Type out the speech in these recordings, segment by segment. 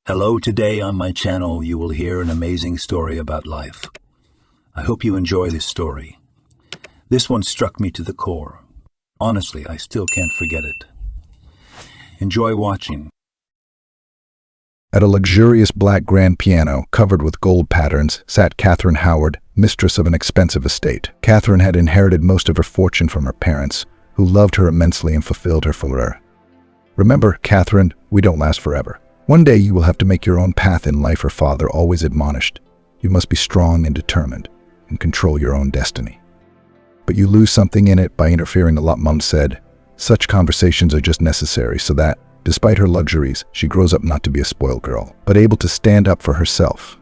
Hello, today on my channel you will hear an amazing story about life. I hope you enjoy this story. This one struck me to the core. Honestly, I still can't forget it. Enjoy watching. At a luxurious black grand piano covered with gold patterns sat Catherine Howard, mistress of an expensive estate. Catherine had inherited most of her fortune from her parents, who loved her immensely and fulfilled her for her. Remember, Catherine, we don't last forever. One day you will have to make your own path in life, her father always admonished. You must be strong and determined and control your own destiny. But you lose something in it by interfering a lot, Mom said. Such conversations are just necessary so that, despite her luxuries, she grows up not to be a spoiled girl, but able to stand up for herself.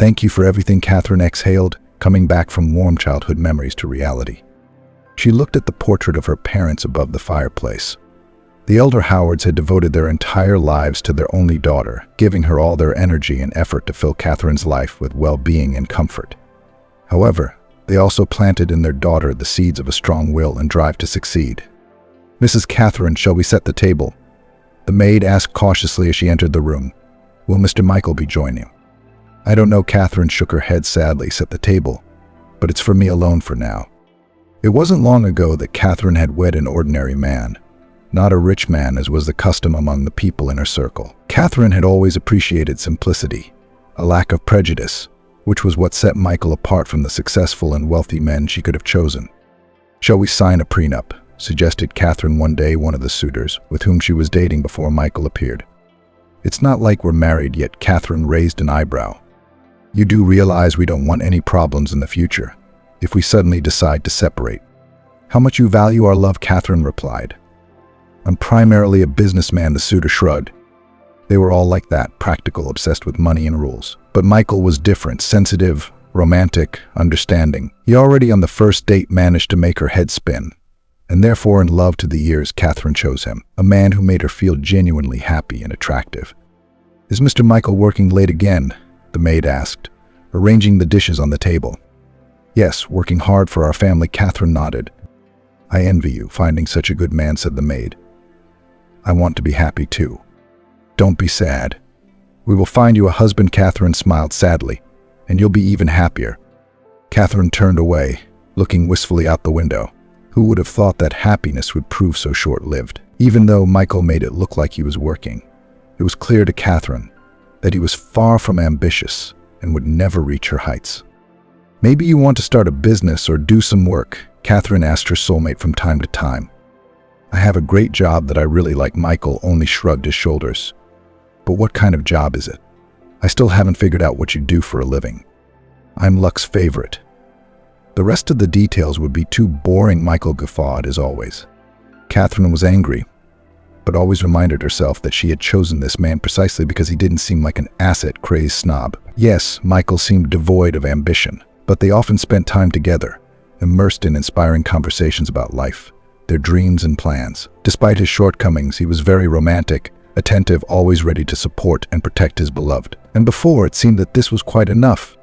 Thank you for everything, Catherine exhaled, coming back from warm childhood memories to reality. She looked at the portrait of her parents above the fireplace. The elder Howards had devoted their entire lives to their only daughter, giving her all their energy and effort to fill Catherine's life with well-being and comfort. However, they also planted in their daughter the seeds of a strong will and drive to succeed. "Mrs. Catherine, shall we set the table?" The maid asked cautiously as she entered the room. "Will Mr. Michael be joining?" "I don't know," Catherine shook her head sadly. "Set the table, but it's for me alone for now." It wasn't long ago that Catherine had wed an ordinary man, not a rich man as was the custom among the people in her circle. Catherine had always appreciated simplicity, a lack of prejudice, which was what set Michael apart from the successful and wealthy men she could have chosen. "Shall we sign a prenup?" suggested Catherine one day, one of the suitors, with whom she was dating before Michael appeared. "It's not like we're married yet," Catherine raised an eyebrow. "You do realize we don't want any problems in the future, if we suddenly decide to separate." "How much you value our love," Catherine replied. "I'm primarily a businessman," the suitor shrugged. They were all like that, practical, obsessed with money and rules. But Michael was different, sensitive, romantic, understanding. He already on the first date managed to make her head spin, and therefore in love to the years Catherine chose him, a man who made her feel genuinely happy and attractive. "Is Mr. Michael working late again?" the maid asked, arranging the dishes on the table. "Yes, working hard for our family," Catherine nodded. "I envy you, finding such a good man," said the maid. "I want to be happy too." "Don't be sad. We will find you a husband," Catherine smiled sadly, "and you'll be even happier." Catherine turned away, looking wistfully out the window. Who would have thought that happiness would prove so short-lived? Even though Michael made it look like he was working, it was clear to Catherine that he was far from ambitious and would never reach her heights. "Maybe you want to start a business or do some work," Catherine asked her soulmate from time to time. "I have a great job that I really like." Michael only shrugged his shoulders. "But what kind of job is it? I still haven't figured out what you do for a living." "I'm luck's favorite." The rest of the details would be too boring, Michael guffawed as always. Catherine was angry, but always reminded herself that she had chosen this man precisely because he didn't seem like an asset-crazed snob. Yes, Michael seemed devoid of ambition, but they often spent time together, immersed in inspiring conversations about life, their dreams and plans. Despite his shortcomings, he was very romantic, attentive, always ready to support and protect his beloved. And before, it seemed that this was quite enough.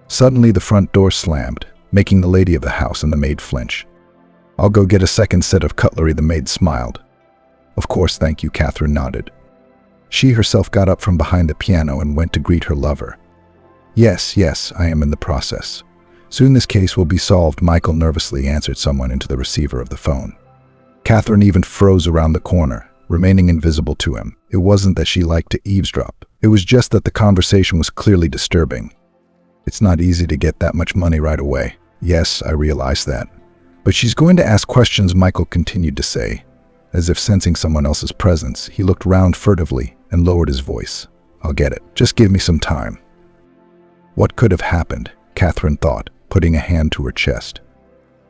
Suddenly, the front door slammed, making the lady of the house and the maid flinch. "I'll go get a second set of cutlery," the maid smiled. "Of course, thank you," Catherine nodded. She herself got up from behind the piano and went to greet her lover. Yes, I am in the process. Soon this case will be solved," Michael nervously answered someone into the receiver of the phone. Catherine even froze around the corner, remaining invisible to him. It wasn't that she liked to eavesdrop. It was just that the conversation was clearly disturbing. "It's not easy to get that much money right away." "Yes, I realize that. But she's going to ask questions," Michael continued to say. As if sensing someone else's presence, he looked round furtively and lowered his voice. "I'll get it. Just give me some time." What could have happened, Catherine thought, putting a hand to her chest.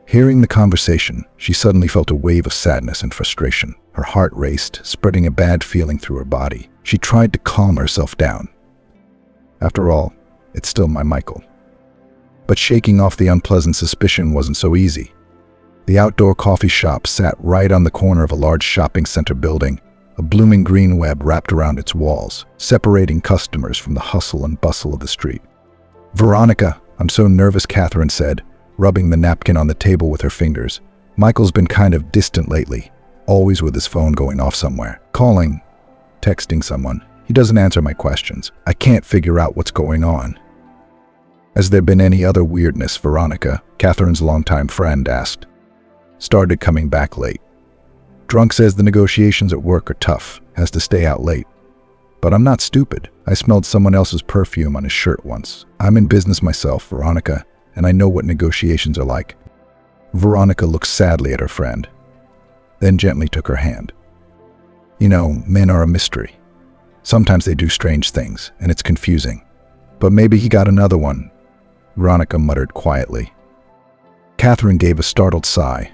Hearing the conversation, she suddenly felt a wave of sadness and frustration. Her heart raced, spreading a bad feeling through her body. She tried to calm herself down. After all, it's still my Michael. But shaking off the unpleasant suspicion wasn't so easy. The outdoor coffee shop sat right on the corner of a large shopping center building, a blooming green web wrapped around its walls, separating customers from the hustle and bustle of the street. "Veronica, I'm so nervous," Catherine said, rubbing the napkin on the table with her fingers. "Michael's been kind of distant lately, always with his phone going off somewhere. Calling, texting someone. He doesn't answer my questions. I can't figure out what's going on." "Has there been any other weirdness, Veronica?" Catherine's longtime friend asked. "Started coming back late. Drunk, says the negotiations at work are tough, has to stay out late. But I'm not stupid. I smelled someone else's perfume on his shirt once. I'm in business myself, Veronica, and I know what negotiations are like." Veronica looked sadly at her friend, then gently took her hand. "You know, men are a mystery. Sometimes they do strange things, and it's confusing. But maybe he got another one," Veronica muttered quietly. Catherine gave a startled sigh.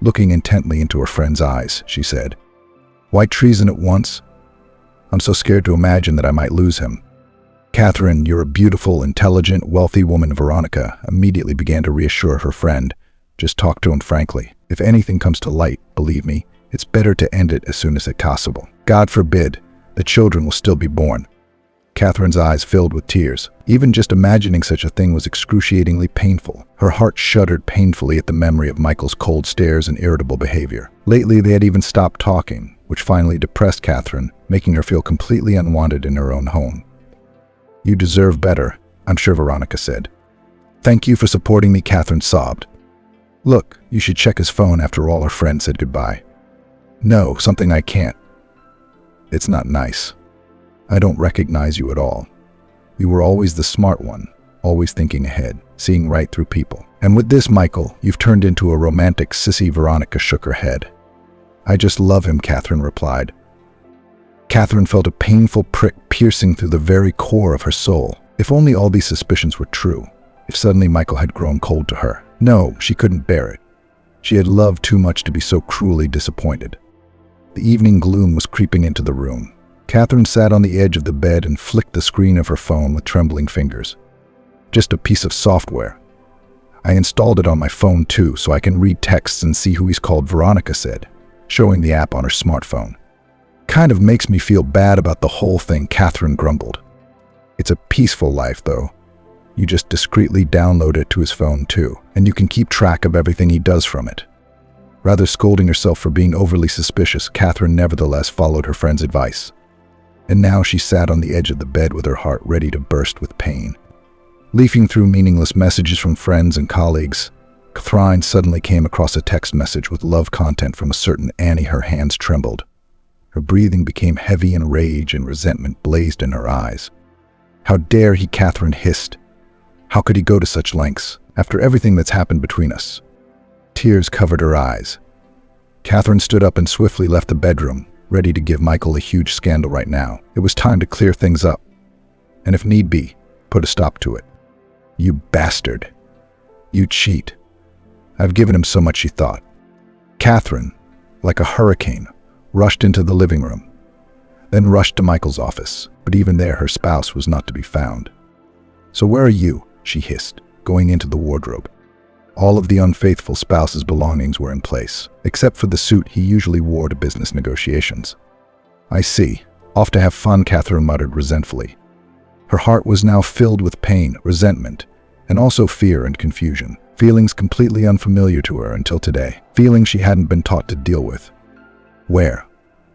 Looking intently into her friend's eyes, she said, "White treason at once? I'm so scared to imagine that I might lose him." "Catherine, you're a beautiful, intelligent, wealthy woman," Veronica immediately began to reassure her friend. "Just talk to him frankly. If anything comes to light, believe me, it's better to end it as soon as it's possible. God forbid, the children will still be born." Catherine's eyes filled with tears. Even just imagining such a thing was excruciatingly painful. Her heart shuddered painfully at the memory of Michael's cold stares and irritable behavior. Lately, they had even stopped talking, which finally depressed Catherine, making her feel completely unwanted in her own home. "You deserve better," I'm sure Veronica said. "Thank you for supporting me," Catherine sobbed. "Look, you should check his phone after all her friends said goodbye." "No, something I can't. It's not nice. I don't recognize you at all. You were always the smart one, always thinking ahead, seeing right through people. And with this, Michael, you've turned into a romantic sissy." Veronica shook her head. "I just love him," Catherine replied. Catherine felt a painful prick piercing through the very core of her soul. If only all these suspicions were true. If suddenly Michael had grown cold to her. No, she couldn't bear it. She had loved too much to be so cruelly disappointed. The evening gloom was creeping into the room. Catherine sat on the edge of the bed and flicked the screen of her phone with trembling fingers. "Just a piece of software. I installed it on my phone too, so I can read texts and see who he's called," Veronica said, showing the app on her smartphone. "Kind of makes me feel bad about the whole thing," Catherine grumbled. "It's a peaceful life, though. You just discreetly download it to his phone too, and you can keep track of everything he does from it." Rather scolding herself for being overly suspicious, Catherine nevertheless followed her friend's advice. And now she sat on the edge of the bed with her heart ready to burst with pain. Leafing through meaningless messages from friends and colleagues, Catherine suddenly came across a text message with love content from a certain Annie. Her hands trembled. Her breathing became heavy and rage and resentment blazed in her eyes. "How dare he?" Catherine hissed. "How could he go to such lengths, after everything that's happened between us?" Tears covered her eyes. Catherine stood up and swiftly left the bedroom, ready to give Michael a huge scandal right now. It was time to clear things up, and if need be, put a stop to it. "You bastard. You cheat." I've given him so much, she thought. Catherine, like a hurricane, rushed into the living room, then rushed to Michael's office, but even there her spouse was not to be found. "So where are you?" she hissed, going into the wardrobe. All of the unfaithful spouse's belongings were in place, except for the suit he usually wore to business negotiations. "I see. Off to have fun," Catherine muttered resentfully. Her heart was now filled with pain, resentment, and also fear and confusion, feelings completely unfamiliar to her until today, feelings she hadn't been taught to deal with. Where?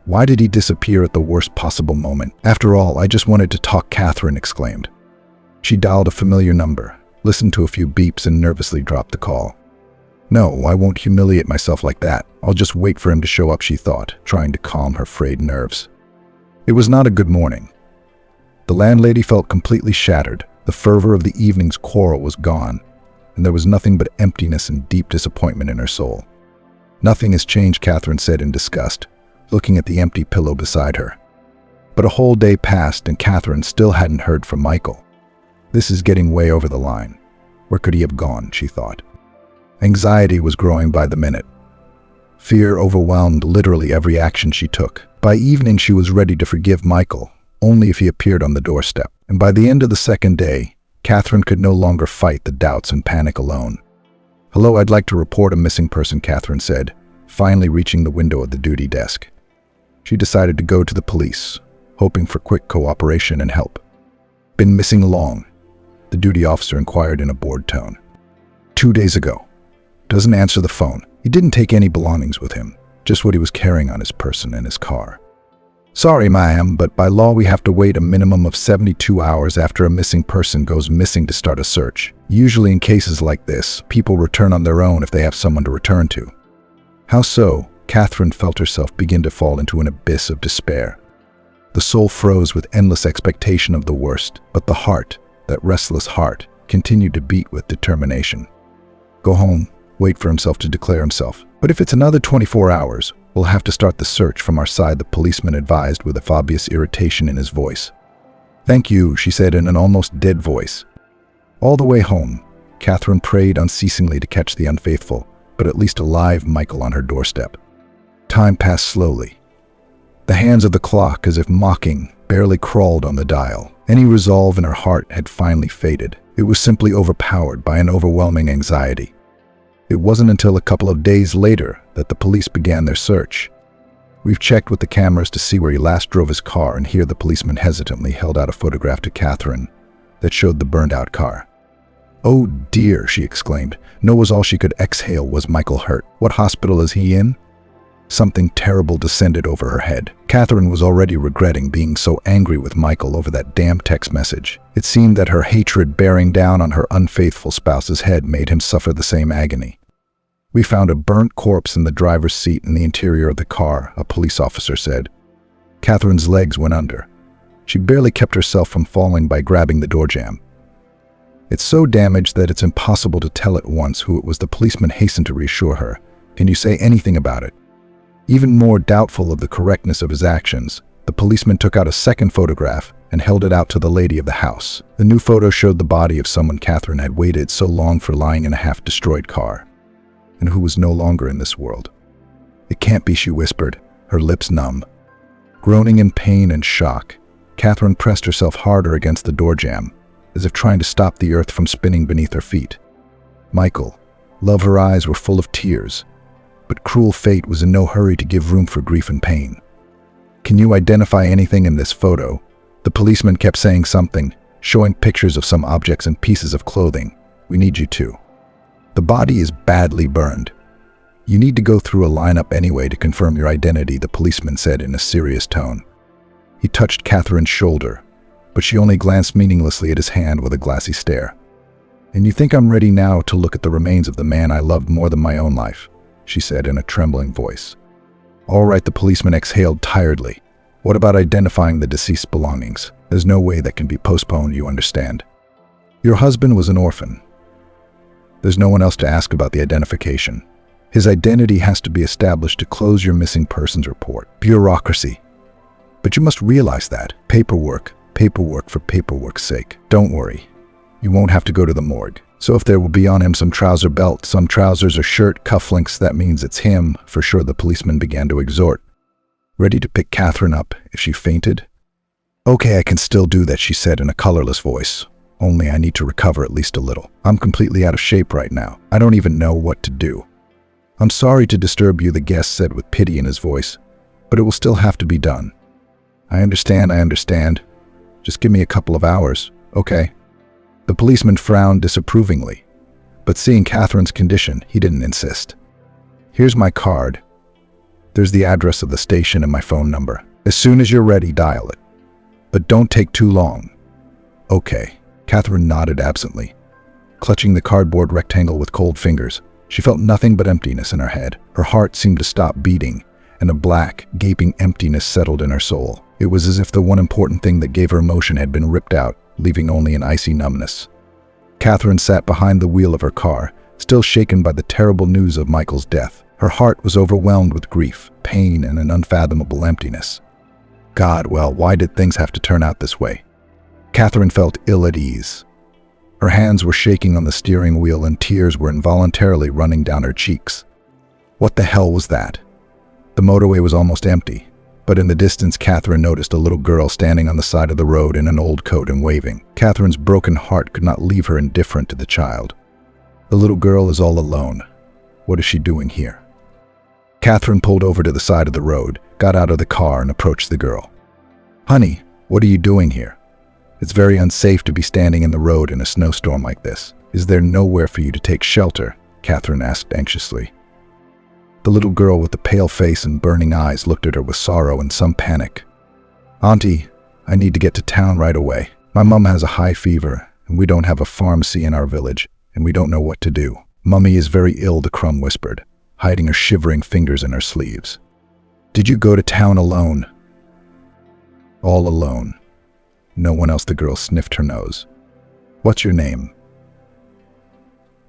Why did he disappear at the worst possible moment? "After all, I just wanted to talk," Catherine exclaimed. She dialed a familiar number, listened to a few beeps, and nervously dropped the call. "No, I won't humiliate myself like that. I'll just wait for him to show up," she thought, trying to calm her frayed nerves. It was not a good morning. The landlady felt completely shattered. The fervor of the evening's quarrel was gone, and there was nothing but emptiness and deep disappointment in her soul. "Nothing has changed," Catherine said in disgust, looking at the empty pillow beside her. But a whole day passed and Catherine still hadn't heard from Michael. This is getting way over the line. Where could he have gone, she thought. Anxiety was growing by the minute. Fear overwhelmed literally every action she took. By evening, she was ready to forgive Michael, only if he appeared on the doorstep. And by the end of the second day, Catherine could no longer fight the doubts and panic alone. "Hello, I'd like to report a missing person," Catherine said, finally reaching the window of the duty desk. She decided to go to the police, hoping for quick cooperation and help. "Been missing long?" the duty officer inquired in a bored tone. 2 days ago. Doesn't answer the phone. He didn't take any belongings with him, just what he was carrying on his person and his car. Sorry, ma'am, but by law we have to wait a minimum of 72 hours after a missing person goes missing to start a search. Usually in cases like this, people return on their own if they have someone to return to. How so? Catherine felt herself begin to fall into an abyss of despair. The soul froze with endless expectation of the worst, but the heart, that restless heart, continued to beat with determination. Go home, wait for himself to declare himself. But if it's another 24 hours, we'll have to start the search from our side, the policeman advised with obvious irritation in his voice. Thank you, she said in an almost dead voice. All the way home, Catherine prayed unceasingly to catch the unfaithful, but at least alive Michael on her doorstep. Time passed slowly. The hands of the clock, as if mocking, barely crawled on the dial. Any resolve in her heart had finally faded. It was simply overpowered by an overwhelming anxiety. It wasn't until a couple of days later that the police began their search. We've checked with the cameras to see where he last drove his car, and here the policeman hesitantly held out a photograph to Catherine that showed the burned-out car. Oh dear, she exclaimed. No was all she could exhale. Was Michael hurt? What hospital is he in? Something terrible descended over her head. Catherine was already regretting being so angry with Michael over that damn text message. It seemed that her hatred bearing down on her unfaithful spouse's head made him suffer the same agony. We found a burnt corpse in the driver's seat in the interior of the car, a police officer said. Catherine's legs went under. She barely kept herself from falling by grabbing the door jamb. It's so damaged that it's impossible to tell at once who it was. The policeman hastened to reassure her. Can you say anything about it? Even more doubtful of the correctness of his actions, the policeman took out a second photograph and held it out to the lady of the house. The new photo showed the body of someone Catherine had waited so long for, lying in a half-destroyed car, and who was no longer in this world. It can't be, she whispered, her lips numb. Groaning in pain and shock, Catherine pressed herself harder against the door jamb, as if trying to stop the earth from spinning beneath her feet. Michael, love, her eyes were full of tears, but cruel fate was in no hurry to give room for grief and pain. Can you identify anything in this photo? The policeman kept saying something, showing pictures of some objects and pieces of clothing. We need you to. The body is badly burned. You need to go through a lineup anyway to confirm your identity, the policeman said in a serious tone. He touched Catherine's shoulder, but she only glanced meaninglessly at his hand with a glassy stare. And you think I'm ready now to look at the remains of the man I loved more than my own life? She said in a trembling voice. All right, the policeman exhaled tiredly. What about identifying the deceased's belongings? There's no way that can be postponed, you understand. Your husband was an orphan. There's no one else to ask about the identification. His identity has to be established to close your missing persons report. Bureaucracy. But you must realize that. Paperwork for paperwork's sake. Don't worry. You won't have to go to the morgue. So if there will be on him some trouser belt, some trousers or shirt, cufflinks, that means it's him, for sure, the policeman began to exhort. Ready to pick Catherine up if she fainted? Okay, I can still do that, she said in a colorless voice. Only I need to recover at least a little. I'm completely out of shape right now. I don't even know what to do. I'm sorry to disturb you, the guest said with pity in his voice, but it will still have to be done. I understand. Just give me a couple of hours, okay? The policeman frowned disapprovingly, but seeing Catherine's condition, he didn't insist. Here's my card. There's the address of the station and my phone number. As soon as you're ready, dial it. But don't take too long. Okay. Catherine nodded absently. Clutching the cardboard rectangle with cold fingers, she felt nothing but emptiness in her head. Her heart seemed to stop beating, and a black, gaping emptiness settled in her soul. It was as if the one important thing that gave her emotion had been ripped out, leaving only an icy numbness. Catherine sat behind the wheel of her car, still shaken by the terrible news of Michael's death. Her heart was overwhelmed with grief, pain, and an unfathomable emptiness. God, well, why did things have to turn out this way? Catherine felt ill at ease. Her hands were shaking on the steering wheel and tears were involuntarily running down her cheeks. What the hell was that? The motorway was almost empty, but in the distance Catherine noticed a little girl standing on the side of the road in an old coat and waving. Catherine's broken heart could not leave her indifferent to the child. The little girl is all alone. What is she doing here? Catherine pulled over to the side of the road, got out of the car and approached the girl. Honey, what are you doing here? It's very unsafe to be standing in the road in a snowstorm like this. Is there nowhere for you to take shelter? Catherine asked anxiously. The little girl with the pale face and burning eyes looked at her with sorrow and some panic. Auntie, I need to get to town right away. My mum has a high fever, and we don't have a pharmacy in our village, and we don't know what to do. Mummy is very ill, the crumb whispered, hiding her shivering fingers in her sleeves. Did you go to town alone? All alone. No one else, the girl sniffed her nose. What's your name?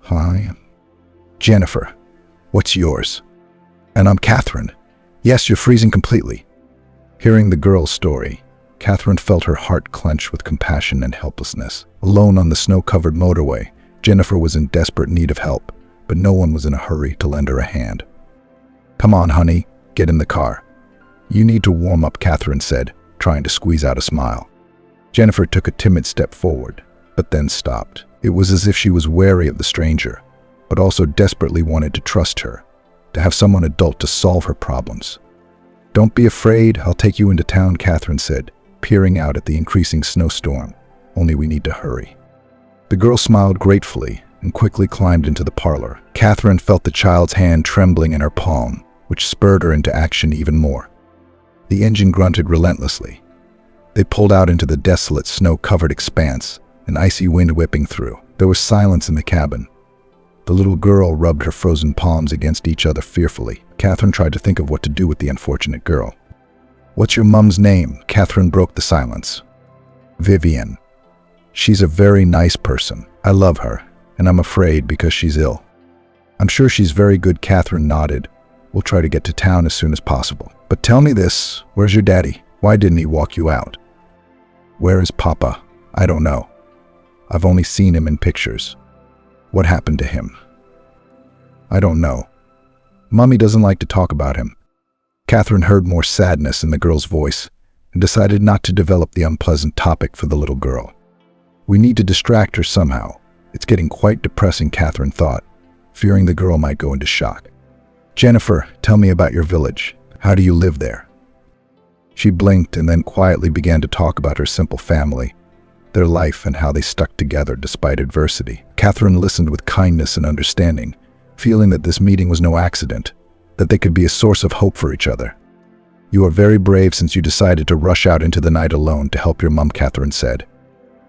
Hi. Jennifer. What's yours? And I'm Catherine. Yes, you're freezing completely. Hearing the girl's story, Catherine felt her heart clench with compassion and helplessness. Alone on the snow-covered motorway, Jennifer was in desperate need of help, but no one was in a hurry to lend her a hand. Come on, honey, get in the car. You need to warm up, Catherine said, trying to squeeze out a smile. Jennifer took a timid step forward, but then stopped. It was as if she was wary of the stranger, but also desperately wanted to trust her, to have someone adult to solve her problems. Don't be afraid, I'll take you into town, Catherine said, peering out at the increasing snowstorm. Only we need to hurry. The girl smiled gratefully and quickly climbed into the parlor. Catherine felt the child's hand trembling in her palm, which spurred her into action even more. The engine grunted relentlessly. They pulled out into the desolate, snow-covered expanse, an icy wind whipping through. There was silence in the cabin. The little girl rubbed her frozen palms against each other fearfully. Catherine tried to think of what to do with the unfortunate girl. What's your mum's name? Catherine broke the silence. Vivian. She's a very nice person. I love her, and I'm afraid because she's ill. I'm sure she's very good, Catherine nodded. We'll try to get to town as soon as possible. But tell me this, where's your daddy? Why didn't he walk you out? Where is Papa? I don't know. I've only seen him in pictures. What happened to him? I don't know. Mummy doesn't like to talk about him. Catherine heard more sadness in the girl's voice and decided not to develop the unpleasant topic for the little girl. We need to distract her somehow. It's getting quite depressing, Catherine thought, fearing the girl might go into shock. Jennifer, tell me about your village. How do you live there? She blinked and then quietly began to talk about her simple family, their life and how they stuck together despite adversity. Catherine listened with kindness and understanding, feeling that this meeting was no accident, that they could be a source of hope for each other. You are very brave since you decided to rush out into the night alone to help your mum, Catherine said.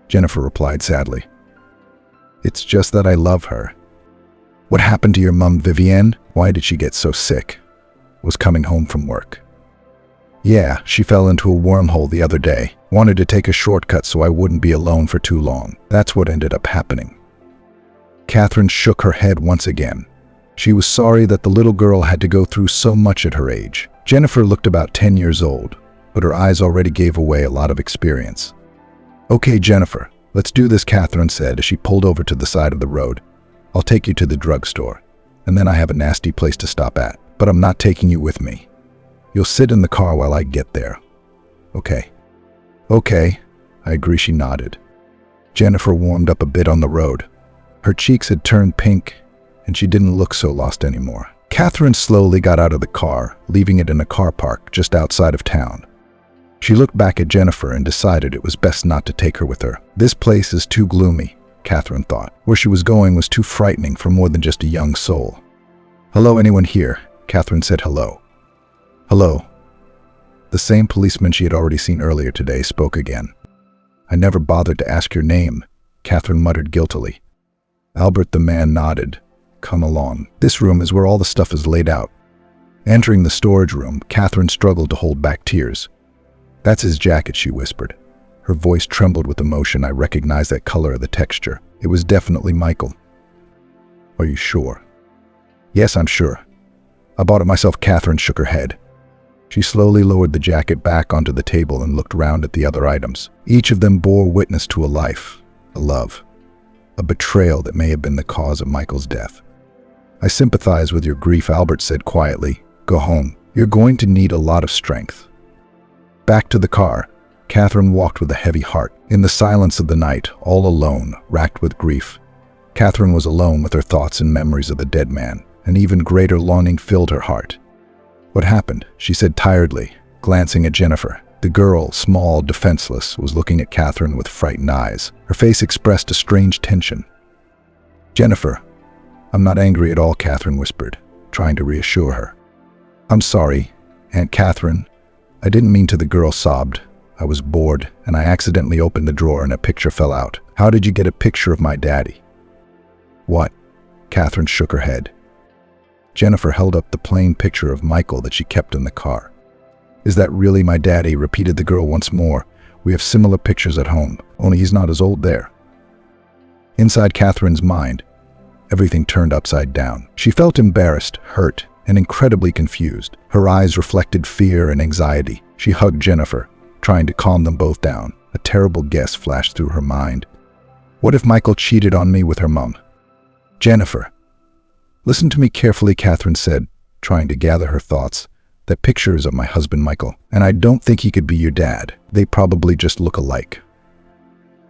Jennifer replied sadly. It's just that I love her. What happened to your mum, Vivienne? Why did she get so sick? Was coming home from work. Yeah, she fell into a wormhole the other day. Wanted to take a shortcut so I wouldn't be alone for too long. That's what ended up happening. Catherine shook her head once again. She was sorry that the little girl had to go through so much at her age. Jennifer looked about 10 years old, but her eyes already gave away a lot of experience. Okay, Jennifer, let's do this, Catherine said as she pulled over to the side of the road. I'll take you to the drugstore, and then I have a nasty place to stop at, but I'm not taking you with me. You'll sit in the car while I get there. Okay. Okay, I agree, she nodded. Jennifer warmed up a bit on the road. Her cheeks had turned pink, and she didn't look so lost anymore. Catherine slowly got out of the car, leaving it in a car park just outside of town. She looked back at Jennifer and decided it was best not to take her with her. This place is too gloomy, Catherine thought. Where she was going was too frightening for more than just a young soul. Hello, anyone here? Catherine said hello. Hello. The same policeman she had already seen earlier today spoke again. I never bothered to ask your name, Catherine muttered guiltily. Albert the man nodded. Come along. This room is where all the stuff is laid out. Entering the storage room, Catherine struggled to hold back tears. That's his jacket, she whispered. Her voice trembled with emotion. I recognized that color of the texture. It was definitely Michael. Are you sure? Yes, I'm sure. I bought it myself. Catherine shook her head. She slowly lowered the jacket back onto the table and looked around at the other items. Each of them bore witness to a life, a love, a betrayal that may have been the cause of Michael's death. I sympathize with your grief, Albert said quietly. Go home. You're going to need a lot of strength. Back to the car, Catherine walked with a heavy heart. In the silence of the night, all alone, racked with grief, Catherine was alone with her thoughts and memories of the dead man. An even greater longing filled her heart. What happened? She said tiredly, glancing at Jennifer. The girl, small, defenseless, was looking at Catherine with frightened eyes. Her face expressed a strange tension. Jennifer, I'm not angry at all, Catherine whispered, trying to reassure her. I'm sorry, Aunt Catherine. I didn't mean to, the girl sobbed. I was bored, and I accidentally opened the drawer and a picture fell out. How did you get a picture of my daddy? What? Catherine shook her head. Jennifer held up the plain picture of Michael that she kept in the car. Is that really my daddy? Repeated the girl once more. We have similar pictures at home, only he's not as old there. Inside Catherine's mind, everything turned upside down. She felt embarrassed, hurt, and incredibly confused. Her eyes reflected fear and anxiety. She hugged Jennifer, trying to calm them both down. A terrible guess flashed through her mind. What if Michael cheated on me with her mom? Jennifer. Listen to me carefully, Catherine said, trying to gather her thoughts. That picture is of my husband, Michael, and I don't think he could be your dad. They probably just look alike.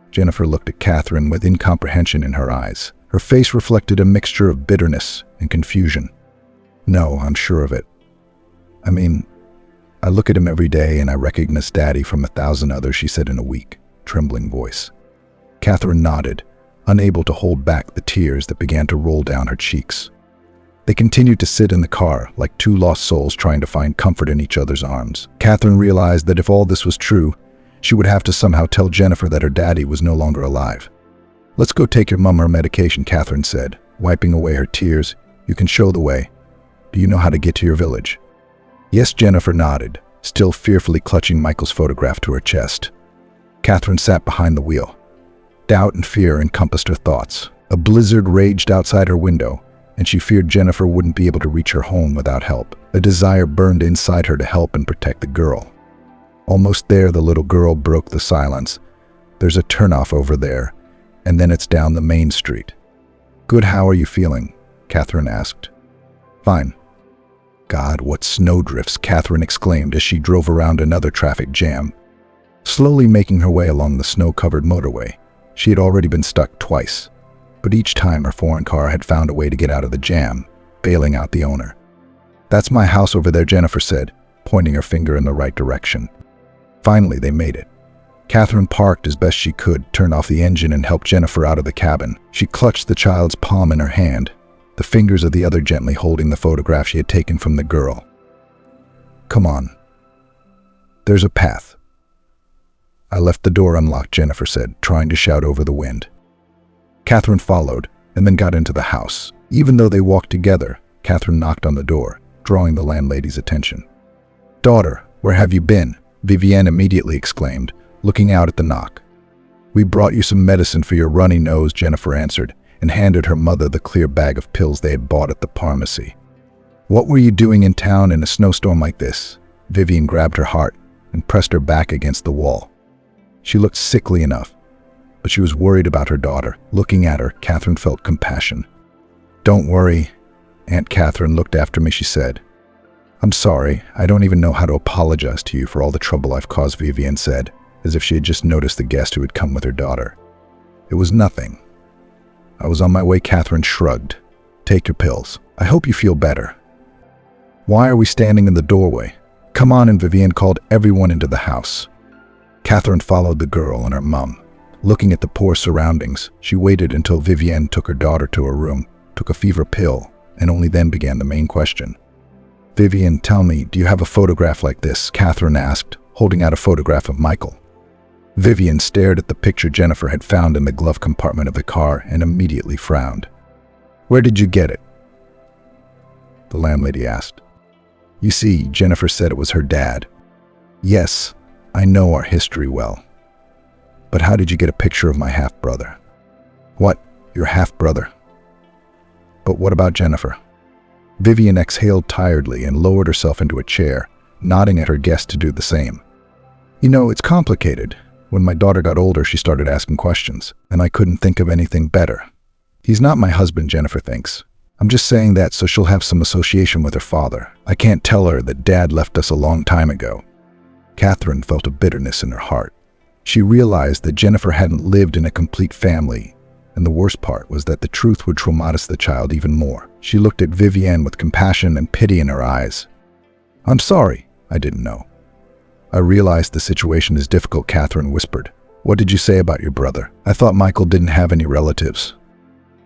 Jennifer looked at Catherine with incomprehension in her eyes. Her face reflected a mixture of bitterness and confusion. No, I'm sure of it. I mean, I look at him every day and I recognize Daddy from 1,000 others, she said in a weak, trembling voice. Catherine nodded, unable to hold back the tears that began to roll down her cheeks. They continued to sit in the car like two lost souls trying to find comfort in each other's arms. Catherine realized that if all this was true, she would have to somehow tell Jennifer that her daddy was no longer alive. Let's go take your mom her medication, Catherine said, wiping away her tears. You can show the way. Do you know how to get to your village? Yes, Jennifer nodded, still fearfully clutching Michael's photograph to her chest. Catherine sat behind the wheel. Doubt and fear encompassed her thoughts. A blizzard raged outside her window, and she feared Jennifer wouldn't be able to reach her home without help. A desire burned inside her to help and protect the girl. Almost there, the little girl broke the silence. There's a turnoff over there, and then it's down the main street. Good, how are you feeling? Catherine asked. Fine. God, what snowdrifts, Catherine exclaimed as she drove around another traffic jam. Slowly making her way along the snow-covered motorway, she had already been stuck twice. But each time her foreign car had found a way to get out of the jam, bailing out the owner. That's my house over there, Jennifer said, pointing her finger in the right direction. Finally, they made it. Catherine parked as best she could, turned off the engine, and helped Jennifer out of the cabin. She clutched the child's palm in her hand, the fingers of the other gently holding the photograph she had taken from the girl. Come on. There's a path. I left the door unlocked, Jennifer said, trying to shout over the wind. Catherine followed, and then got into the house. Even though they walked together, Catherine knocked on the door, drawing the landlady's attention. Daughter, where have you been? Vivienne immediately exclaimed, looking out at the knock. We brought you some medicine for your runny nose, Jennifer answered, and handed her mother the clear bag of pills they had bought at the pharmacy. What were you doing in town in a snowstorm like this? Vivienne grabbed her heart and pressed her back against the wall. She looked sickly enough, but she was worried about her daughter. Looking at her, Catherine felt compassion. Don't worry. Aunt Catherine looked after me, she said. I'm sorry. I don't even know how to apologize to you for all the trouble I've caused, Vivienne said, as if she had just noticed the guest who had come with her daughter. It was nothing. I was on my way, Catherine shrugged. Take your pills. I hope you feel better. Why are we standing in the doorway? Come on, and Vivienne called everyone into the house. Catherine followed the girl and her mum. Looking at the poor surroundings, she waited until Vivienne took her daughter to her room, took a fever pill, and only then began the main question. Vivienne, tell me, do you have a photograph like this? Catherine asked, holding out a photograph of Michael. Vivienne stared at the picture Jennifer had found in the glove compartment of the car and immediately frowned. Where did you get it? The landlady asked. You see, Jennifer said it was her dad. Yes, I know our history well. But how did you get a picture of my half-brother? What? Your half-brother? But what about Jennifer? Vivienne exhaled tiredly and lowered herself into a chair, nodding at her guest to do the same. You know, it's complicated. When my daughter got older, she started asking questions, and I couldn't think of anything better. He's not my husband, Jennifer thinks. I'm just saying that so she'll have some association with her father. I can't tell her that Dad left us a long time ago. Catherine felt a bitterness in her heart. She realized that Jennifer hadn't lived in a complete family, and the worst part was that the truth would traumatize the child even more. She looked at Vivienne with compassion and pity in her eyes. I'm sorry, I didn't know. I realized the situation is difficult, Catherine whispered. What did you say about your brother? I thought Michael didn't have any relatives.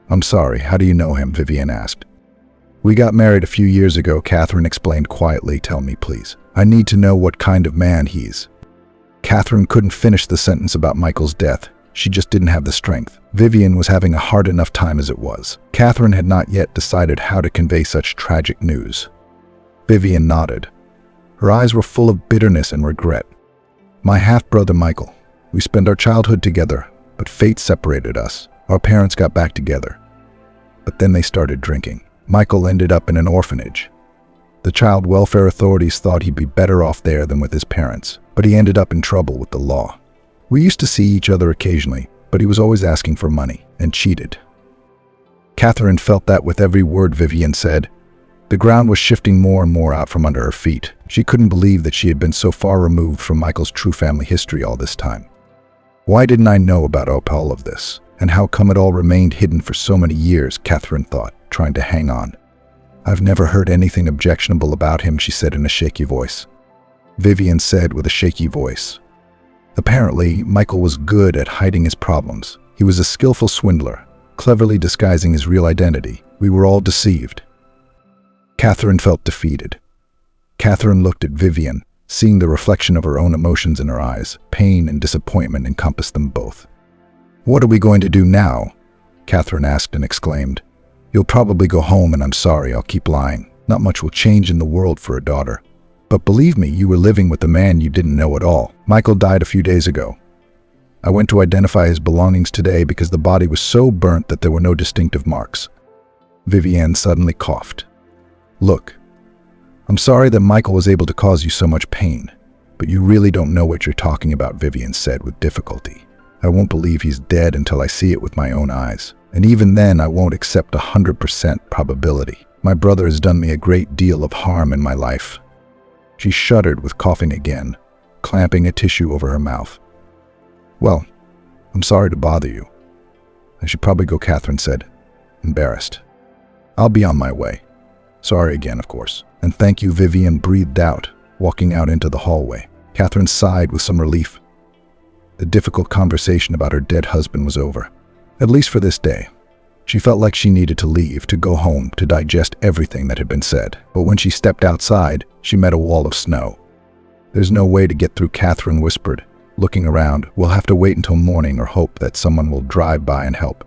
I'm sorry, how do you know him? Vivienne asked. We got married a few years ago, Catherine explained quietly. Tell me, please. I need to know what kind of man he's. Catherine couldn't finish the sentence about Michael's death. She just didn't have the strength. Vivian was having a hard enough time as it was. Catherine had not yet decided how to convey such tragic news. Vivian nodded. Her eyes were full of bitterness and regret. My half-brother Michael. We spent our childhood together, but fate separated us. Our parents got back together. But then they started drinking. Michael ended up in an orphanage. The child welfare authorities thought he'd be better off there than with his parents, but he ended up in trouble with the law. We used to see each other occasionally, but he was always asking for money and cheated. Catherine felt that with every word Vivian said. The ground was shifting more and more out from under her feet. She couldn't believe that she had been so far removed from Michael's true family history all this time. Why didn't I know about all of this? And how come it all remained hidden for so many years, Catherine thought, trying to hang on. I've never heard anything objectionable about him, she said in a shaky voice. Vivian said with a shaky voice. Apparently, Michael was good at hiding his problems. He was a skillful swindler, cleverly disguising his real identity. We were all deceived. Catherine felt defeated. Catherine looked at Vivian, seeing the reflection of her own emotions in her eyes. Pain and disappointment encompassed them both. What are we going to do now? Catherine asked and exclaimed. You'll probably go home and I'm sorry, I'll keep lying. Not much will change in the world for a daughter. But believe me, you were living with a man you didn't know at all. Michael died a few days ago. I went to identify his belongings today because the body was so burnt that there were no distinctive marks. Vivian suddenly coughed. Look, I'm sorry that Michael was able to cause you so much pain, but you really don't know what you're talking about, Vivian said with difficulty. I won't believe he's dead until I see it with my own eyes. And even then, I won't accept 100% probability. My brother has done me a great deal of harm in my life. She shuddered with coughing again, clamping a tissue over her mouth. Well, I'm sorry to bother you. I should probably go, Catherine said, embarrassed. I'll be on my way. Sorry again, of course. And thank you, Vivian breathed out, walking out into the hallway. Catherine sighed with some relief. The difficult conversation about her dead husband was over, at least for this day. She felt like she needed to leave, to go home, to digest everything that had been said. But when she stepped outside, she met a wall of snow. There's no way to get through, Catherine whispered. Looking around, we'll have to wait until morning or hope that someone will drive by and help.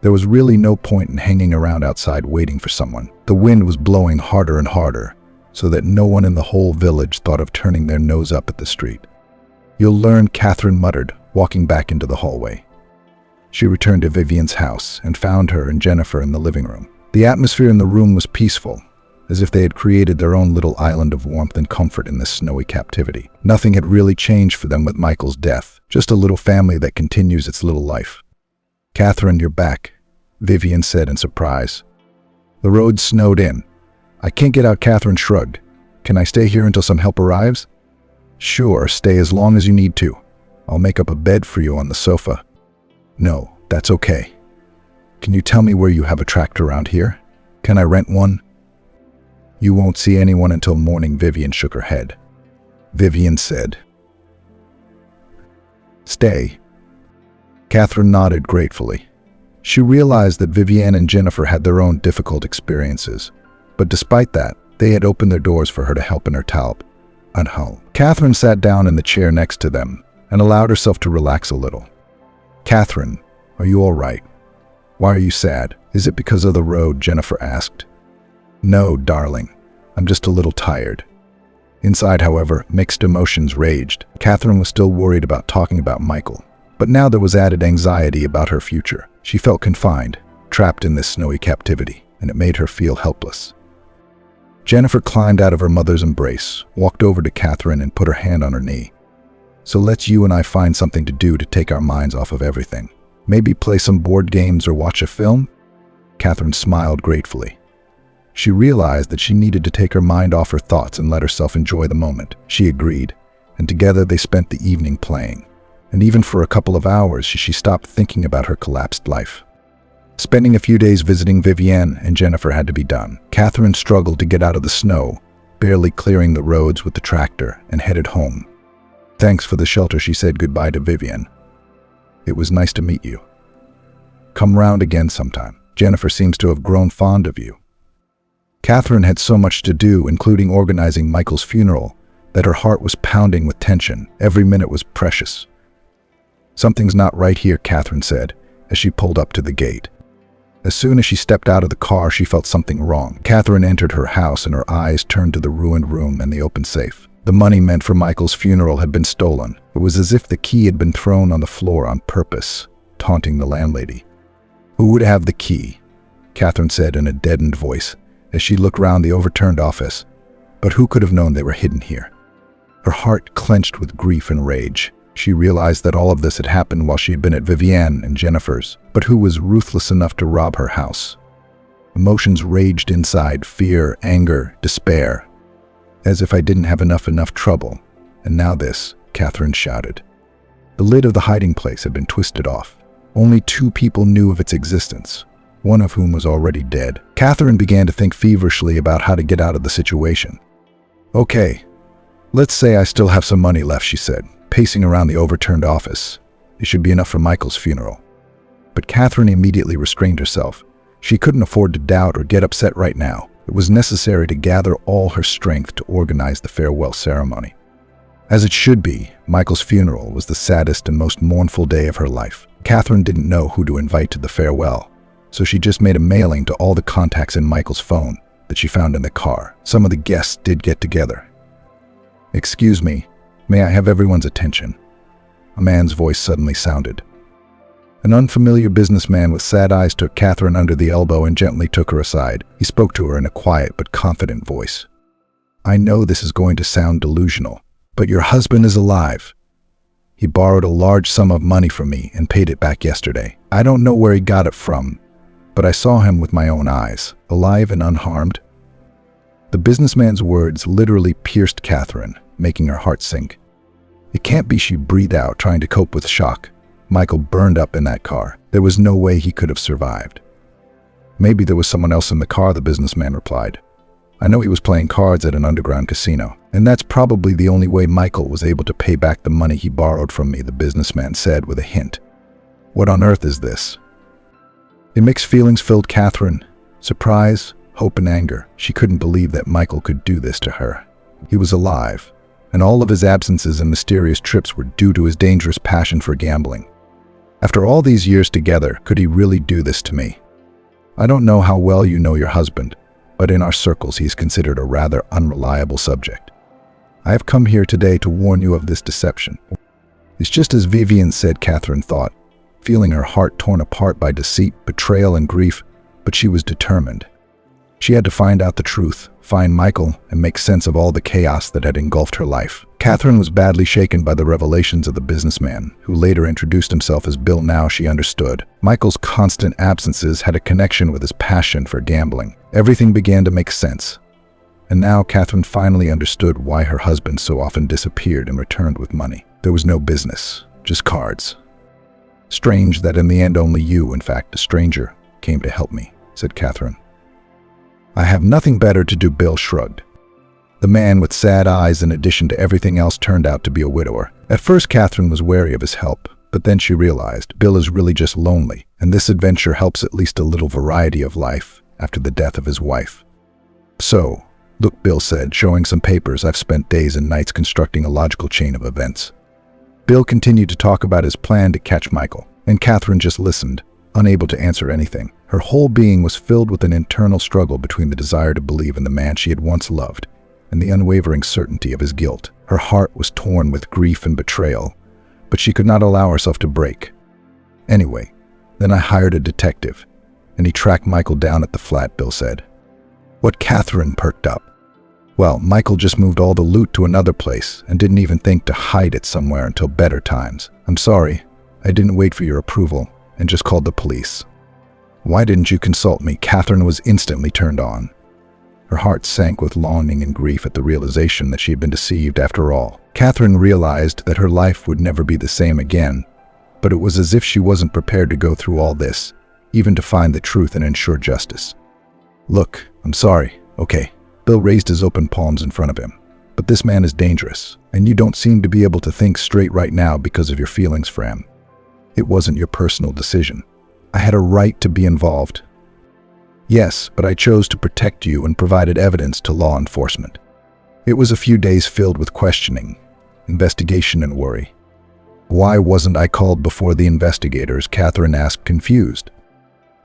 There was really no point in hanging around outside waiting for someone. The wind was blowing harder and harder, so that no one in the whole village thought of turning their nose up at the street. You'll learn, Catherine muttered, walking back into the hallway. She returned to Vivian's house and found her and Jennifer in the living room. The atmosphere in the room was peaceful, as if they had created their own little island of warmth and comfort in this snowy captivity. Nothing had really changed for them with Michael's death, just a little family that continues its little life. Catherine, you're back, Vivian said in surprise. The road snowed in. I can't get out, Catherine shrugged. Can I stay here until some help arrives? Sure, stay as long as you need to. I'll make up a bed for you on the sofa. No, that's okay. Can you tell me where you have a tractor around here? Can I rent one? You won't see anyone until morning, Vivian shook her head. Vivian said, Stay. Catherine nodded gratefully. She realized that Vivian and Jennifer had their own difficult experiences, but despite that, they had opened their doors for her to help in her talb. Unhull. Catherine sat down in the chair next to them and allowed herself to relax a little. Catherine, are you all right? Why are you sad? Is it because of the road? Jennifer asked. No, darling. I'm just a little tired. Inside, however, mixed emotions raged. Catherine was still worried about talking about Michael, but now there was added anxiety about her future. She felt confined, trapped in this snowy captivity, and it made her feel helpless. Jennifer climbed out of her mother's embrace, walked over to Catherine and put her hand on her knee. So let's you and I find something to do to take our minds off of everything. Maybe play some board games or watch a film? Catherine smiled gratefully. She realized that she needed to take her mind off her thoughts and let herself enjoy the moment. She agreed, and together they spent the evening playing. And even for a couple of hours, she stopped thinking about her collapsed life. Spending a few days visiting Vivian and Jennifer had to be done. Catherine struggled to get out of the snow, barely clearing the roads with the tractor, and headed home. Thanks for the shelter, she said goodbye to Vivian. It was nice to meet you. Come round again sometime. Jennifer seems to have grown fond of you. Catherine had so much to do, including organizing Michael's funeral, that her heart was pounding with tension. Every minute was precious. "Something's not right here," Catherine said, as she pulled up to the gate. As soon as she stepped out of the car, she felt something wrong. Catherine entered her house and her eyes turned to the ruined room and the open safe. The money meant for Michael's funeral had been stolen. It was as if the key had been thrown on the floor on purpose, taunting the landlady. "Who would have the key?" Catherine said in a deadened voice as she looked round the overturned office. But who could have known they were hidden here? Her heart clenched with grief and rage. She realized that all of this had happened while she had been at Vivienne and Jennifer's. But who was ruthless enough to rob her house? Emotions raged inside: fear, anger, despair. "As if I didn't have enough trouble. And now this," Catherine shouted. The lid of the hiding place had been twisted off. Only 2 people knew of its existence, one of whom was already dead. Catherine began to think feverishly about how to get out of the situation. "Okay, let's say I still have some money left," she said, pacing around the overturned office. "It should be enough for Michael's funeral." But Catherine immediately restrained herself. She couldn't afford to doubt or get upset right now. It was necessary to gather all her strength to organize the farewell ceremony. As it should be, Michael's funeral was the saddest and most mournful day of her life. Catherine didn't know who to invite to the farewell, so she just made a mailing to all the contacts in Michael's phone that she found in the car. Some of the guests did get together. "Excuse me, may I have everyone's attention?" A man's voice suddenly sounded. An unfamiliar businessman with sad eyes took Catherine under the elbow and gently took her aside. He spoke to her in a quiet but confident voice. "I know this is going to sound delusional, but your husband is alive. He borrowed a large sum of money from me and paid it back yesterday. I don't know where he got it from, but I saw him with my own eyes, alive and unharmed." The businessman's words literally pierced Catherine, making her heart sink. It can't be, she breathed out, trying to cope with shock. Michael burned up in that car. There was no way he could have survived. "Maybe there was someone else in the car," the businessman replied. "I know he was playing cards at an underground casino, and that's probably the only way Michael was able to pay back the money he borrowed from me," the businessman said with a hint. "What on earth is this?" A mixed feelings filled Catherine: surprise, hope, and anger. She couldn't believe that Michael could do this to her. He was alive, and all of his absences and mysterious trips were due to his dangerous passion for gambling. After all these years together, could he really do this to me? "I don't know how well you know your husband, but in our circles he is considered a rather unreliable subject. I have come here today to warn you of this deception." "It's just as Vivienne said," Catherine thought, feeling her heart torn apart by deceit, betrayal, and grief, but she was determined. She had to find out the truth, find Michael, and make sense of all the chaos that had engulfed her life. Catherine was badly shaken by the revelations of the businessman, who later introduced himself as Bill. Now she understood. Michael's constant absences had a connection with his passion for gambling. Everything began to make sense. And now Catherine finally understood why her husband so often disappeared and returned with money. There was no business, just cards. "Strange that in the end only you, in fact a stranger, came to help me," said Catherine. "I have nothing better to do," Bill shrugged. The man with sad eyes, in addition to everything else, turned out to be a widower. At first Catherine was wary of his help, but then she realized Bill is really just lonely, and this adventure helps at least a little variety of life after the death of his wife. "So, look," Bill said, showing some papers. "I've spent days and nights constructing a logical chain of events." Bill continued to talk about his plan to catch Michael, and Catherine just listened, unable to answer anything. Her whole being was filled with an internal struggle between the desire to believe in the man she had once loved and the unwavering certainty of his guilt. Her heart was torn with grief and betrayal, but she could not allow herself to break. "Anyway, then I hired a detective, and he tracked Michael down at the flat," Bill said. What? Catherine perked up. "Well, Michael just moved all the loot to another place and didn't even think to hide it somewhere until better times. I'm sorry, I didn't wait for your approval and just called the police." "Why didn't you consult me?" Catherine was instantly turned on. Her heart sank with longing and grief at the realization that she had been deceived after all. Catherine realized that her life would never be the same again, but it was as if she wasn't prepared to go through all this, even to find the truth and ensure justice. "Look, I'm sorry, okay." Bill raised his open palms in front of him. "But this man is dangerous, and you don't seem to be able to think straight right now because of your feelings for him. It wasn't your personal decision. I had a right to be involved. Yes, but I chose to protect you and provided evidence to law enforcement. It was a few days filled with questioning, investigation, and worry. "Why wasn't I called before the investigators?" Catherine asked, confused.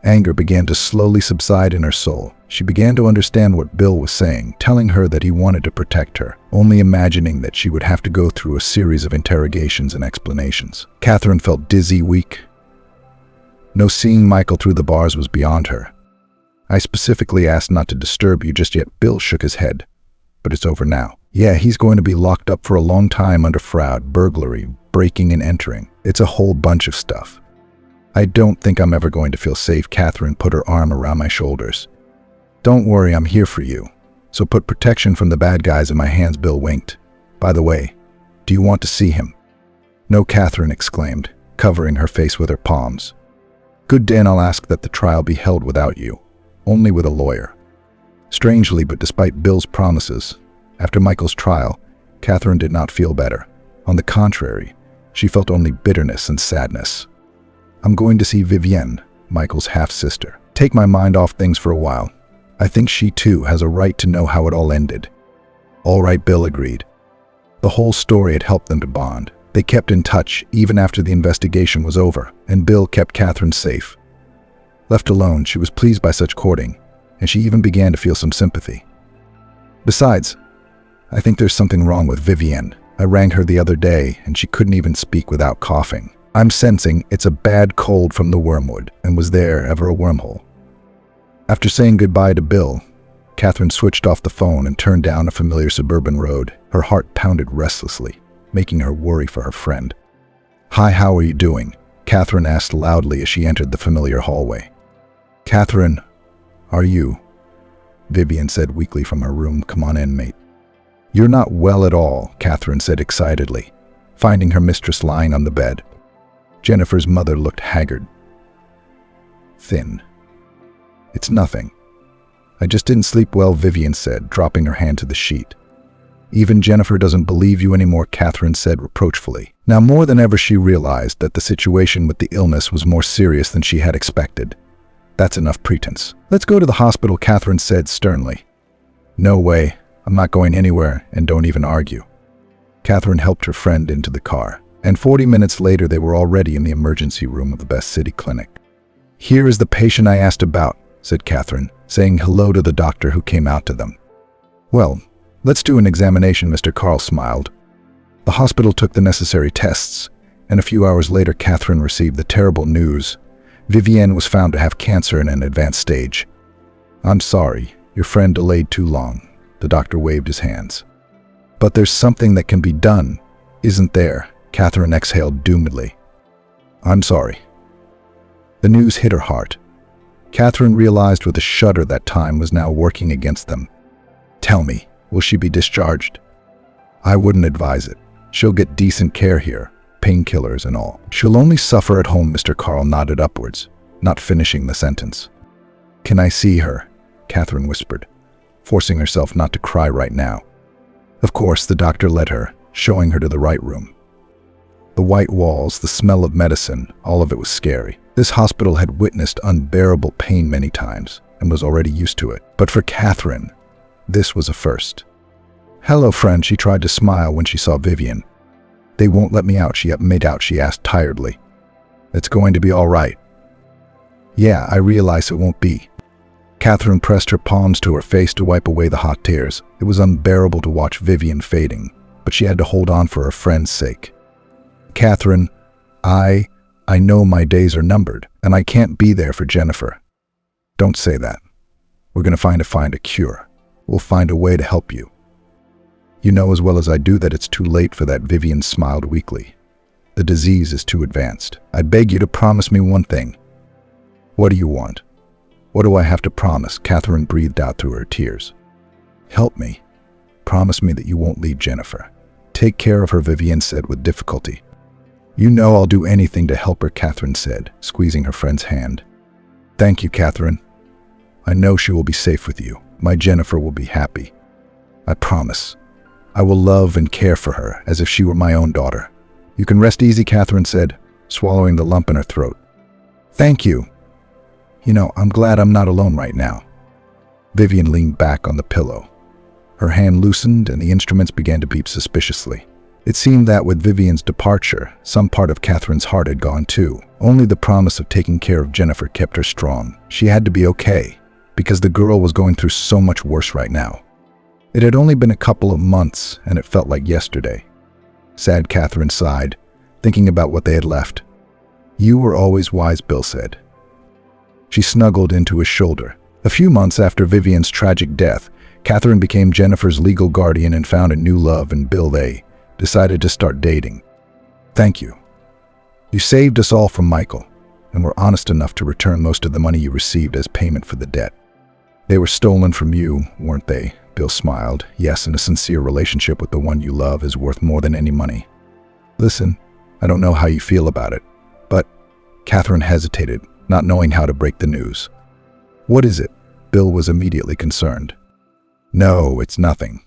Anger began to slowly subside in her soul. She began to understand what Bill was saying, telling her that he wanted to protect her, only imagining that she would have to go through a series of interrogations and explanations. Catherine felt dizzy, weak. No, seeing Michael through the bars was beyond her. "I specifically asked not to disturb you just yet." Bill shook his head. "But it's over now." "Yeah, he's going to be locked up for a long time under fraud, burglary, breaking and entering. It's a whole bunch of stuff." "I don't think I'm ever going to feel safe." Catherine put her arm around my shoulders. "Don't worry, I'm here for you. So put protection from the bad guys in my hands." Bill winked. "By the way, do you want to see him?" "No," Catherine exclaimed, covering her face with her palms. "Good, then I'll ask that the trial be held without you, only with a lawyer." Strangely, but despite Bill's promises, after Michael's trial, Catherine did not feel better. On the contrary, she felt only bitterness and sadness. "I'm going to see Vivienne, Michael's half-sister. Take my mind off things for a while. I think she too has a right to know how it all ended." "All right," Bill agreed. The whole story had helped them to bond. They kept in touch even after the investigation was over, and Bill kept Catherine safe. Left alone, she was pleased by such courting, and she even began to feel some sympathy. "Besides, I think there's something wrong with Vivienne. I rang her the other day, and she couldn't even speak without coughing. I'm sensing it's a bad cold from the wormwood, and was there ever a wormhole?" After saying goodbye to Bill, Catherine switched off the phone and turned down a familiar suburban road. Her heart pounded restlessly, making her worry for her friend. "Hi, how are you doing?" Catherine asked loudly as she entered the familiar hallway. "Catherine, are you?" Vivienne said weakly from her room. "Come on in, mate." "You're not well at all," Catherine said excitedly, finding her mistress lying on the bed. Jennifer's mother looked haggard, thin. "It's nothing. I just didn't sleep well," Vivienne said, dropping her hand to the sheet. "Even Jennifer doesn't believe you anymore," Catherine said reproachfully. Now more than ever she realized that the situation with the illness was more serious than she had expected. "That's enough pretense. Let's go to the hospital," Catherine said sternly. "No way. I'm not going anywhere, and don't even argue." Catherine helped her friend into the car, and 40 minutes later they were already in the emergency room of the best city clinic. "Here is the patient I asked about," said Catherine, saying hello to the doctor who came out to them. "Well, let's do an examination," Mr. Carl smiled. The hospital took the necessary tests, and a few hours later Catherine received the terrible news. Vivienne was found to have cancer in an advanced stage. "I'm sorry, your friend delayed too long." The doctor waved his hands. "But there's something that can be done, isn't there?" Catherine exhaled doomedly. "I'm sorry." The news hit her heart. Catherine realized with a shudder that time was now working against them. "Tell me, will she be discharged?" "I wouldn't advise it. She'll get decent care here, painkillers and all. She'll only suffer at home." Mr. Carl nodded upwards, not finishing the sentence. "Can I see her?" Catherine whispered, forcing herself not to cry right now. Of course, the doctor led her, showing her to the right room. The white walls, the smell of medicine, all of it was scary. This hospital had witnessed unbearable pain many times and was already used to it. But for Catherine, this was a first. "Hello, friend," she tried to smile when she saw Vivienne. "They won't let me out," she made out. She asked tiredly. "It's going to be all right." "Yeah, I realize it won't be." Catherine pressed her palms to her face to wipe away the hot tears. It was unbearable to watch Vivienne fading, but she had to hold on for her friend's sake. "Catherine, I know my days are numbered, and I can't be there for Jennifer." "Don't say that. We're going to find a cure. We'll find a way to help you." "You know as well as I do that it's too late for that." Vivienne smiled weakly. "The disease is too advanced. I beg you to promise me one thing." "What do you want?" "What do I have to promise?" Catherine breathed out through her tears. "Help me. Promise me that you won't leave Jennifer. Take care of her," Vivienne said with difficulty. "You know I'll do anything to help her," Catherine said, squeezing her friend's hand. "Thank you, Catherine. I know she will be safe with you. My Jennifer will be happy. I promise. I will love and care for her as if she were my own daughter." "You can rest easy," Catherine said, swallowing the lump in her throat. "Thank you. You know, I'm glad I'm not alone right now." Vivienne leaned back on the pillow. Her hand loosened and the instruments began to beep suspiciously. It seemed that with Vivian's departure, some part of Catherine's heart had gone too. Only the promise of taking care of Jennifer kept her strong. She had to be okay, because the girl was going through so much worse right now. It had only been a couple of months, and it felt like yesterday. Sad Catherine sighed, thinking about what they had left. "You were always wise," Bill said. She snuggled into his shoulder. A few months after Vivian's tragic death, Catherine became Jennifer's legal guardian and found a new love in Bill. They decided to start dating. "Thank you. You saved us all from Michael, and were honest enough to return most of the money you received as payment for the debt. They were stolen from you, weren't they?" Bill smiled. "Yes, and a sincere relationship with the one you love is worth more than any money. Listen, I don't know how you feel about it, but..." Catherine hesitated, not knowing how to break the news. "What is it?" Bill was immediately concerned. "No, it's nothing.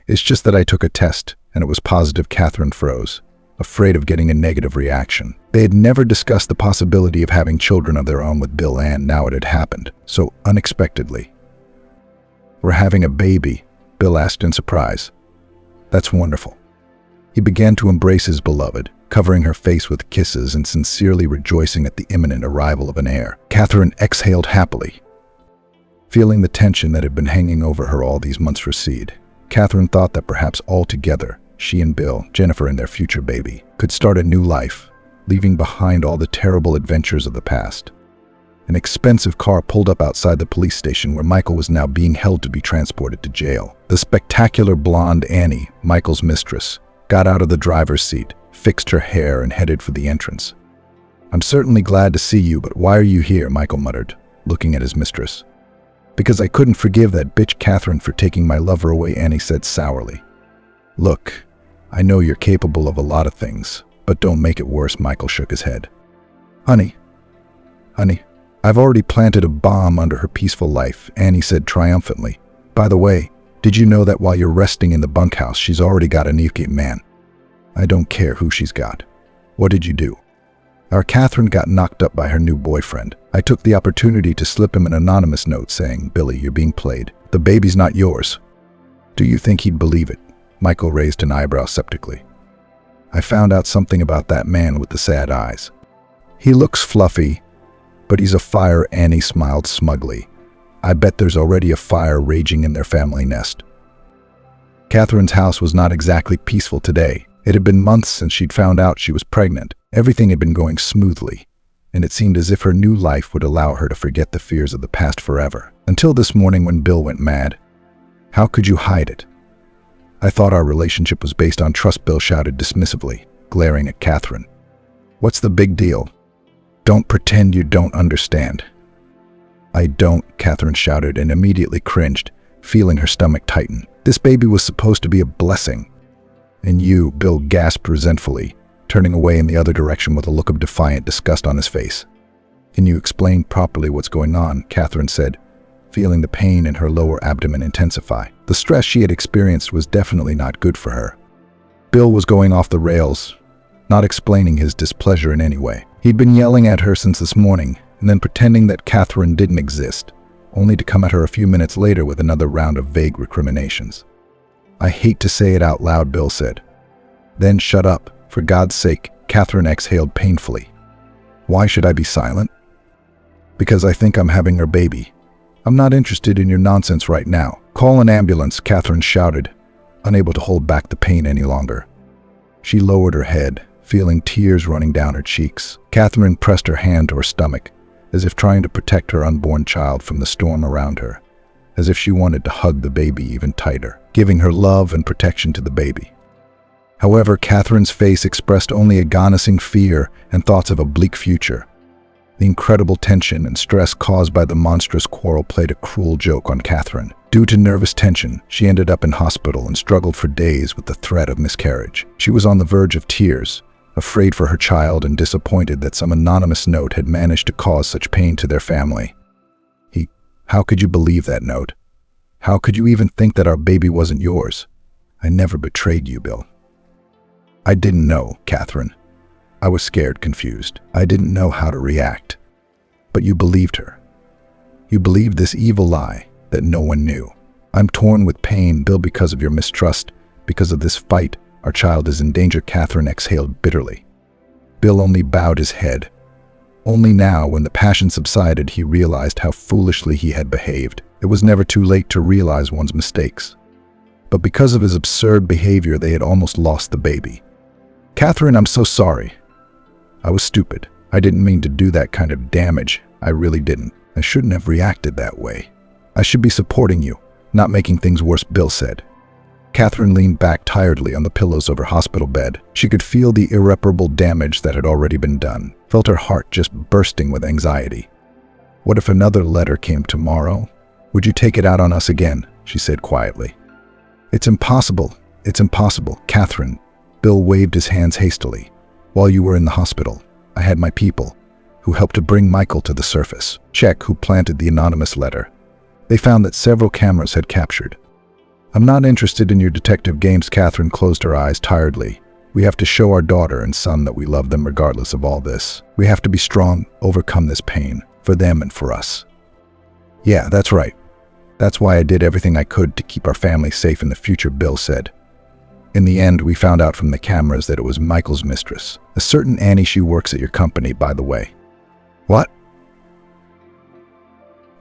It's just that I took a test, and it was positive." Catherine froze, afraid of getting a negative reaction. They had never discussed the possibility of having children of their own with Bill, and now it had happened, so unexpectedly. "We're having a baby?" Bill asked in surprise. "That's wonderful." He began to embrace his beloved, covering her face with kisses and sincerely rejoicing at the imminent arrival of an heir. Catherine exhaled happily, feeling the tension that had been hanging over her all these months recede. Catherine thought that perhaps altogether, she and Bill, Jennifer and their future baby, could start a new life, leaving behind all the terrible adventures of the past. An expensive car pulled up outside the police station where Michael was now being held to be transported to jail. The spectacular blonde Annie, Michael's mistress, got out of the driver's seat, fixed her hair and headed for the entrance. "I'm certainly glad to see you, but why are you here?" Michael muttered, looking at his mistress. "Because I couldn't forgive that bitch Catherine for taking my lover away," Annie said sourly. "Look, I know you're capable of a lot of things, but don't make it worse." Michael shook his head. Honey, I've already planted a bomb under her peaceful life," Annie said triumphantly. "By the way, did you know that while you're resting in the bunkhouse, she's already got a new man?" "I don't care who she's got. What did you do?" "Our Catherine got knocked up by her new boyfriend. I took the opportunity to slip him an anonymous note saying, 'Billy, you're being played. The baby's not yours.'" "Do you think he'd believe it?" Michael raised an eyebrow skeptically. "I found out something about that man with the sad eyes. He looks fluffy, but he's a fire." Annie smiled smugly. "I bet there's already a fire raging in their family nest." Catherine's house was not exactly peaceful today. It had been months since she'd found out she was pregnant. Everything had been going smoothly, and it seemed as if her new life would allow her to forget the fears of the past forever. Until this morning when Bill went mad. "How could you hide it?" "I thought our relationship was based on trust," Bill shouted dismissively, glaring at Catherine. "What's the big deal? Don't pretend you don't understand." "I don't," Catherine shouted and immediately cringed, feeling her stomach tighten. "This baby was supposed to be a blessing. And you," Bill gasped resentfully, turning away in the other direction with a look of defiant disgust on his face. "Can you explain properly what's going on?" Catherine said, feeling the pain in her lower abdomen intensify. The stress she had experienced was definitely not good for her. Bill was going off the rails, not explaining his displeasure in any way. He'd been yelling at her since this morning, and then pretending that Catherine didn't exist, only to come at her a few minutes later with another round of vague recriminations. "I hate to say it out loud," Bill said. "Then shut up, for God's sake." Catherine exhaled painfully. "Why should I be silent?" "Because I think I'm having her baby. I'm not interested in your nonsense right now." "Call an ambulance," Catherine shouted, unable to hold back the pain any longer. She lowered her head, feeling tears running down her cheeks. Catherine pressed her hand to her stomach, as if trying to protect her unborn child from the storm around her, as if she wanted to hug the baby even tighter, giving her love and protection to the baby. However, Catherine's face expressed only agonizing fear and thoughts of a bleak future. The incredible tension and stress caused by the monstrous quarrel played a cruel joke on Catherine. Due to nervous tension, she ended up in hospital and struggled for days with the threat of miscarriage. She was on the verge of tears, afraid for her child and disappointed that some anonymous note had managed to cause such pain to their family. How could you believe that note? How could you even think that our baby wasn't yours? I never betrayed you, Bill." "I didn't know, Catherine. I was scared, confused. I didn't know how to react. But you believed her. You believed this evil lie that no one knew." I'm torn with pain, Bill, because of your mistrust. Because of this fight, our child is in danger, Catherine exhaled bitterly. Bill only bowed his head. Only now, when the passion subsided, he realized how foolishly he had behaved. It was never too late to realize one's mistakes. But because of his absurd behavior, they had almost lost the baby. Catherine, I'm so sorry. I was stupid. I didn't mean to do that kind of damage. I really didn't. I shouldn't have reacted that way. I should be supporting you, not making things worse, Bill said. Catherine leaned back tiredly on the pillows of her hospital bed. She could feel the irreparable damage that had already been done, felt her heart just bursting with anxiety. What if another letter came tomorrow? Would you take it out on us again? She said quietly. It's impossible. It's impossible, Catherine. Bill waved his hands hastily. While you were in the hospital, I had my people, who helped to bring Michael to the surface. Check who planted the anonymous letter. They found that several cameras had captured. I'm not interested in your detective games, Catherine closed her eyes tiredly. We have to show our daughter and son that we love them regardless of all this. We have to be strong, overcome this pain, for them and for us. Yeah, that's right. That's why I did everything I could to keep our family safe in the future, Bill said. In the end, we found out from the cameras that it was Michael's mistress. A certain Annie, she works at your company, by the way. What?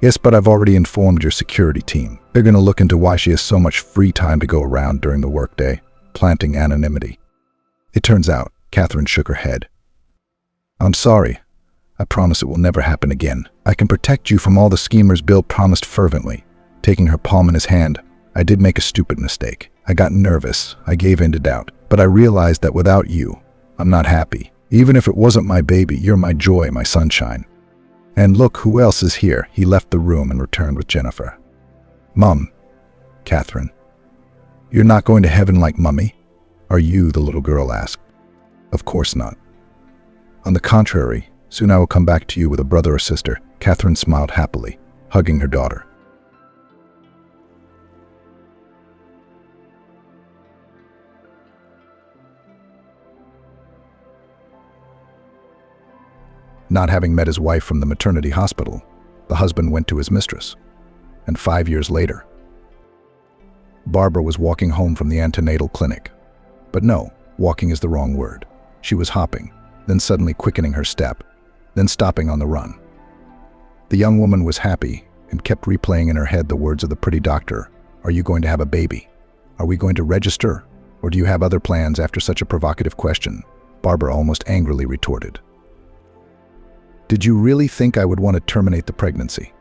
Yes, but I've already informed your security team. They're going to look into why she has so much free time to go around during the workday, planting anonymity. It turns out, Catherine shook her head. I'm sorry. I promise it will never happen again. I can protect you from all the schemers, Bill promised fervently. Taking her palm in his hand, I did make a stupid mistake. I got nervous. I gave in to doubt. But I realized that without you, I'm not happy. Even if it wasn't my baby, you're my joy, my sunshine. And look, who else is here? He left the room and returned with Jennifer. Mom, Catherine, you're not going to heaven like Mummy? Are you? The little girl asked. Of course not. On the contrary, soon I will come back to you with a brother or sister. Catherine smiled happily, hugging her daughter. Not having met his wife from the maternity hospital, the husband went to his mistress. And 5 years later, Barbara was walking home from the antenatal clinic. But no, walking is the wrong word. She was hopping, then suddenly quickening her step, then stopping on the run. The young woman was happy and kept replaying in her head the words of the pretty doctor. Are you going to have a baby? Are we going to register? Or do you have other plans after such a provocative question? Barbara almost angrily retorted. Did you really think I would want to terminate the pregnancy?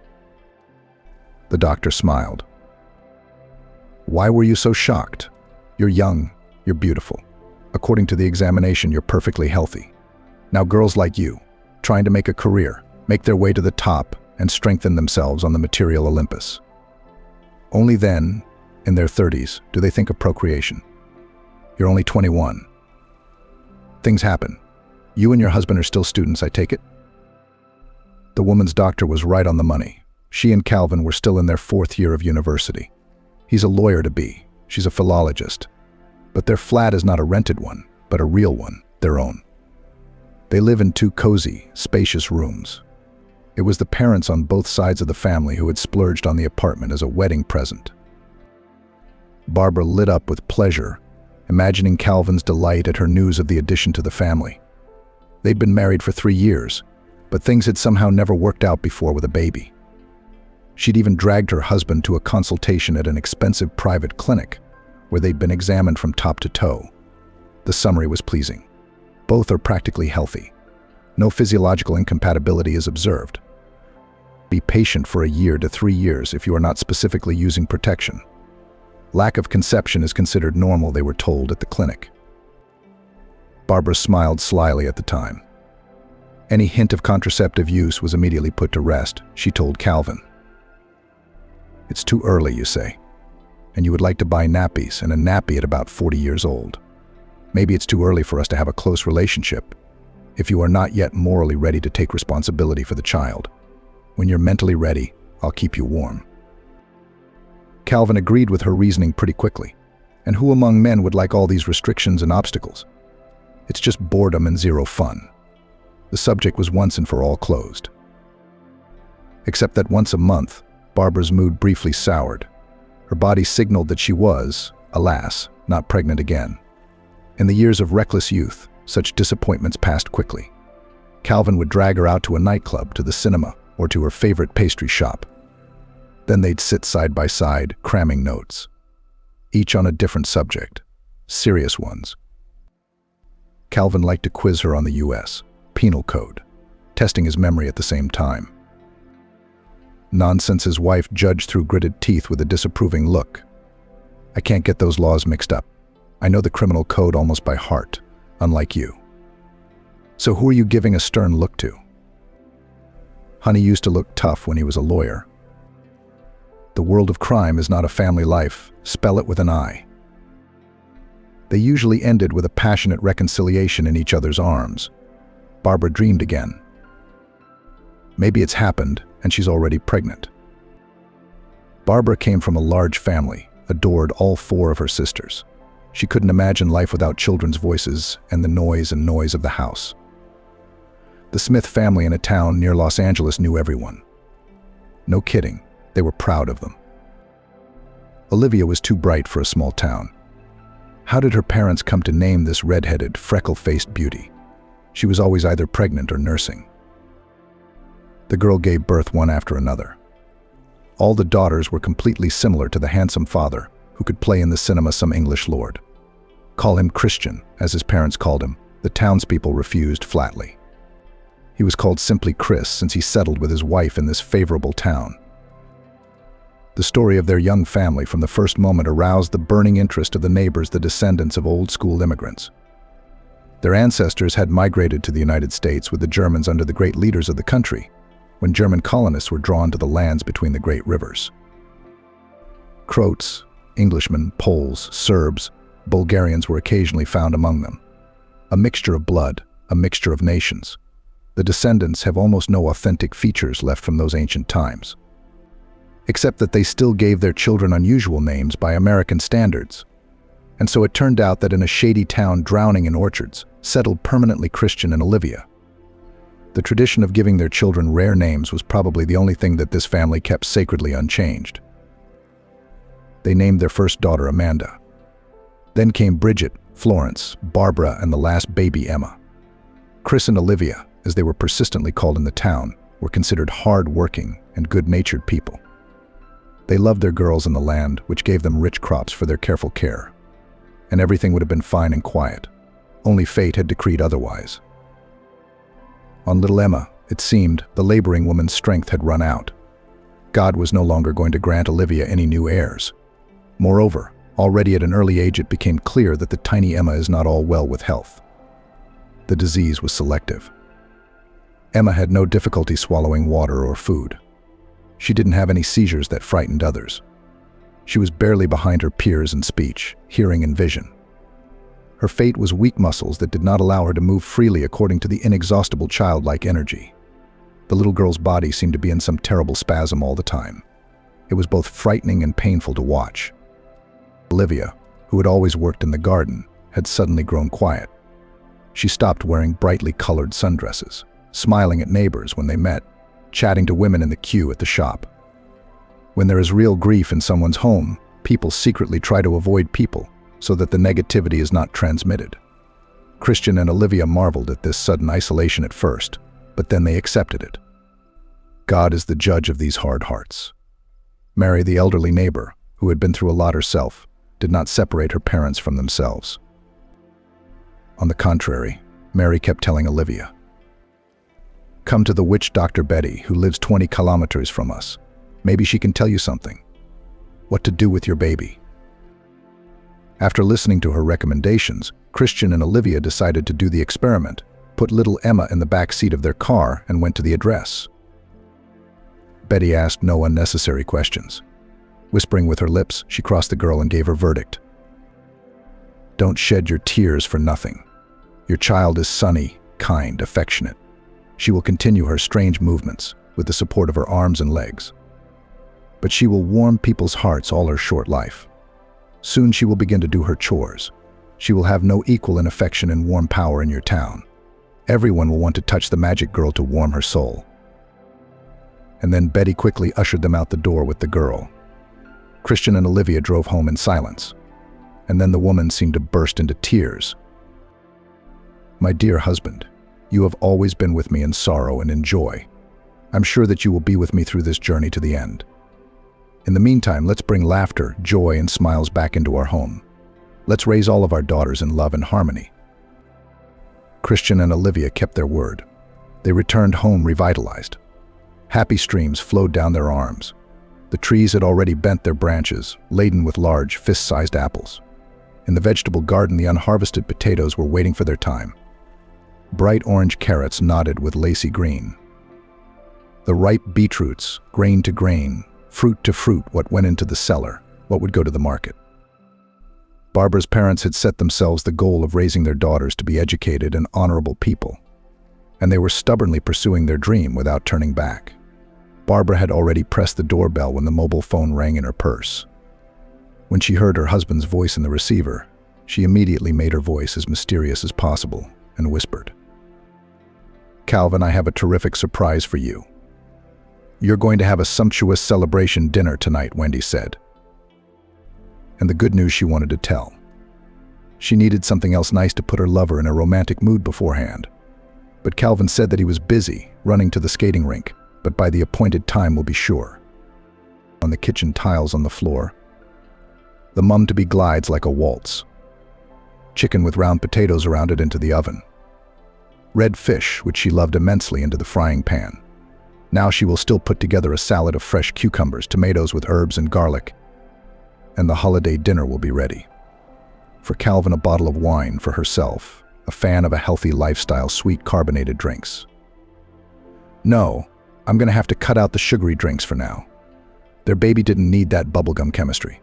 The doctor smiled. Why were you so shocked? You're young, you're beautiful. According to the examination, you're perfectly healthy. Now girls like you, trying to make a career, make their way to the top, and strengthen themselves on the material Olympus. Only then, in their 30s, do they think of procreation. You're only 21. Things happen. You and your husband are still students, I take it? The woman's doctor was right on the money. She and Calvin were still in their 4th year of university. He's a lawyer-to-be. She's a philologist. But their flat is not a rented one, but a real one, their own. They live in 2 cozy, spacious rooms. It was the parents on both sides of the family who had splurged on the apartment as a wedding present. Barbara lit up with pleasure, imagining Calvin's delight at her news of the addition to the family. They'd been married for 3 years, but things had somehow never worked out before with a baby. She'd even dragged her husband to a consultation at an expensive private clinic, where they'd been examined from top to toe. The summary was pleasing. Both are practically healthy. No physiological incompatibility is observed. Be patient for 1 year to 3 years if you are not specifically using protection. Lack of conception is considered normal, they were told at the clinic. Barbara smiled slyly at the time. Any hint of contraceptive use was immediately put to rest, she told Calvin. It's too early, you say, and you would like to buy nappies and a nappy at about 40 years old. Maybe it's too early for us to have a close relationship if you are not yet morally ready to take responsibility for the child. When you're mentally ready, I'll keep you warm. Calvin agreed with her reasoning pretty quickly. And who among men would like all these restrictions and obstacles? It's just boredom and zero fun. The subject was once and for all closed. Except that once a month, Barbara's mood briefly soured. Her body signaled that she was, alas, not pregnant again. In the years of reckless youth, such disappointments passed quickly. Calvin would drag her out to a nightclub, to the cinema, or to her favorite pastry shop. Then they'd sit side by side, cramming notes, each on a different subject, serious ones. Calvin liked to quiz her on the U.S. Penal Code, testing his memory at the same time. Nonsense's wife judged through gritted teeth with a disapproving look. I can't get those laws mixed up. I know the criminal code almost by heart, unlike you. So who are you giving a stern look to? Honey used to look tough when he was a lawyer. The world of crime is not a family life. Spell it with an I. They usually ended with a passionate reconciliation in each other's arms. Barbara dreamed again. Maybe it's happened, and she's already pregnant. Barbara came from a large family, adored all 4 of her sisters. She couldn't imagine life without children's voices and the noise of the house. The Smith family in a town near Los Angeles knew everyone. No kidding, they were proud of them. Olivia was too bright for a small town. How did her parents come to name this red-headed, freckle-faced beauty? She was always either pregnant or nursing. The girl gave birth one after another. All the daughters were completely similar to the handsome father, who could play in the cinema some English lord. Call him Christian, as his parents called him, the townspeople refused flatly. He was called simply Chris since he settled with his wife in this favorable town. The story of their young family from the first moment aroused the burning interest of the neighbors, the descendants of old-school immigrants. Their ancestors had migrated to the United States with the Germans under the great leaders of the country, when German colonists were drawn to the lands between the great rivers. Croats, Englishmen, Poles, Serbs, Bulgarians were occasionally found among them. A mixture of blood, a mixture of nations. The descendants have almost no authentic features left from those ancient times, except that they still gave their children unusual names by American standards. And so it turned out that in a shady town drowning in orchards, settled permanently Christian and Olivia. The tradition of giving their children rare names was probably the only thing that this family kept sacredly unchanged. They named their first daughter Amanda. Then came Bridget, Florence, Barbara, and the last baby Emma. Chris and Olivia, as they were persistently called in the town, were considered hard-working and good-natured people. They loved their girls and the land, which gave them rich crops for their careful care. And everything would have been fine and quiet. Only fate had decreed otherwise. On little Emma, it seemed, the laboring woman's strength had run out. God was no longer going to grant Olivia any new heirs. Moreover, already at an early age it became clear that the tiny Emma is not all well with health. The disease was selective. Emma had no difficulty swallowing water or food. She didn't have any seizures that frightened others. She was barely behind her peers in speech, hearing, and vision. Her fate was weak muscles that did not allow her to move freely according to the inexhaustible childlike energy. The little girl's body seemed to be in some terrible spasm all the time. It was both frightening and painful to watch. Olivia, who had always worked in the garden, had suddenly grown quiet. She stopped wearing brightly colored sundresses, smiling at neighbors when they met, chatting to women in the queue at the shop. When there is real grief in someone's home, people secretly try to avoid people so that the negativity is not transmitted. Christian and Olivia marveled at this sudden isolation at first, but then they accepted it. God is the judge of these hard hearts. Mary, the elderly neighbor, who had been through a lot herself, did not separate her parents from themselves. On the contrary, Mary kept telling Olivia, "Come to the witch doctor Betty, who lives 20 kilometers from us. Maybe she can tell you something. What to do with your baby." After listening to her recommendations, Christian and Olivia decided to do the experiment, put little Emma in the back seat of their car, and went to the address. Betty asked no unnecessary questions. Whispering with her lips, she crossed the girl and gave her verdict. "Don't shed your tears for nothing. Your child is sunny, kind, affectionate. She will continue her strange movements with the support of her arms and legs. But she will warm people's hearts all her short life. Soon she will begin to do her chores. She will have no equal in affection and warm power in your town. Everyone will want to touch the magic girl to warm her soul." And then Betty quickly ushered them out the door with the girl. Christian and Olivia drove home in silence, and then the woman seemed to burst into tears. "My dear husband, you have always been with me in sorrow and in joy. I'm sure that you will be with me through this journey to the end. In the meantime, let's bring laughter, joy, and smiles back into our home. Let's raise all of our daughters in love and harmony." Christian and Olivia kept their word. They returned home revitalized. Happy streams flowed down their arms. The trees had already bent their branches, laden with large, fist-sized apples. In the vegetable garden, the unharvested potatoes were waiting for their time. Bright orange carrots nodded with lacy green. The ripe beetroots, grain to grain, fruit to fruit, what went into the cellar, what would go to the market. Barbara's parents had set themselves the goal of raising their daughters to be educated and honorable people, and they were stubbornly pursuing their dream without turning back. Barbara had already pressed the doorbell when the mobile phone rang in her purse. When she heard her husband's voice in the receiver, she immediately made her voice as mysterious as possible and whispered, "Calvin, I have a terrific surprise for you. You're going to have a sumptuous celebration dinner tonight," Wendy said. And the good news she wanted to tell. She needed something else nice to put her lover in a romantic mood beforehand. But Calvin said that he was busy, running to the skating rink, but by the appointed time will be sure. On the kitchen tiles on the floor, the mum-to-be glides like a waltz. Chicken with round potatoes around it into the oven. Red fish, which she loved immensely, into the frying pan. Now she will still put together a salad of fresh cucumbers, tomatoes with herbs and garlic, and the holiday dinner will be ready. For Calvin, a bottle of wine. For herself, a fan of a healthy lifestyle, sweet carbonated drinks. "No, I'm going to have to cut out the sugary drinks for now. Their baby didn't need that bubblegum chemistry."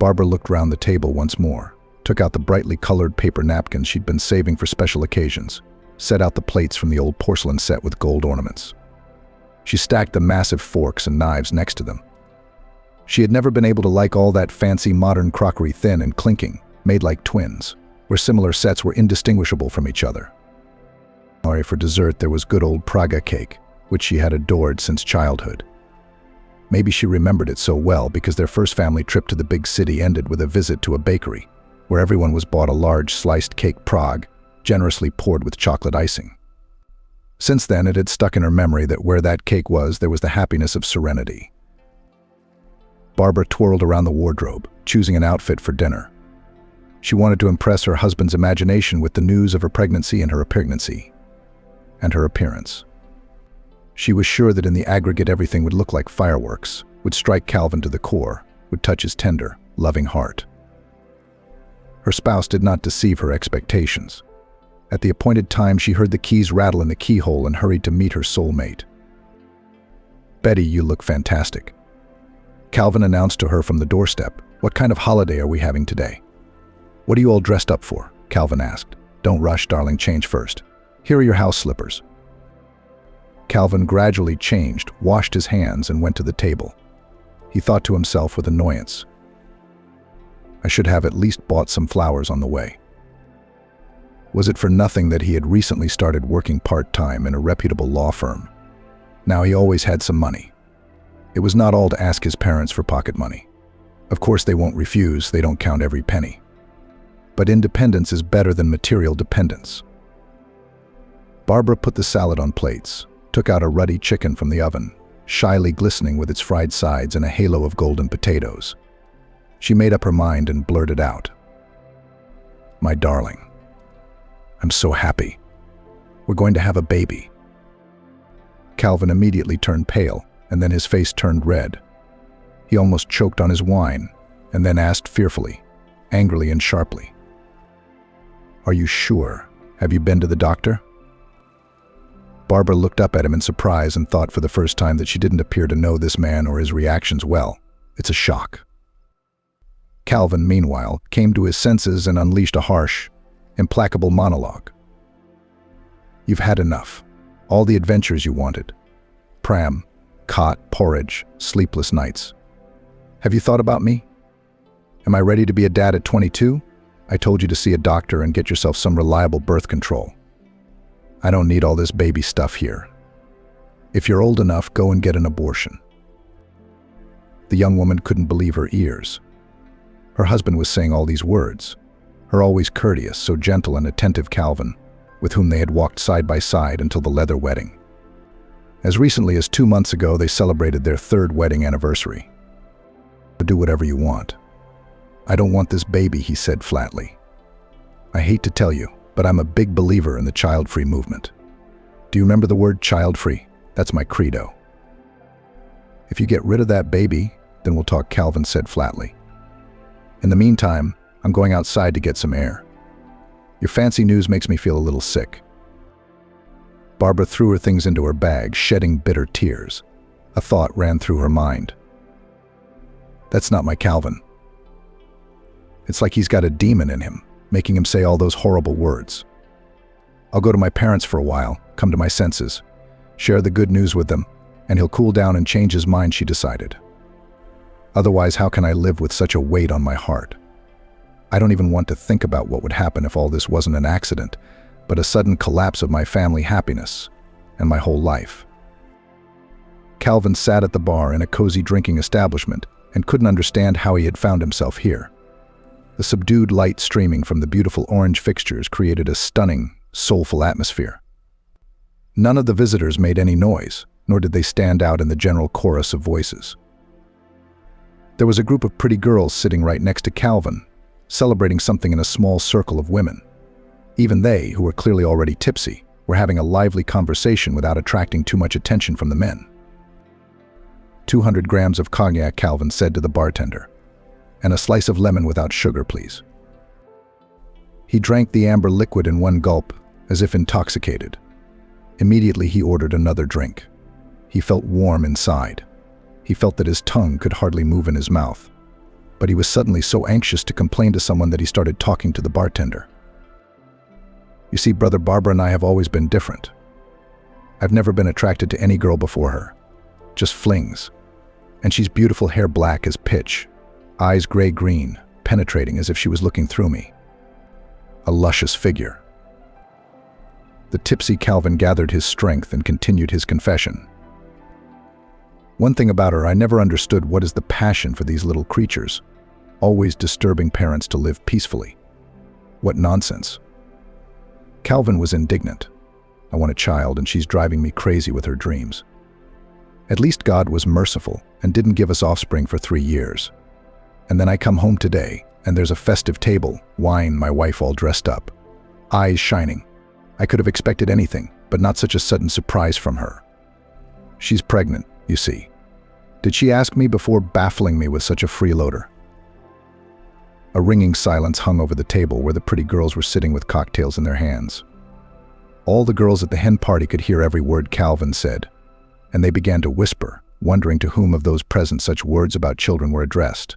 Barbara looked round the table once more, took out the brightly colored paper napkins she'd been saving for special occasions, set out the plates from the old porcelain set with gold ornaments. She stacked the massive forks and knives next to them. She had never been able to like all that fancy modern crockery, thin and clinking, made like twins, where similar sets were indistinguishable from each other. For dessert, there was good old Praga cake, which she had adored since childhood. Maybe she remembered it so well because their first family trip to the big city ended with a visit to a bakery, where everyone was bought a large sliced cake Prague, generously poured with chocolate icing. Since then, it had stuck in her memory that where that cake was, there was the happiness of serenity. Barbara twirled around the wardrobe, choosing an outfit for dinner. She wanted to impress her husband's imagination with the news of her pregnancy and her appearance. She was sure that in the aggregate everything would look like fireworks, would strike Calvin to the core, would touch his tender, loving heart. Her spouse did not deceive her expectations. At the appointed time, she heard the keys rattle in the keyhole and hurried to meet her soulmate. "Betty, you look fantastic," Calvin announced to her from the doorstep. "What kind of holiday are we having today?" "What are you all dressed up for?" Calvin asked. "Don't rush, darling, change first. Here are your house slippers." Calvin gradually changed, washed his hands, and went to the table. He thought to himself with annoyance, "I should have at least bought some flowers on the way." Was it for nothing that he had recently started working part-time in a reputable law firm? Now he always had some money. It was not all to ask his parents for pocket money. Of course they won't refuse, they don't count every penny. But independence is better than material dependence. Barbara put the salad on plates, took out a ruddy chicken from the oven, shyly glistening with its fried sides and a halo of golden potatoes. She made up her mind and blurted out, "My darling, I'm so happy. We're going to have a baby." Calvin immediately turned pale, and then his face turned red. He almost choked on his wine, and then asked fearfully, angrily and sharply, "Are you sure? Have you been to the doctor?" Barbara looked up at him in surprise and thought for the first time that she didn't appear to know this man or his reactions well. It's a shock. Calvin, meanwhile, came to his senses and unleashed a harsh, implacable monologue. "You've had enough. All the adventures you wanted. Pram, cot, porridge, sleepless nights. Have you thought about me? Am I ready to be a dad at 22? I told you to see a doctor and get yourself some reliable birth control. I don't need all this baby stuff here. If you're old enough, go and get an abortion." The young woman couldn't believe her ears. Her husband was saying all these words. Her always courteous, so gentle and attentive Calvin, with whom they had walked side by side until the leather wedding. As recently as 2 months ago, they celebrated their 3rd wedding anniversary. Do whatever you want. I don't want this baby, he said flatly. I hate to tell you, but I'm a big believer in the child-free movement. Do you remember the word child-free? That's my credo. If you get rid of that baby, then we'll talk, Calvin said flatly. In the meantime, I'm going outside to get some air. Your fancy news makes me feel a little sick. Barbara threw her things into her bag, shedding bitter tears. A thought ran through her mind. That's not my Calvin. It's like he's got a demon in him, making him say all those horrible words. I'll go to my parents for a while, come to my senses, share the good news with them, and he'll cool down and change his mind, she decided. Otherwise, how can I live with such a weight on my heart? I don't even want to think about what would happen if all this wasn't an accident, but a sudden collapse of my family happiness and my whole life. Calvin sat at the bar in a cozy drinking establishment and couldn't understand how he had found himself here. The subdued light streaming from the beautiful orange fixtures created a stunning, soulful atmosphere. None of the visitors made any noise, nor did they stand out in the general chorus of voices. There was a group of pretty girls sitting right next to Calvin, celebrating something in a small circle of women. Even they, who were clearly already tipsy, were having a lively conversation without attracting too much attention from the men. 200 grams of cognac, Calvin said to the bartender. And a slice of lemon without sugar, please. He drank the amber liquid in one gulp, as if intoxicated. Immediately he ordered another drink. He felt warm inside. He felt that his tongue could hardly move in his mouth. But he was suddenly so anxious to complain to someone that he started talking to the bartender. You see, Brother, Barbara and I have always been different. I've never been attracted to any girl before her. Just flings. And she's beautiful, hair black as pitch, eyes gray-green, penetrating as if she was looking through me. A luscious figure. The tipsy Calvin gathered his strength and continued his confession. One thing about her, I never understood what is the passion for these little creatures, always disturbing parents to live peacefully. What nonsense. Calvin was indignant. I want a child and she's driving me crazy with her dreams. At least God was merciful and didn't give us offspring for 3 years. And then I come home today and there's a festive table, wine, my wife all dressed up, eyes shining. I could have expected anything, but not such a sudden surprise from her. She's pregnant, you see. Did she ask me before baffling me with such a freeloader? A ringing silence hung over the table where the pretty girls were sitting with cocktails in their hands. All the girls at the hen party could hear every word Calvin said, and they began to whisper, wondering to whom of those present such words about children were addressed.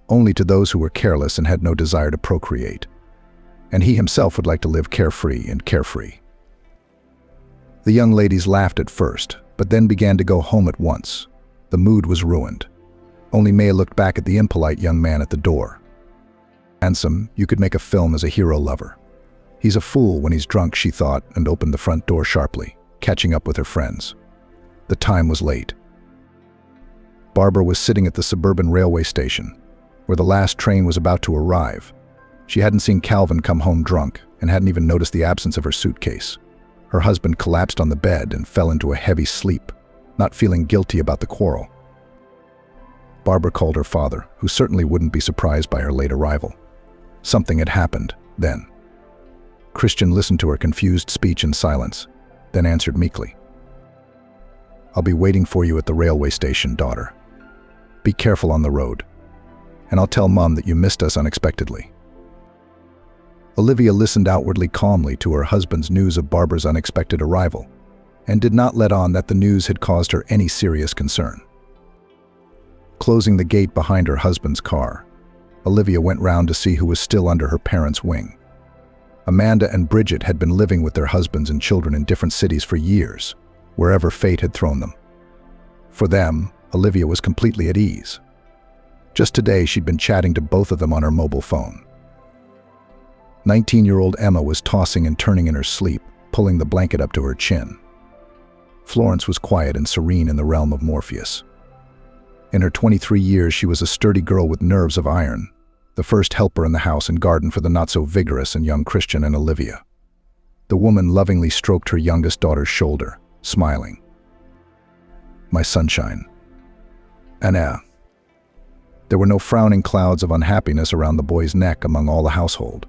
Only to those who were careless and had no desire to procreate. And he himself would like to live carefree and carefree. The young ladies laughed at first, but then began to go home at once. The mood was ruined. Only May looked back at the impolite young man at the door. Handsome, you could make a film as a hero lover. He's a fool when he's drunk, she thought, and opened the front door sharply, catching up with her friends. The time was late. Barbara was sitting at the suburban railway station, where the last train was about to arrive. She hadn't seen Calvin come home drunk and hadn't even noticed the absence of her suitcase. Her husband collapsed on the bed and fell into a heavy sleep, not feeling guilty about the quarrel. Barbara called her father, who certainly wouldn't be surprised by her late arrival. Something had happened, then. Christian listened to her confused speech in silence, then answered meekly. I'll be waiting for you at the railway station, daughter. Be careful on the road. And I'll tell Mom that you missed us unexpectedly. Olivia listened outwardly calmly to her husband's news of Barbara's unexpected arrival, and did not let on that the news had caused her any serious concern. Closing the gate behind her husband's car, Olivia went round to see who was still under her parents' wing. Amanda and Bridget had been living with their husbands and children in different cities for years, wherever fate had thrown them. For them, Olivia was completely at ease. Just today, she'd been chatting to both of them on her mobile phone. 19-year-old Emma was tossing and turning in her sleep, pulling the blanket up to her chin. Florence was quiet and serene in the realm of Morpheus. In her 23 years, she was a sturdy girl with nerves of iron, the first helper in the house and garden for the not-so-vigorous and young Christian and Olivia. The woman lovingly stroked her youngest daughter's shoulder, smiling. "My sunshine." Anna. There were no frowning clouds of unhappiness around the boy's neck among all the household.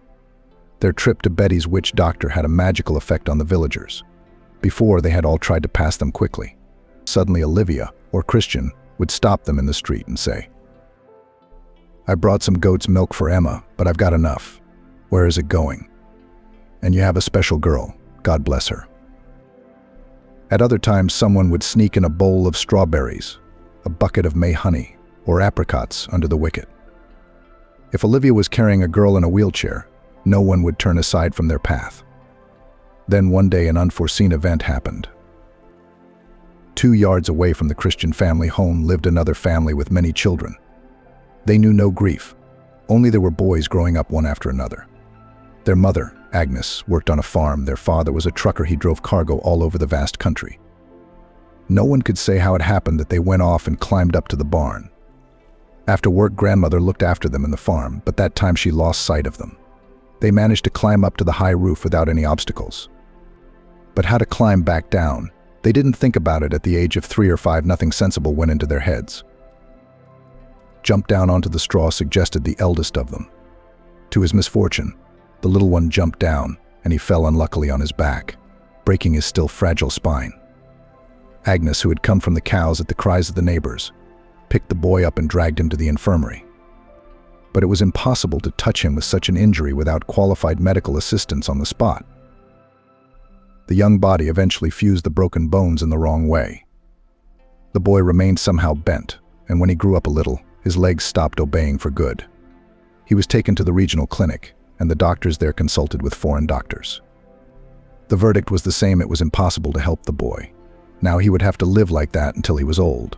Their trip to Betty's witch doctor had a magical effect on the villagers. Before, they had all tried to pass them quickly. Suddenly Olivia, or Christian, would stop them in the street and say, "I brought some goat's milk for Emma, but I've got enough. Where is it going? And you have a special girl, God bless her." At other times, someone would sneak in a bowl of strawberries, a bucket of May honey, or apricots under the wicket. If Olivia was carrying a girl in a wheelchair, no one would turn aside from their path. Then one day an unforeseen event happened. 2 yards away from the Christian family home lived another family with many children. They knew no grief, only there were boys growing up one after another. Their mother, Agnes, worked on a farm. Their father was a trucker. He drove cargo all over the vast country. No one could say how it happened that they went off and climbed up to the barn. After work, grandmother looked after them in the farm, but that time she lost sight of them. They managed to climb up to the high roof without any obstacles. But how to climb back down? They didn't think about it at the age of 3 or 5. Nothing sensible went into their heads. "Jump down onto the straw," suggested the eldest of them. To his misfortune, the little one jumped down, and he fell unluckily on his back, breaking his still fragile spine. Agnes, who had come from the cows at the cries of the neighbors, picked the boy up and dragged him to the infirmary. But it was impossible to touch him with such an injury without qualified medical assistance on the spot. The young body eventually fused the broken bones in the wrong way. The boy remained somehow bent, and when he grew up a little, his legs stopped obeying for good. He was taken to the regional clinic, and the doctors there consulted with foreign doctors. The verdict was the same: it was impossible to help the boy. Now he would have to live like that until he was old.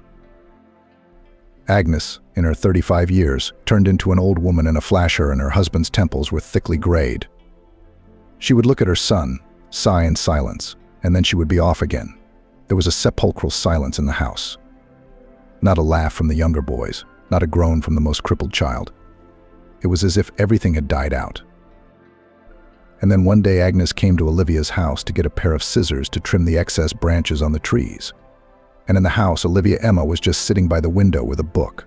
Agnes, in her 35 years, turned into an old woman in a flasher, and her husband's temples were thickly grayed. She would look at her son, sigh in silence, and then she would be off again. There was a sepulchral silence in the house. Not a laugh from the younger boys, not a groan from the most crippled child. It was as if everything had died out. And then one day Agnes came to Olivia's house to get a pair of scissors to trim the excess branches on the trees. And in the house, Olivia Emma was just sitting by the window with a book.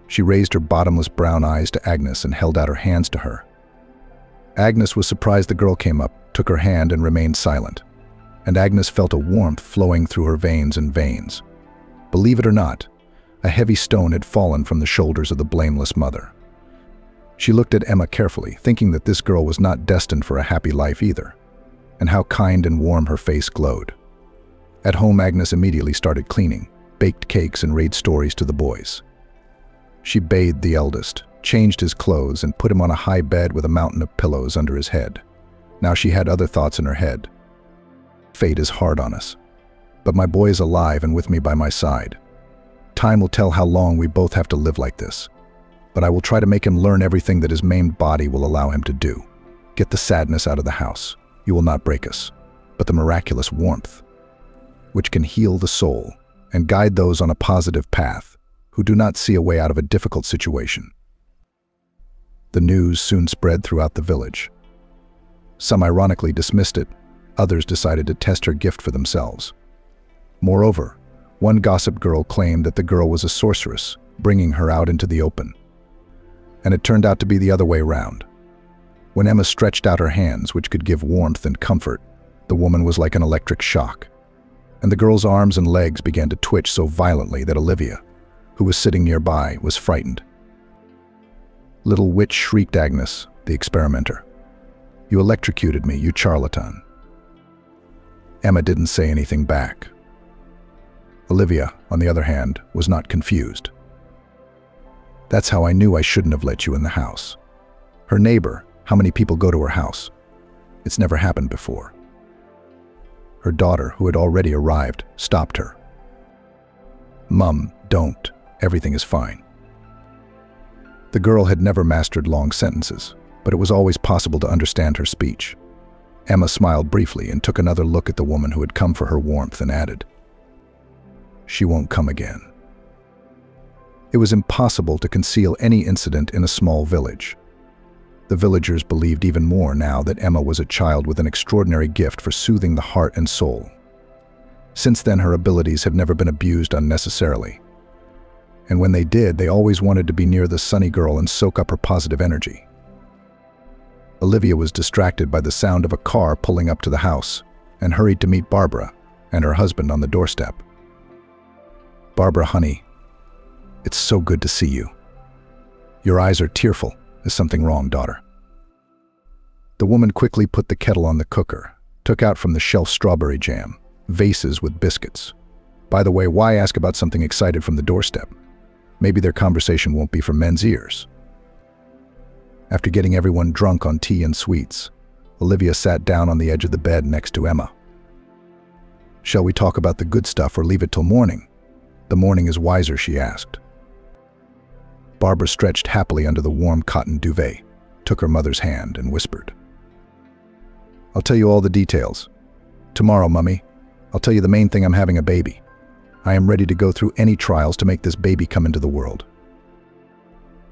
She raised her bottomless brown eyes to Agnes and held out her hands to her. Agnes was surprised the girl came up, took her hand, and remained silent. And Agnes felt a warmth flowing through her veins and veins. Believe it or not, a heavy stone had fallen from the shoulders of the blameless mother. She looked at Emma carefully, thinking that this girl was not destined for a happy life either. And how kind and warm her face glowed. At home, Agnes immediately started cleaning, baked cakes, and read stories to the boys. She bathed the eldest, changed his clothes, and put him on a high bed with a mountain of pillows under his head. Now she had other thoughts in her head. Fate is hard on us. But my boy is alive and with me by my side. Time will tell how long we both have to live like this. But I will try to make him learn everything that his maimed body will allow him to do. Get the sadness out of the house. You will not break us, but the miraculous warmth, which can heal the soul and guide those on a positive path who do not see a way out of a difficult situation. The news soon spread throughout the village. Some ironically dismissed it, others decided to test her gift for themselves. Moreover, one gossip girl claimed that the girl was a sorceress, bringing her out into the open. And it turned out to be the other way round. When Emma stretched out her hands, which could give warmth and comfort, the woman was like an electric shock. And the girl's arms and legs began to twitch so violently that Olivia, who was sitting nearby, was frightened. "Little witch," shrieked Agnes, the experimenter. "You electrocuted me, you charlatan." Emma didn't say anything back. Olivia, on the other hand, was not confused. "That's how I knew I shouldn't have let you in the house." Her neighbor, how many people go to her house? It's never happened before. Her daughter, who had already arrived, stopped her. "Mum, don't. Everything is fine." The girl had never mastered long sentences, but it was always possible to understand her speech. Emma smiled briefly and took another look at the woman who had come for her warmth and added, "She won't come again." It was impossible to conceal any incident in a small village. The villagers believed even more now that Emma was a child with an extraordinary gift for soothing the heart and soul. Since then, her abilities have never been abused unnecessarily. And when they did, they always wanted to be near the sunny girl and soak up her positive energy. Olivia was distracted by the sound of a car pulling up to the house and hurried to meet Barbara and her husband on the doorstep. "Barbara, honey, it's so good to see you. Your eyes are tearful. Is something wrong, daughter?" The woman quickly put the kettle on the cooker, took out from the shelf strawberry jam, vases with biscuits. By the way, why ask about something excited from the doorstep? Maybe their conversation won't be for men's ears. After getting everyone drunk on tea and sweets, Olivia sat down on the edge of the bed next to Emma. "Shall we talk about the good stuff or leave it till morning? The morning is wiser," she asked. Barbara stretched happily under the warm cotton duvet, took her mother's hand, and whispered, "I'll tell you all the details. Tomorrow, Mummy, I'll tell you the main thing: I'm having a baby. I am ready to go through any trials to make this baby come into the world."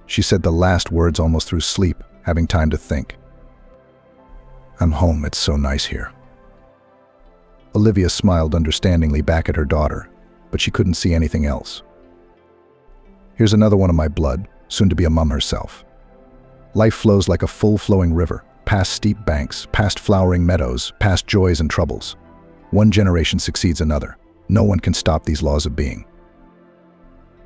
She said the last words almost through sleep, having time to think. "I'm home. It's so nice here." Olivia smiled understandingly back at her daughter, but she couldn't see anything else. "Here's another one of my blood, soon to be a mum herself. Life flows like a full-flowing river, past steep banks, past flowering meadows, past joys and troubles. One generation succeeds another. No one can stop these laws of being."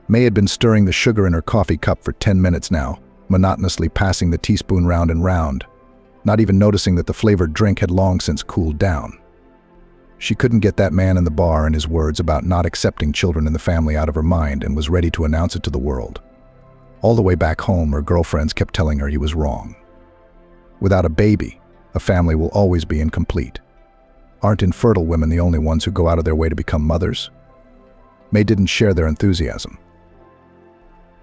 May had been stirring the sugar in her coffee cup for 10 minutes now, monotonously passing the teaspoon round and round, not even noticing that the flavored drink had long since cooled down. She couldn't get that man in the bar and his words about not accepting children in the family out of her mind, and was ready to announce it to the world. All the way back home, her girlfriends kept telling her he was wrong. Without a baby, a family will always be incomplete. Aren't infertile women the only ones who go out of their way to become mothers? May didn't share their enthusiasm.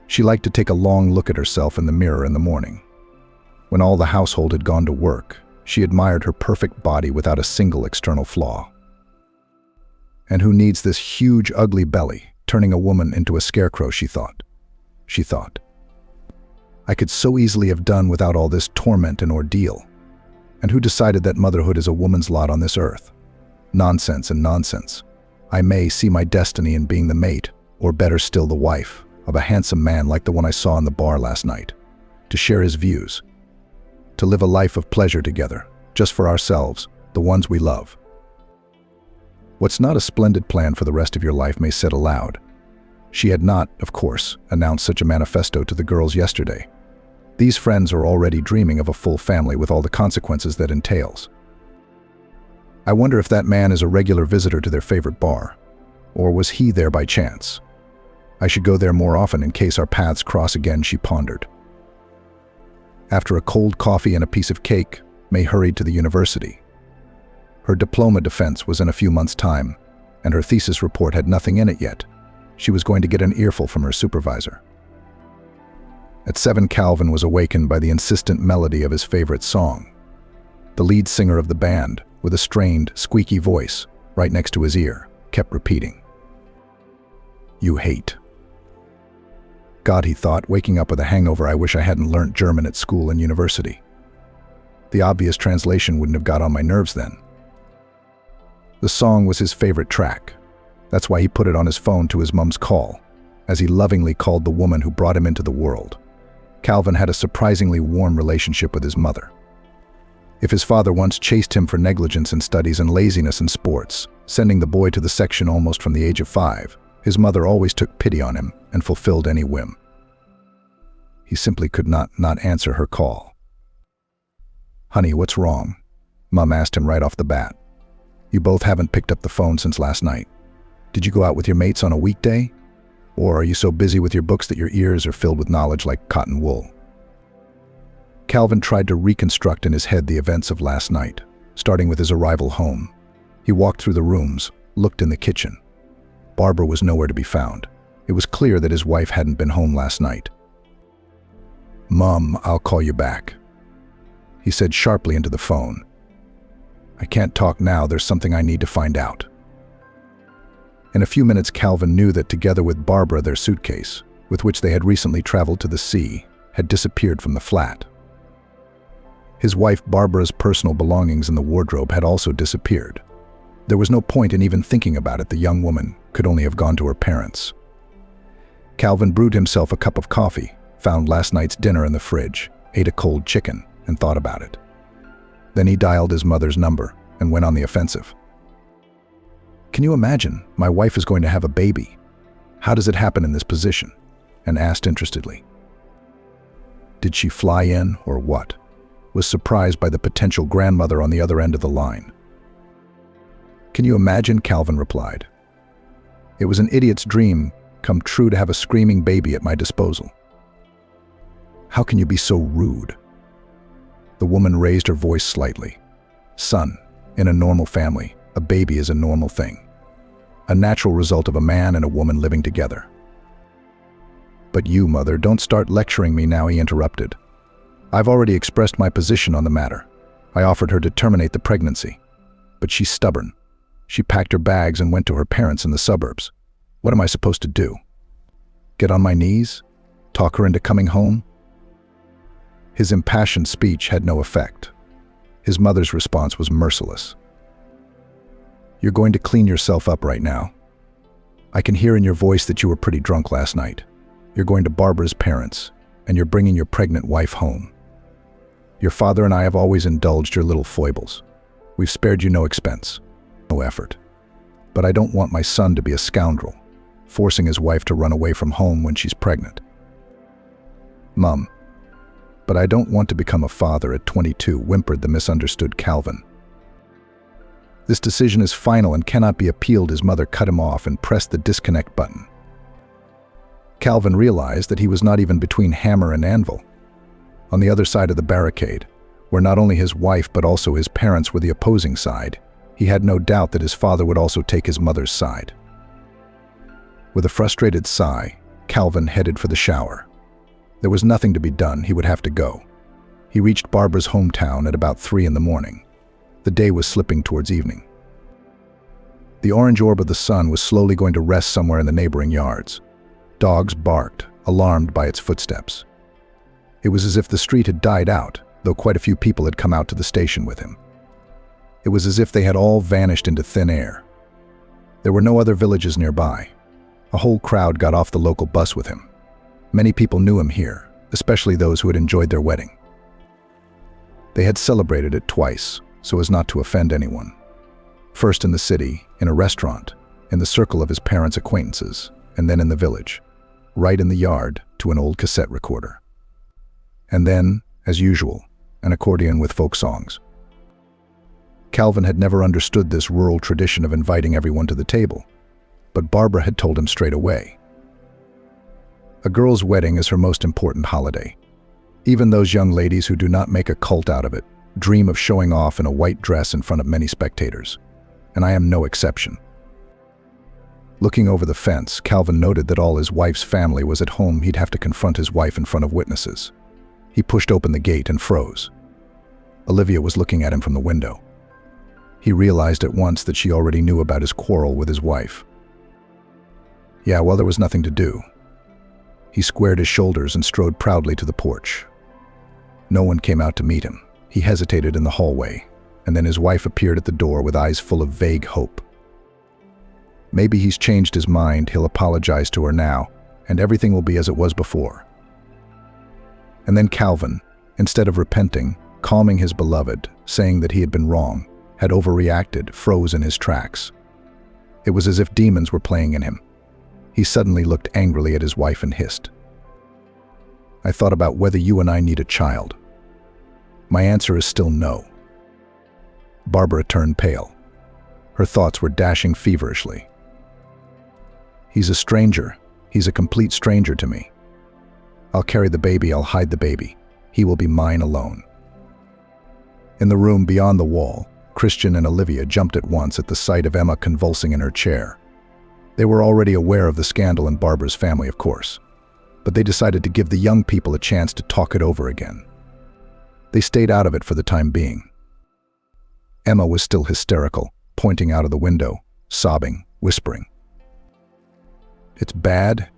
She liked to take a long look at herself in the mirror in the morning. When all the household had gone to work, she admired her perfect body without a single external flaw. And who needs this huge, ugly belly, turning a woman into a scarecrow, she thought. I could so easily have done without all this torment and ordeal. And who decided that motherhood is a woman's lot on this earth? Nonsense and nonsense. I may see my destiny in being the mate, or better still the wife, of a handsome man like the one I saw in the bar last night. To share his views. To live a life of pleasure together, just for ourselves, the ones we love. What's not a splendid plan for the rest of your life, May said aloud. She had not, of course, announced such a manifesto to the girls yesterday. These friends are already dreaming of a full family with all the consequences that entails. I wonder if that man is a regular visitor to their favorite bar, or was he there by chance? I should go there more often in case our paths cross again, she pondered. After a cold coffee and a piece of cake, May hurried to the university. Her diploma defense was in a few months' time, and her thesis report had nothing in it yet. She was going to get an earful from her supervisor. At 7, Calvin was awakened by the insistent melody of his favorite song. The lead singer of the band, with a strained, squeaky voice, right next to his ear, kept repeating, "You hate." God, he thought, waking up with a hangover, I wish I hadn't learnt German at school and university. The obvious translation wouldn't have got on my nerves then. The song was his favorite track. That's why he put it on his phone to his mum's call, as he lovingly called the woman who brought him into the world. Calvin had a surprisingly warm relationship with his mother. If his father once chased him for negligence in studies and laziness in sports, sending the boy to the section almost from the age of 5, his mother always took pity on him and fulfilled any whim. He simply could not answer her call. "Honey, what's wrong?" Mum asked him right off the bat. "You both haven't picked up the phone since last night. Did you go out with your mates on a weekday? Or are you so busy with your books that your ears are filled with knowledge like cotton wool?" Calvin tried to reconstruct in his head the events of last night, starting with his arrival home. He walked through the rooms, looked in the kitchen. Barbara was nowhere to be found. It was clear that his wife hadn't been home last night. "Mum, I'll call you back," he said sharply into the phone. "I can't talk now. There's something I need to find out." In a few minutes, Calvin knew that together with Barbara, their suitcase, with which they had recently traveled to the sea, had disappeared from the flat. His wife Barbara's personal belongings in the wardrobe had also disappeared. There was no point in even thinking about it. The young woman could only have gone to her parents. Calvin brewed himself a cup of coffee, found last night's dinner in the fridge, ate a cold chicken, and thought about it. Then he dialed his mother's number and went on the offensive. "Can you imagine? My wife is going to have a baby. How does it happen in this position?" and asked interestedly. Did she fly in or what? Was surprised by the potential grandmother on the other end of the line. "Can you imagine?" Calvin replied. "It was an idiot's dream come true to have a screaming baby at my disposal." "How can you be so rude?" The woman raised her voice slightly. "Son, in a normal family, a baby is a normal thing. A natural result of a man and a woman living together." "But you, mother, don't start lecturing me now," he interrupted. "I've already expressed my position on the matter. I offered her to terminate the pregnancy. But she's stubborn. She packed her bags and went to her parents in the suburbs. What am I supposed to do? Get on my knees? Talk her into coming home?" His impassioned speech had no effect. His mother's response was merciless. "You're going to clean yourself up right now. I can hear in your voice that you were pretty drunk last night. You're going to Barbara's parents, and you're bringing your pregnant wife home. Your father and I have always indulged your little foibles. We've spared you no expense, no effort. But I don't want my son to be a scoundrel, forcing his wife to run away from home when she's pregnant. Mum, but I don't want to become a father at 22, whimpered the misunderstood Calvin. This decision is final and cannot be appealed. His mother cut him off and pressed the disconnect button. Calvin realized that he was not even between hammer and anvil. On the other side of the barricade, where not only his wife but also his parents were the opposing side, he had no doubt that his father would also take his mother's side. With a frustrated sigh, Calvin headed for the shower. There was nothing to be done. He would have to go. He reached Barbara's hometown at about 3 in the morning. The day was slipping towards evening. The orange orb of the sun was slowly going to rest somewhere in the neighboring yards. Dogs barked, alarmed by its footsteps. It was as if the street had died out, though quite a few people had come out to the station with him. It was as if they had all vanished into thin air. There were no other villages nearby. A whole crowd got off the local bus with him. Many people knew him here, especially those who had enjoyed their wedding. They had celebrated it twice, so as not to offend anyone. First in the city, in a restaurant, in the circle of his parents' acquaintances, and then in the village, right in the yard to an old cassette recorder. And then, as usual, an accordion with folk songs. Calvin had never understood this rural tradition of inviting everyone to the table, but Barbara had told him straight away. A girl's wedding is her most important holiday. Even those young ladies who do not make a cult out of it dream of showing off in a white dress in front of many spectators, and I am no exception. Looking over the fence, Calvin noted that all his wife's family was at home. He'd have to confront his wife in front of witnesses. He pushed open the gate and froze. Olivia was looking at him from the window. He realized at once that she already knew about his quarrel with his wife. Yeah, well, there was nothing to do. He squared his shoulders and strode proudly to the porch. No one came out to meet him. He hesitated in the hallway, and then his wife appeared at the door with eyes full of vague hope. Maybe he's changed his mind. He'll apologize to her now, and everything will be as it was before. And then Calvin, instead of repenting, calming his beloved, saying that he had been wrong, had overreacted, froze in his tracks. It was as if demons were playing in him. He suddenly looked angrily at his wife and hissed, "I thought about whether you and I need a child. My answer is still no." Barbara turned pale. Her thoughts were dashing feverishly. "He's a stranger. He's a complete stranger to me. I'll carry the baby, I'll hide the baby. He will be mine alone." In the room beyond the wall, Christian and Olivia jumped at once at the sight of Emma convulsing in her chair. They were already aware of the scandal in Barbara's family, of course, but they decided to give the young people a chance to talk it over again. They stayed out of it for the time being. Emma was still hysterical, pointing out of the window, sobbing, whispering, "It's bad.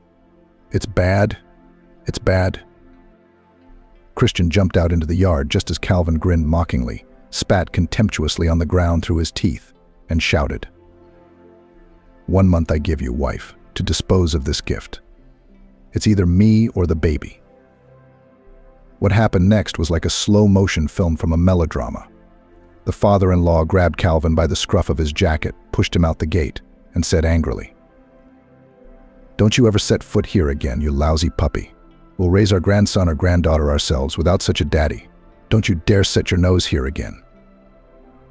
It's bad. It's bad. Christian jumped out into the yard just as Calvin grinned mockingly, spat contemptuously on the ground through his teeth, and shouted, "1 month I give you, wife, to dispose of this gift. It's either me or the baby." What happened next was like a slow-motion film from a melodrama. The father-in-law grabbed Calvin by the scruff of his jacket, pushed him out the gate, and said angrily, "Don't you ever set foot here again, you lousy puppy. We'll raise our grandson or granddaughter ourselves without such a daddy. Don't you dare set your nose here again.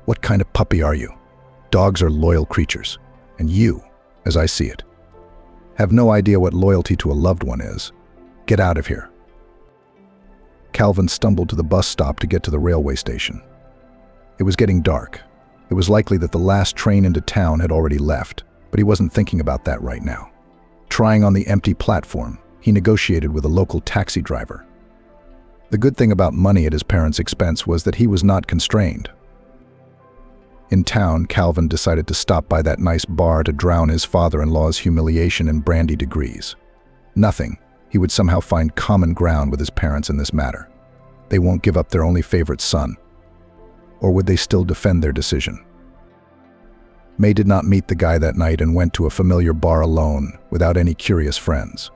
What kind of puppy are you? Dogs are loyal creatures, and you, as I see it, have no idea what loyalty to a loved one is. Get out of here." Calvin stumbled to the bus stop to get to the railway station. It was getting dark. It was likely that the last train into town had already left, but he wasn't thinking about that right now. Trying on the empty platform, he negotiated with a local taxi driver. The good thing about money at his parents' expense was that he was not constrained. In town, Calvin decided to stop by that nice bar to drown his father-in-law's humiliation in brandy degrees. Nothing. He would somehow find common ground with his parents in this matter. They won't give up their only favorite son. Or would they still defend their decision? May did not meet the guy that night and went to a familiar bar alone, without any curious friends.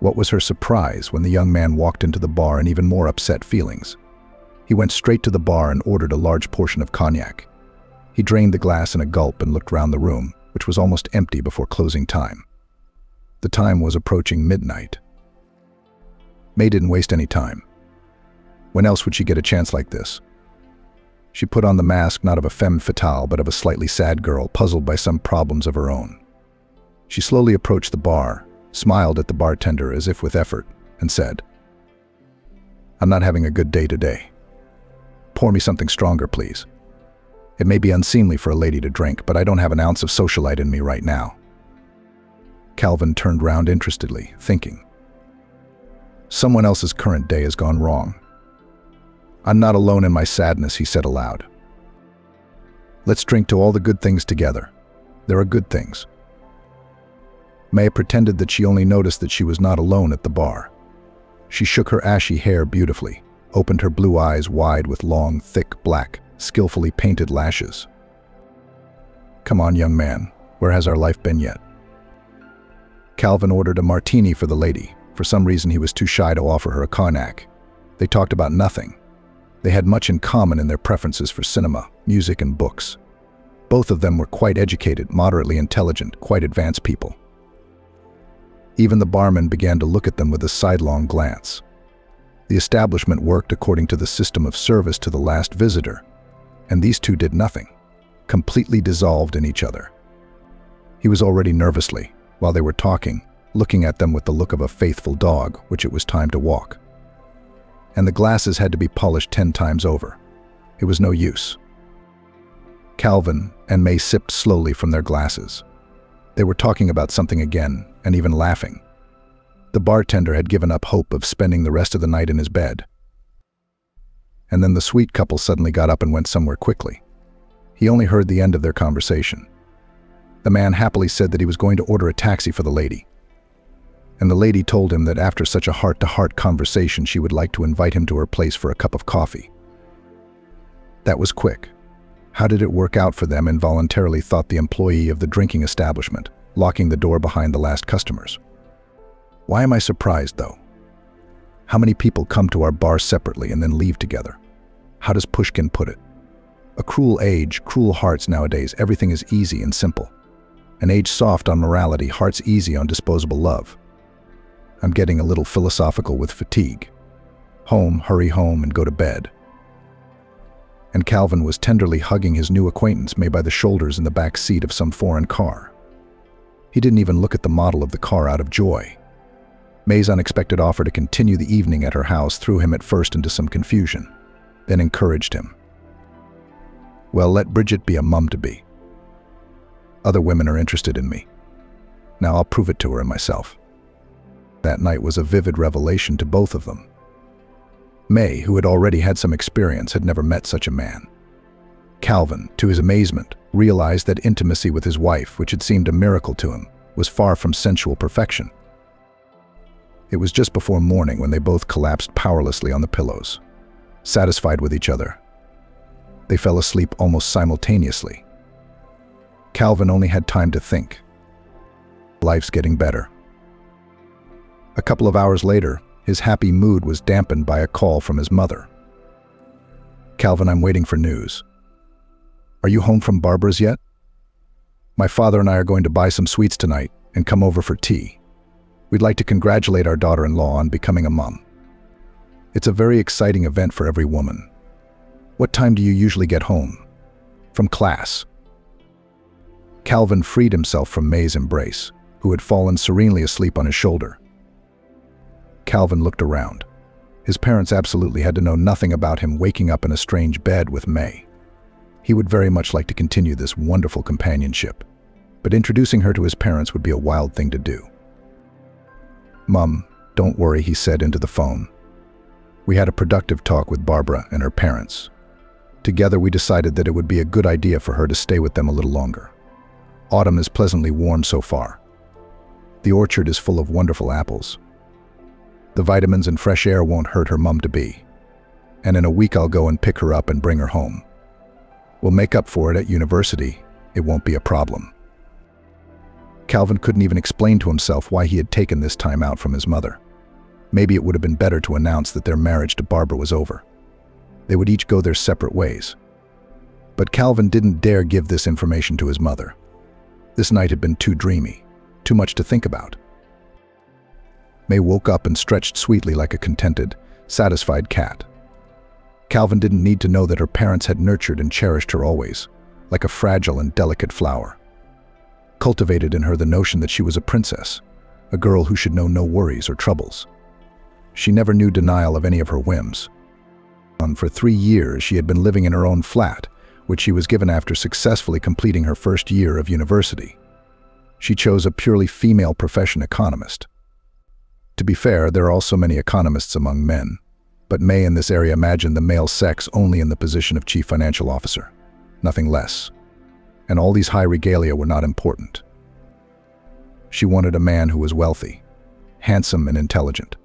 What was her surprise when the young man walked into the bar in even more upset feelings? He went straight to the bar and ordered a large portion of cognac. He drained the glass in a gulp and looked round the room, which was almost empty before closing time. The time was approaching midnight. May didn't waste any time. When else would she get a chance like this? She put on the mask not of a femme fatale, but of a slightly sad girl puzzled by some problems of her own. She slowly approached the bar, smiled at the bartender as if with effort, and said, "I'm not having a good day today. Pour me something stronger, please. It may be unseemly for a lady to drink, but I don't have an ounce of socialite in me right now." Calvin turned round interestedly, thinking, "Someone else's current day has gone wrong. I'm not alone in my sadness," he said aloud. "Let's drink to all the good things together. There are good things." May pretended that she only noticed that she was not alone at the bar. She shook her ashy hair beautifully, opened her blue eyes wide with long, thick, black, skillfully painted lashes. "Come on, young man, where has our life been yet?" Calvin ordered a martini for the lady. For some reason, he was too shy to offer her a cognac. They talked about nothing. They had much in common in their preferences for cinema, music, and books. Both of them were quite educated, moderately intelligent, quite advanced people. Even the barman began to look at them with a sidelong glance. The establishment worked according to the system of service to the last visitor, and these two did nothing, completely dissolved in each other. He was already nervously, while they were talking, looking at them with the look of a faithful dog, which it was time to walk. And the glasses had to be polished 10 times over. It was no use. Calvin and May sipped slowly from their glasses. They were talking about something again, and even laughing. The bartender had given up hope of spending the rest of the night in his bed. And then the sweet couple suddenly got up and went somewhere quickly. He only heard the end of their conversation. The man happily said that he was going to order a taxi for the lady. And the lady told him that after such a heart-to-heart conversation, she would like to invite him to her place for a cup of coffee. That was quick. How did it work out for them, involuntarily thought the employee of the drinking establishment, locking the door behind the last customers. Why am I surprised, though? How many people come to our bar separately and then leave together? How does Pushkin put it? A cruel age, cruel hearts nowadays, everything is easy and simple. An age soft on morality, hearts easy on disposable love. I'm getting a little philosophical with fatigue. Home, hurry home, and go to bed. And Calvin was tenderly hugging his new acquaintance May by the shoulders in the back seat of some foreign car. He didn't even look at the model of the car out of joy. May's unexpected offer to continue the evening at her house threw him at first into some confusion, then encouraged him. Well, let Bridget be a mum-to-be. Other women are interested in me. Now I'll prove it to her and myself. That night was a vivid revelation to both of them. May, who had already had some experience, had never met such a man. Calvin, to his amazement, realized that intimacy with his wife, which had seemed a miracle to him, was far from sensual perfection. It was just before morning when they both collapsed powerlessly on the pillows. Satisfied with each other, they fell asleep almost simultaneously. Calvin only had time to think. Life's getting better. A couple of hours later, his happy mood was dampened by a call from his mother. "Calvin, I'm waiting for news. Are you home from Barbara's yet? My father and I are going to buy some sweets tonight and come over for tea. We'd like to congratulate our daughter-in-law on becoming a mom. It's a very exciting event for every woman. What time do you usually get home? From class?" Calvin freed himself from May's embrace, who had fallen serenely asleep on his shoulder. Calvin looked around. His parents absolutely had to know nothing about him waking up in a strange bed with May. He would very much like to continue this wonderful companionship, but introducing her to his parents would be a wild thing to do. "Mom, don't worry," he said into the phone. "We had a productive talk with Barbara and her parents. Together we decided that it would be a good idea for her to stay with them a little longer. Autumn is pleasantly warm so far. The orchard is full of wonderful apples. The vitamins and fresh air won't hurt her mum-to-be. And in a week I'll go and pick her up and bring her home. We'll make up for it at university. It won't be a problem." Calvin couldn't even explain to himself why he had taken this time out from his mother. Maybe it would have been better to announce that their marriage to Barbara was over. They would each go their separate ways. But Calvin didn't dare give this information to his mother. This night had been too dreamy, too much to think about. May woke up and stretched sweetly like a contented, satisfied cat. Calvin didn't need to know that her parents had nurtured and cherished her always, like a fragile and delicate flower. Cultivated in her the notion that she was a princess, a girl who should know no worries or troubles. She never knew denial of any of her whims. For 3 years, she had been living in her own flat, which she was given after successfully completing her first year of university. She chose a purely female profession, economist. To be fair, there are also many economists among men, but May in this area imagined the male sex only in the position of chief financial officer, nothing less. And all these high regalia were not important. She wanted a man who was wealthy, handsome and intelligent,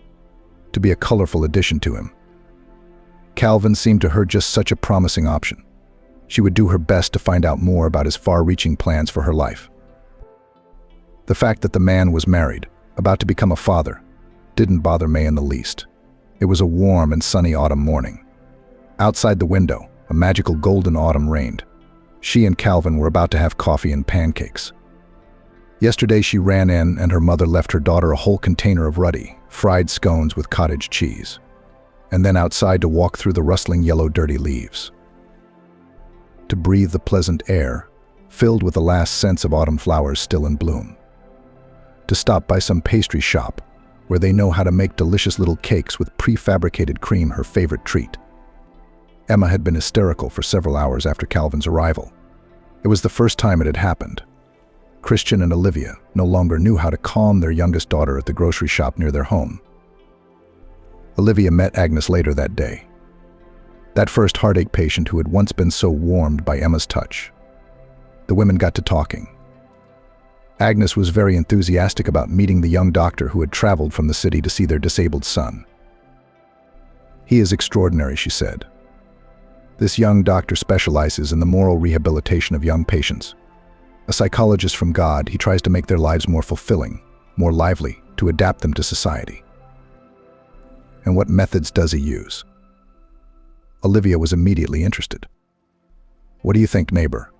to be a colorful addition to him. Calvin seemed to her just such a promising option. She would do her best to find out more about his far-reaching plans for her life. The fact that the man was married, about to become a father, didn't bother May in the least. It was a warm and sunny autumn morning. Outside the window, a magical golden autumn reigned. She and Calvin were about to have coffee and pancakes. Yesterday she ran in and her mother left her daughter a whole container of ruddy, fried scones with cottage cheese, and then outside to walk through the rustling yellow dirty leaves. To breathe the pleasant air, filled with the last scents of autumn flowers still in bloom. To stop by some pastry shop, where they know how to make delicious little cakes with prefabricated cream, her favorite treat. Emma had been hysterical for several hours after Calvin's arrival. It was the first time it had happened. Christian and Olivia no longer knew how to calm their youngest daughter at the grocery shop near their home. Olivia met Agnes later that day. That first heartache patient who had once been so warmed by Emma's touch. The women got to talking. Agnes was very enthusiastic about meeting the young doctor who had traveled from the city to see their disabled son. "He is extraordinary," she said. "This young doctor specializes in the moral rehabilitation of young patients. A psychologist from God, he tries to make their lives more fulfilling, more lively, to adapt them to society." "And what methods does he use?" Olivia was immediately interested. "What do you think, neighbor?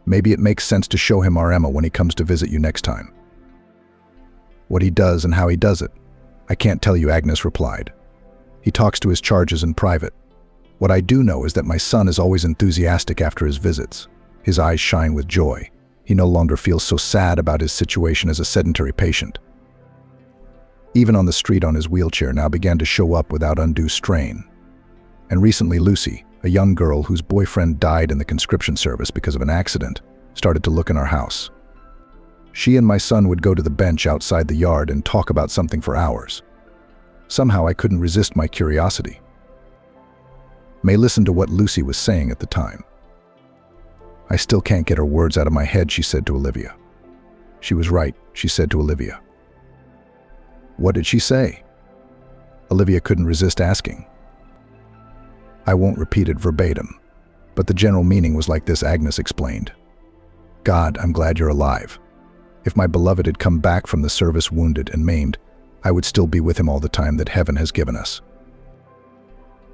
Maybe it makes sense to show him our Emma when he comes to visit you next time." "What he does and how he does it, I can't tell you," Agnes replied. "He talks to his charges in private. What I do know is that my son is always enthusiastic after his visits. His eyes shine with joy. He no longer feels so sad about his situation as a sedentary patient. Even on the street on his wheelchair now began to show up without undue strain. And recently Lucy, a young girl whose boyfriend died in the conscription service because of an accident, started to look in our house. She and my son would go to the bench outside the yard and talk about something for hours. Somehow I couldn't resist my curiosity." May listened to what Lucy was saying at the time. "I still can't get her words out of my head," she said to Olivia. "She was right," she said to Olivia. What did she say? Olivia couldn't resist asking. I won't repeat it verbatim, but the general meaning was like this, Agnes explained. God, I'm glad you're alive. If my beloved had come back from the service wounded and maimed, I would still be with him all the time that heaven has given us.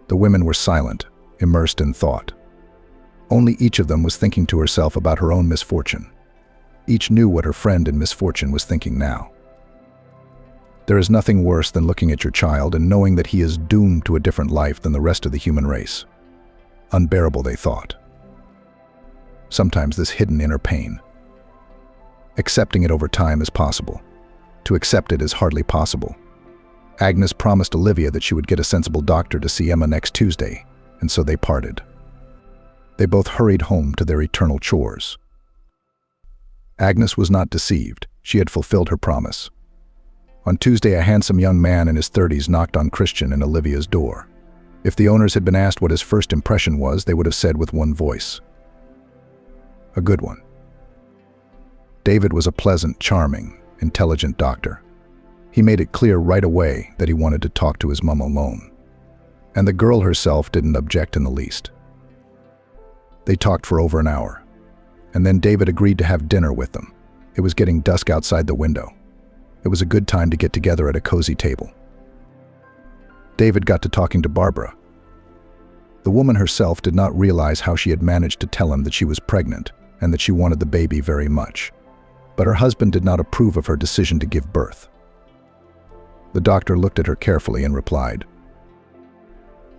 The women were silent, immersed in thought. Only each of them was thinking to herself about her own misfortune. Each knew what her friend in misfortune was thinking now. There is nothing worse than looking at your child and knowing that he is doomed to a different life than the rest of the human race. Unbearable, they thought. Sometimes this hidden inner pain. Accepting it over time is possible. To accept it is hardly possible. Agnes promised Olivia that she would get a sensible doctor to see Emma next Tuesday, and so they parted. They both hurried home to their eternal chores. Agnes was not deceived. She had fulfilled her promise. On Tuesday, a handsome young man in his 30s knocked on Christian and Olivia's door. If the owners had been asked what his first impression was, they would have said with one voice, a good one. David was a pleasant, charming, intelligent doctor. He made it clear right away that he wanted to talk to his mom alone. And the girl herself didn't object in the least. They talked for over an hour, and then David agreed to have dinner with them. It was getting dusk outside the window. It was a good time to get together at a cozy table. David got to talking to Barbara. The woman herself did not realize how she had managed to tell him that she was pregnant and that she wanted the baby very much. But her husband did not approve of her decision to give birth. The doctor looked at her carefully and replied,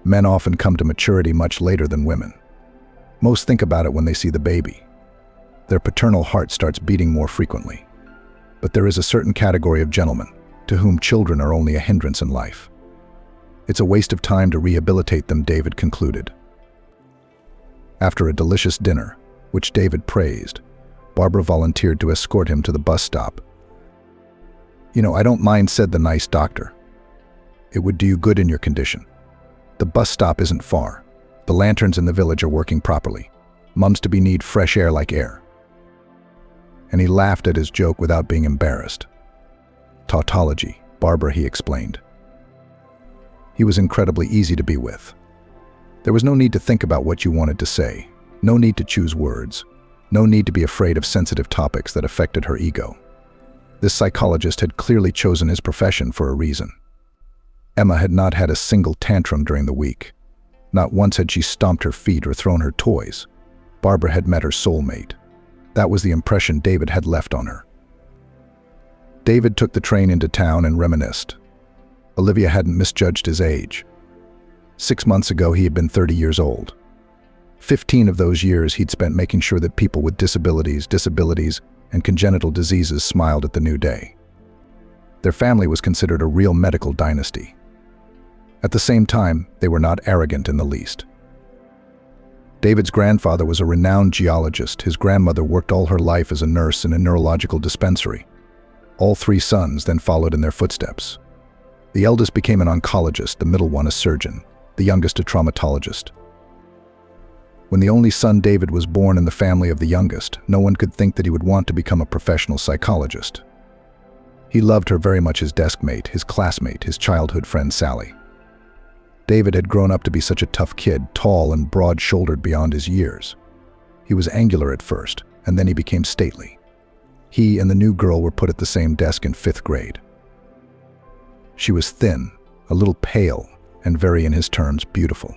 "Men often come to maturity much later than women. Most think about it when they see the baby. Their paternal heart starts beating more frequently. But there is a certain category of gentlemen to whom children are only a hindrance in life. It's a waste of time to rehabilitate them," David concluded. After a delicious dinner, which David praised, Barbara volunteered to escort him to the bus stop. I don't mind," said the nice doctor. "It would do you good in your condition. The bus stop isn't far. The lanterns in the village are working properly. Mum's to be need fresh air like air." And he laughed at his joke without being embarrassed. "Tautology, Barbara," he explained. He was incredibly easy to be with. There was no need to think about what you wanted to say, no need to choose words, no need to be afraid of sensitive topics that affected her ego. This psychologist had clearly chosen his profession for a reason. Emma had not had a single tantrum during the week. Not once had she stomped her feet or thrown her toys. Barbara had met her soulmate. That was the impression David had left on her. David took the train into town and reminisced. Olivia hadn't misjudged his age. 6 months ago, he had been 30 years old. 15 of those years he'd spent making sure that people with disabilities, and congenital diseases smiled at the new day. Their family was considered a real medical dynasty. At the same time, they were not arrogant in the least. David's grandfather was a renowned geologist. His grandmother worked all her life as a nurse in a neurological dispensary. All 3 sons then followed in their footsteps. The eldest became an oncologist, the middle one a surgeon, the youngest a traumatologist. When the only son David was born in the family of the youngest, no one could think that he would want to become a professional psychologist. He loved her very much, his desk mate, his classmate, his childhood friend Sally. David had grown up to be such a tough kid, tall and broad-shouldered beyond his years. He was angular at first, and then he became stately. He and the new girl were put at the same desk in 5th grade. She was thin, a little pale, and very, in his terms, beautiful.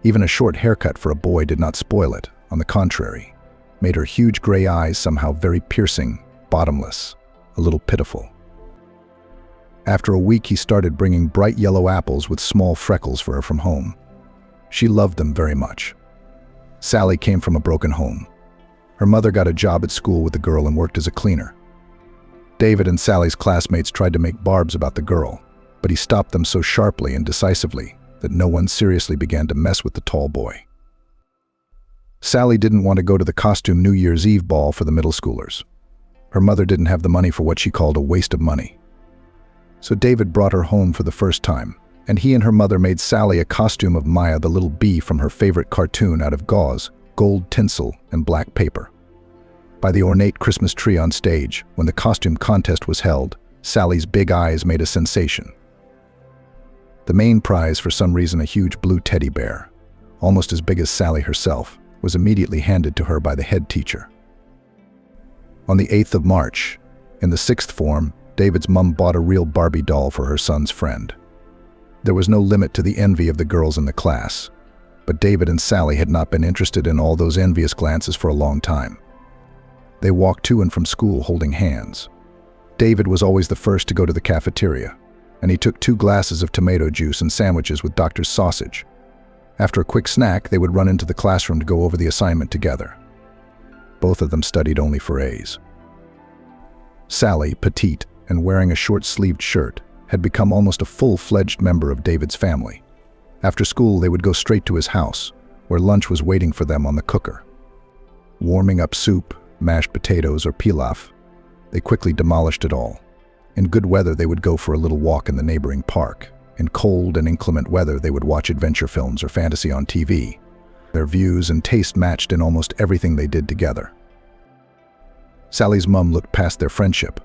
Even a short haircut for a boy did not spoil it, on the contrary, made her huge gray eyes somehow very piercing, bottomless, a little pitiful. After a week, he started bringing bright yellow apples with small freckles for her from home. She loved them very much. Sally came from a broken home. Her mother got a job at school with the girl and worked as a cleaner. David and Sally's classmates tried to make barbs about the girl, but he stopped them so sharply and decisively that no one seriously began to mess with the tall boy. Sally didn't want to go to the costume New Year's Eve ball for the middle schoolers. Her mother didn't have the money for what she called a waste of money. So David brought her home for the first time, and he and her mother made Sally a costume of Maya the little bee from her favorite cartoon out of gauze, gold tinsel, and black paper. By the ornate Christmas tree on stage, when the costume contest was held, Sally's big eyes made a sensation. The main prize, for some reason a huge blue teddy bear, almost as big as Sally herself, was immediately handed to her by the head teacher. On the 8th of March, in the 6th form, David's mum bought a real Barbie doll for her son's friend. There was no limit to the envy of the girls in the class, but David and Sally had not been interested in all those envious glances for a long time. They walked to and from school holding hands. David was always the first to go to the cafeteria, and he took 2 glasses of tomato juice and sandwiches with Doctor's sausage. After a quick snack, they would run into the classroom to go over the assignment together. Both of them studied only for A's. Sally, petite and wearing a short-sleeved shirt, had become almost a full-fledged member of David's family. After school, they would go straight to his house, where lunch was waiting for them on the cooker. Warming up soup, mashed potatoes, or pilaf, they quickly demolished it all. In good weather, they would go for a little walk in the neighboring park. In cold and inclement weather, they would watch adventure films or fantasy on TV. Their views and taste matched in almost everything they did together. Sally's mum looked past their friendship.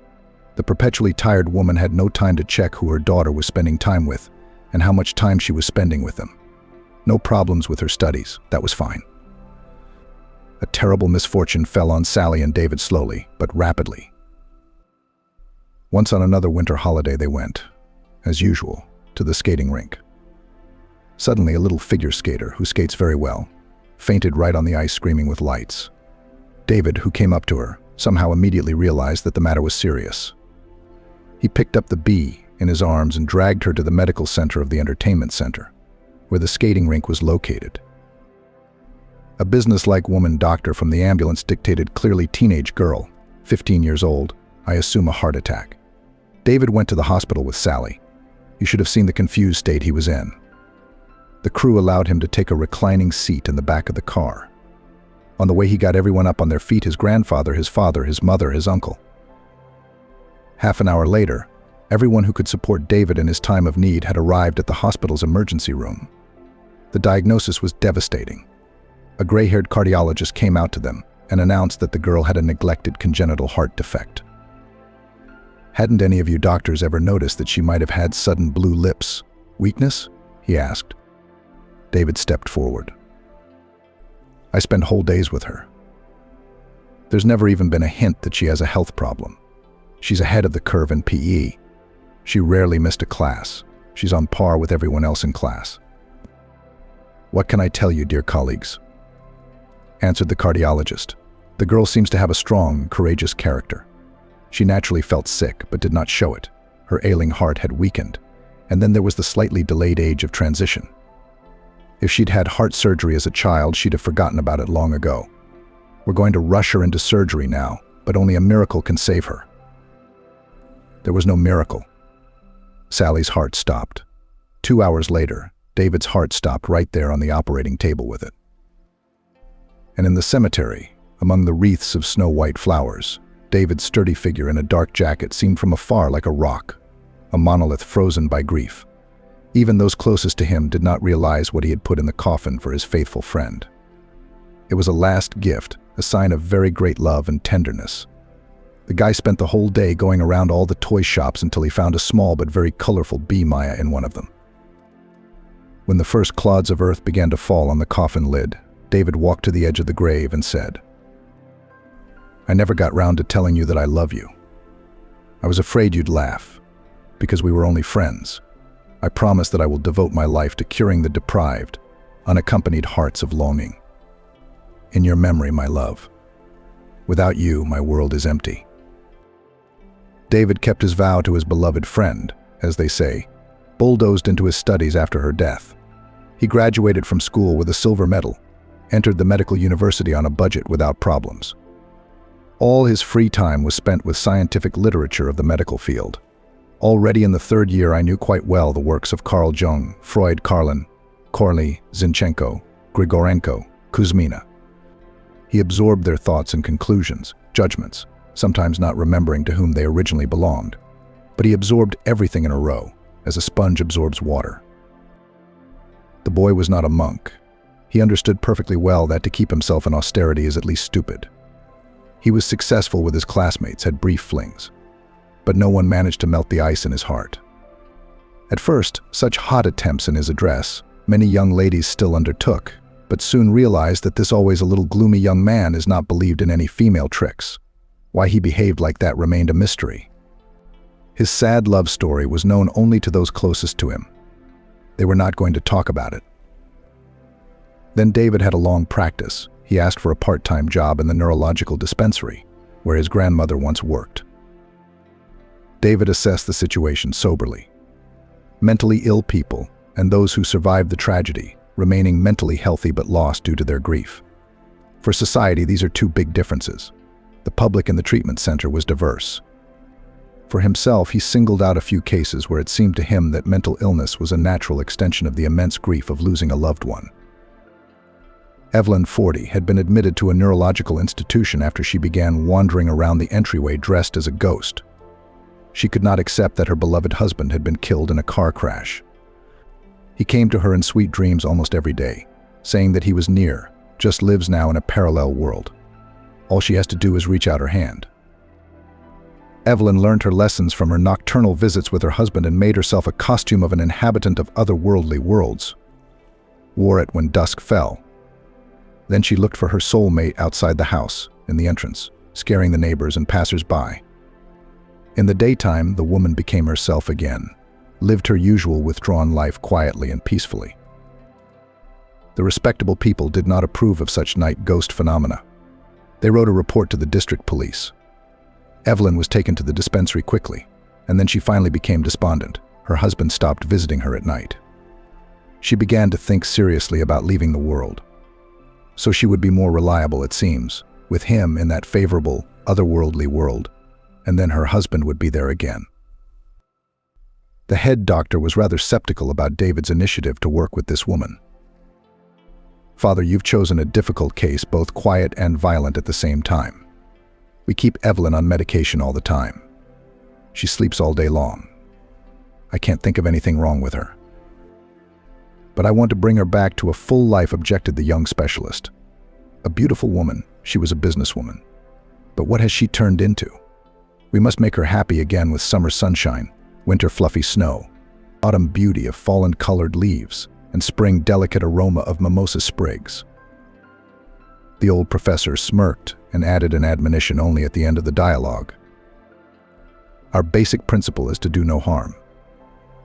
The perpetually tired woman had no time to check who her daughter was spending time with and how much time she was spending with them. No problems with her studies, that was fine. A terrible misfortune fell on Sally and David slowly, but rapidly. Once on another winter holiday they went, as usual, to the skating rink. Suddenly, a little figure skater, who skates very well, fainted right on the ice screaming with lights. David, who came up to her, somehow immediately realized that the matter was serious. He picked up the bee in his arms and dragged her to the medical center of the entertainment center, where the skating rink was located. A businesslike woman doctor from the ambulance dictated clearly teenage girl, 15 years old, I assume a heart attack. David went to the hospital with Sally. You should have seen the confused state he was in. The crew allowed him to take a reclining seat in the back of the car. On the way, he got everyone up on their feet: his grandfather, his father, his mother, his uncle. Half an hour later, everyone who could support David in his time of need had arrived at the hospital's emergency room. The diagnosis was devastating. A gray-haired cardiologist came out to them and announced that the girl had a neglected congenital heart defect. "Hadn't any of you doctors ever noticed that she might have had sudden blue lips? Weakness?" he asked. David stepped forward. "I spend whole days with her. There's never even been a hint that she has a health problem. She's ahead of the curve in PE. She rarely missed a class. She's on par with everyone else in class. What can I tell you, dear colleagues?" answered the cardiologist. "The girl seems to have a strong, courageous character. She naturally felt sick, but did not show it. Her ailing heart had weakened, and then there was the slightly delayed age of transition. If she'd had heart surgery as a child, she'd have forgotten about it long ago. We're going to rush her into surgery now, but only a miracle can save her." There was no miracle. Sally's heart stopped. 2 hours later, David's heart stopped right there on the operating table with it. And in the cemetery, among the wreaths of snow-white flowers, David's sturdy figure in a dark jacket seemed from afar like a rock, a monolith frozen by grief. Even those closest to him did not realize what he had put in the coffin for his faithful friend. It was a last gift, a sign of very great love and tenderness. The guy spent the whole day going around all the toy shops until he found a small but very colorful bee Maya in one of them. When the first clods of earth began to fall on the coffin lid, David walked to the edge of the grave and said, "I never got round to telling you that I love you. I was afraid you'd laugh, because we were only friends. I promise that I will devote my life to curing the deprived, unaccompanied hearts of longing. In your memory, my love. Without you, my world is empty." David kept his vow to his beloved friend, as they say, bulldozed into his studies after her death. He graduated from school with a silver medal, entered the medical university on a budget without problems. All his free time was spent with scientific literature of the medical field. Already in the 3rd year, I knew quite well the works of Carl Jung, Freud, Karlin, Corley, Zinchenko, Grigorenko, Kuzmina. He absorbed their thoughts and conclusions, judgments, sometimes not remembering to whom they originally belonged. But he absorbed everything in a row, as a sponge absorbs water. The boy was not a monk. He understood perfectly well that to keep himself in austerity is at least stupid. He was successful with his classmates, had brief flings. but no one managed to melt the ice in his heart. At first, such hot attempts in his address, many young ladies still undertook, but soon realized that this always a little gloomy young man is not believed in any female tricks. Why he behaved like that remained a mystery. His sad love story was known only to those closest to him. They were not going to talk about it. Then David had a long practice. He asked for a part-time job in the neurological dispensary, where his grandmother once worked. David assessed the situation soberly. Mentally ill people, and those who survived the tragedy, remaining mentally healthy but lost due to their grief. For society, these are two big differences. The public in the treatment center was diverse. For himself, he singled out a few cases where it seemed to him that mental illness was a natural extension of the immense grief of losing a loved one. Evelyn, 40, had been admitted to a neurological institution after she began wandering around the entryway dressed as a ghost. She could not accept that her beloved husband had been killed in a car crash. He came to her in sweet dreams almost every day, saying that he was near, just lives now in a parallel world. All she has to do is reach out her hand. Evelyn learned her lessons from her nocturnal visits with her husband and made herself a costume of an inhabitant of otherworldly worlds. Wore it when dusk fell. Then she looked for her soulmate outside the house, in the entrance, scaring the neighbors and passers-by. In the daytime, the woman became herself again, lived her usual withdrawn life quietly and peacefully. The respectable people did not approve of such night ghost phenomena. They wrote a report to the district police. Evelyn was taken to the dispensary quickly, and then she finally became despondent. Her husband stopped visiting her at night. She began to think seriously about leaving the world. So she would be more reliable, it seems, with him in that favorable, otherworldly world, and then her husband would be there again. The head doctor was rather skeptical about David's initiative to work with this woman. "Father, you've chosen a difficult case, both quiet and violent at the same time. We keep Evelyn on medication all the time. She sleeps all day long. I can't think of anything wrong with her. But I want to bring her back to a full life," objected the young specialist. "A beautiful woman, she was a businesswoman. But what has she turned into? We must make her happy again with summer sunshine, winter fluffy snow, autumn beauty of fallen-colored leaves, and spring delicate aroma of mimosa sprigs." The old professor smirked and added an admonition only at the end of the dialogue. "Our basic principle is to do no harm.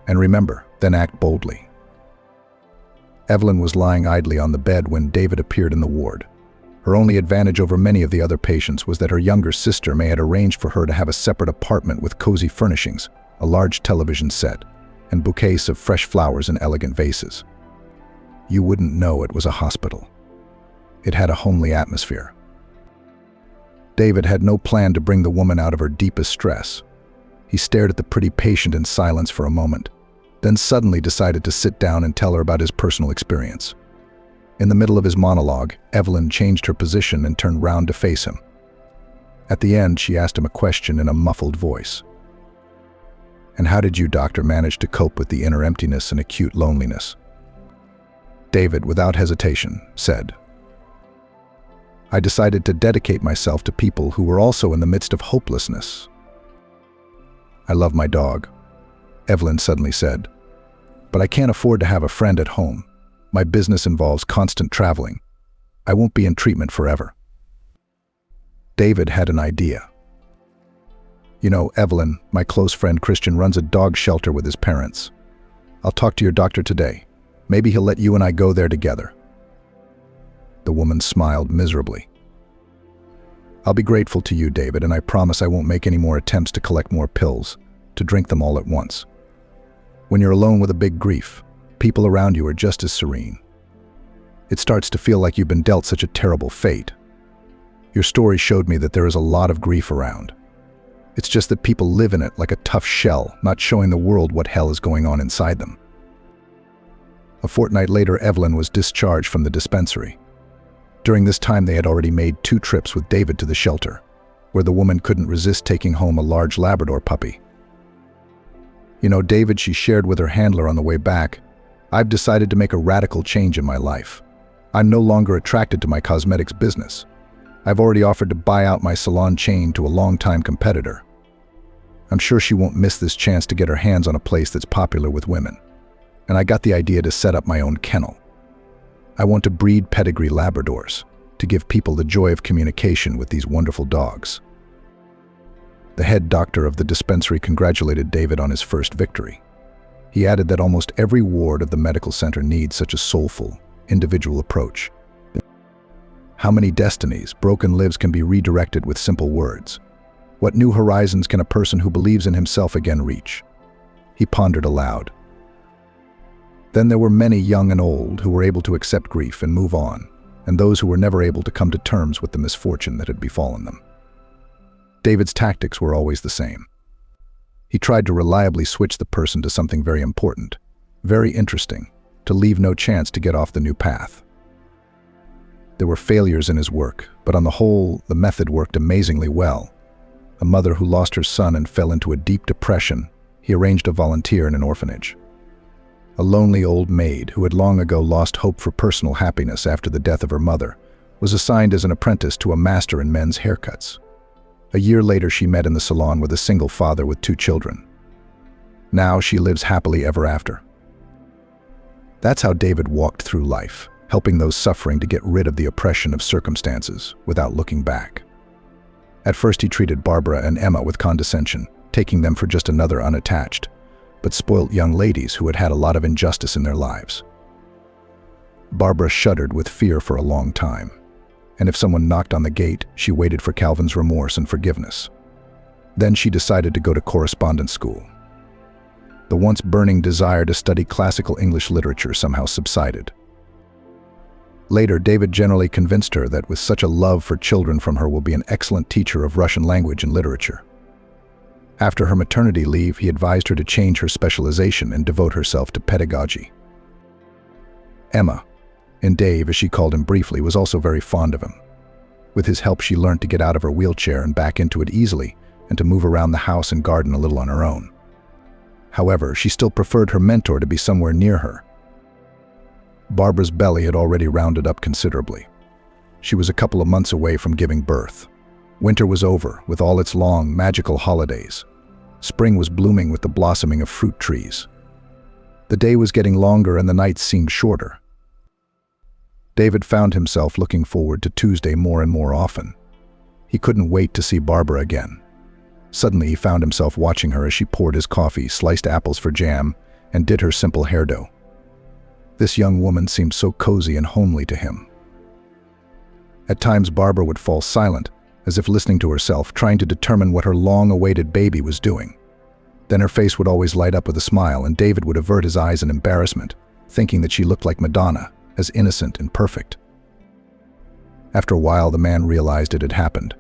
And remember, then act boldly." Evelyn was lying idly on the bed when David appeared in the ward. Her only advantage over many of the other patients was that her younger sister May had arranged for her to have a separate apartment with cozy furnishings, a large television set, and bouquets of fresh flowers in elegant vases. You wouldn't know it was a hospital. It had a homely atmosphere. David had no plan to bring the woman out of her deepest stress. He stared at the pretty patient in silence for a moment, then suddenly decided to sit down and tell her about his personal experience. In the middle of his monologue, Evelyn changed her position and turned round to face him. At the end, she asked him a question in a muffled voice. "And how did you, doctor, manage to cope with the inner emptiness and acute loneliness?" David, without hesitation, said, "I decided to dedicate myself to people who were also in the midst of hopelessness." "I love my dog," Evelyn suddenly said, "but I can't afford to have a friend at home. My business involves constant traveling. I won't be in treatment forever." David had an idea. "You know, Evelyn, my close friend Christian runs a dog shelter with his parents. I'll talk to your doctor today. Maybe he'll let you and I go there together." The woman smiled miserably. "I'll be grateful to you, David, and I promise I won't make any more attempts to collect more pills, to drink them all at once. When you're alone with a big grief, people around you are just as serene. It starts to feel like you've been dealt such a terrible fate. Your story showed me that there is a lot of grief around. It's just that people live in it like a tough shell, not showing the world what hell is going on inside them." A fortnight later, Evelyn was discharged from the dispensary. During this time, they had already made 2 trips with David to the shelter, where the woman couldn't resist taking home a large Labrador puppy. "You know, David," she shared with her handler on the way back, "I've decided to make a radical change in my life. I'm no longer attracted to my cosmetics business. I've already offered to buy out my salon chain to a longtime competitor." I'm sure she won't miss this chance to get her hands on a place that's popular with women. And I got the idea to set up my own kennel. I want to breed pedigree Labradors, to give people the joy of communication with these wonderful dogs. The head doctor of the dispensary congratulated David on his first victory. He added that almost every ward of the medical center needs such a soulful, individual approach. How many destinies, broken lives can be redirected with simple words? What new horizons can a person who believes in himself again reach? He pondered aloud. Then there were many young and old who were able to accept grief and move on, and those who were never able to come to terms with the misfortune that had befallen them. David's tactics were always the same. He tried to reliably switch the person to something very important, very interesting, to leave no chance to get off the new path. There were failures in his work, but on the whole, the method worked amazingly well. A mother who lost her son and fell into a deep depression, he arranged to volunteer in an orphanage. A lonely old maid who had long ago lost hope for personal happiness after the death of her mother was assigned as an apprentice to a master in men's haircuts. A year later, she met in the salon with a single father with 2 children. Now she lives happily ever after. That's how David walked through life, helping those suffering to get rid of the oppression of circumstances without looking back. At first, he treated Barbara and Emma with condescension, taking them for just another unattached, but spoilt young ladies who had had a lot of injustice in their lives. Barbara shuddered with fear for a long time, and if someone knocked on the gate, she waited for Calvin's remorse and forgiveness. Then she decided to go to correspondence school. The once burning desire to study classical English literature somehow subsided. Later, David generally convinced her that with such a love for children from her will be an excellent teacher of Russian language and literature. After her maternity leave, he advised her to change her specialization and devote herself to pedagogy. Emma, and Dave, as she called him briefly, was also very fond of him. With his help, she learned to get out of her wheelchair and back into it easily, and to move around the house and garden a little on her own. However, she still preferred her mentor to be somewhere near her. Barbara's belly had already rounded up considerably. She was a couple of months away from giving birth. Winter was over, with all its long, magical holidays. Spring was blooming with the blossoming of fruit trees. The day was getting longer and the nights seemed shorter. David found himself looking forward to Tuesday more and more often. He couldn't wait to see Barbara again. Suddenly, he found himself watching her as she poured his coffee, sliced apples for jam, and did her simple hairdo. This young woman seemed so cozy and homely to him. At times, Barbara would fall silent, as if listening to herself, trying to determine what her long-awaited baby was doing. Then her face would always light up with a smile, and David would avert his eyes in embarrassment, thinking that she looked like Madonna, as innocent and perfect. After a while, the man realized it had happened.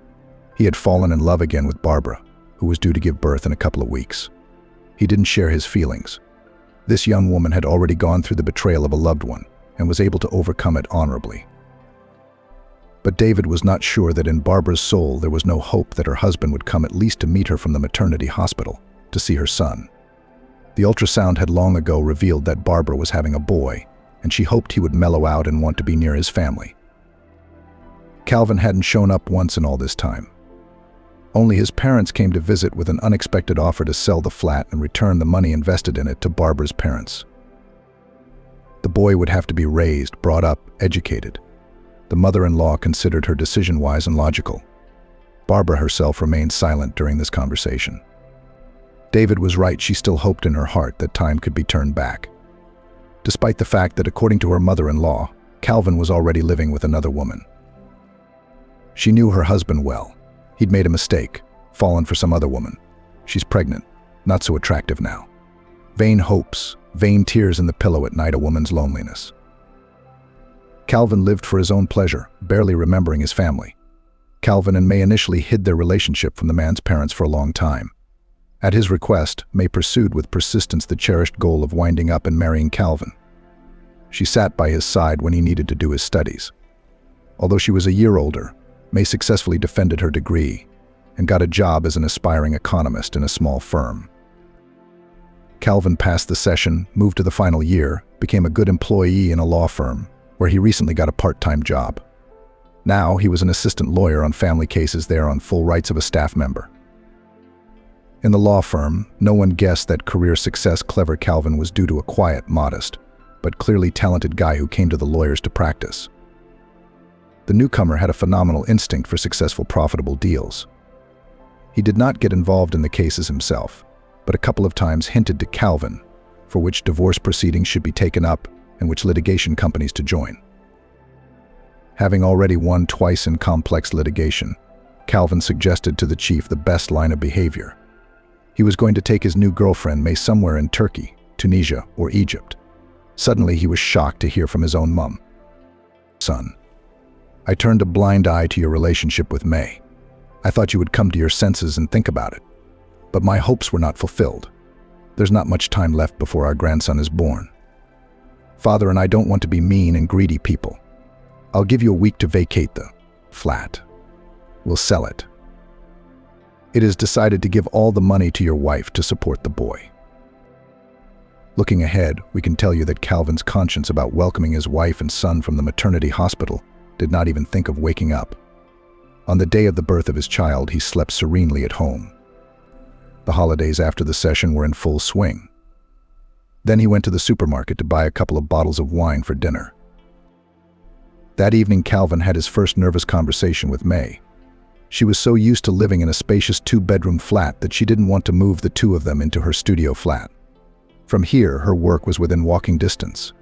He had fallen in love again with Barbara, who was due to give birth in a couple of weeks. He didn't share his feelings. This young woman had already gone through the betrayal of a loved one and was able to overcome it honorably. But David was not sure that in Barbara's soul there was no hope that her husband would come at least to meet her from the maternity hospital to see her son. The ultrasound had long ago revealed that Barbara was having a boy, and she hoped he would mellow out and want to be near his family. Calvin hadn't shown up once in all this time. Only his parents came to visit with an unexpected offer to sell the flat and return the money invested in it to Barbara's parents. The boy would have to be raised, brought up, educated. The mother-in-law considered her decision wise and logical. Barbara herself remained silent during this conversation. David was right, she still hoped in her heart that time could be turned back. Despite the fact that, according to her mother-in-law, Calvin was already living with another woman. She knew her husband well. He'd made a mistake, fallen for some other woman. She's pregnant, not so attractive now. Vain hopes, vain tears in the pillow at night, a woman's loneliness. Calvin lived for his own pleasure, barely remembering his family. Calvin and May initially hid their relationship from the man's parents for a long time. At his request, May pursued with persistence the cherished goal of winding up and marrying Calvin. She sat by his side when he needed to do his studies. Although she was a year older, May successfully defended her degree and got a job as an aspiring economist in a small firm. Calvin passed the session, moved to the final year, became a good employee in a law firm, where he recently got a part-time job. Now he was an assistant lawyer on family cases there on full rights of a staff member. In the law firm, no one guessed that career success clever Calvin was due to a quiet, modest, but clearly talented guy who came to the lawyers to practice. The newcomer had a phenomenal instinct for successful, profitable deals. He did not get involved in the cases himself, but a couple of times hinted to Calvin for which divorce proceedings should be taken up and which litigation companies to join. Having already won twice in complex litigation, Calvin suggested to the chief the best line of behavior. He was going to take his new girlfriend May somewhere in Turkey, Tunisia, or Egypt. Suddenly he was shocked to hear from his own mum. "Son, I turned a blind eye to your relationship with May. I thought you would come to your senses and think about it. But my hopes were not fulfilled. There's not much time left before our grandson is born. Father and I don't want to be mean and greedy people. I'll give you a week to vacate the flat. We'll sell it. It is decided to give all the money to your wife to support the boy." Looking ahead, we can tell you that Calvin's conscience about welcoming his wife and son from the maternity hospital did not even think of waking up. On the day of the birth of his child, he slept serenely at home. The holidays after the session were in full swing. Then he went to the supermarket to buy a couple of bottles of wine for dinner. That evening, Calvin had his first nervous conversation with May. She was so used to living in a spacious two-bedroom flat that she didn't want to move the two of them into her studio flat. From here, her work was within walking distance.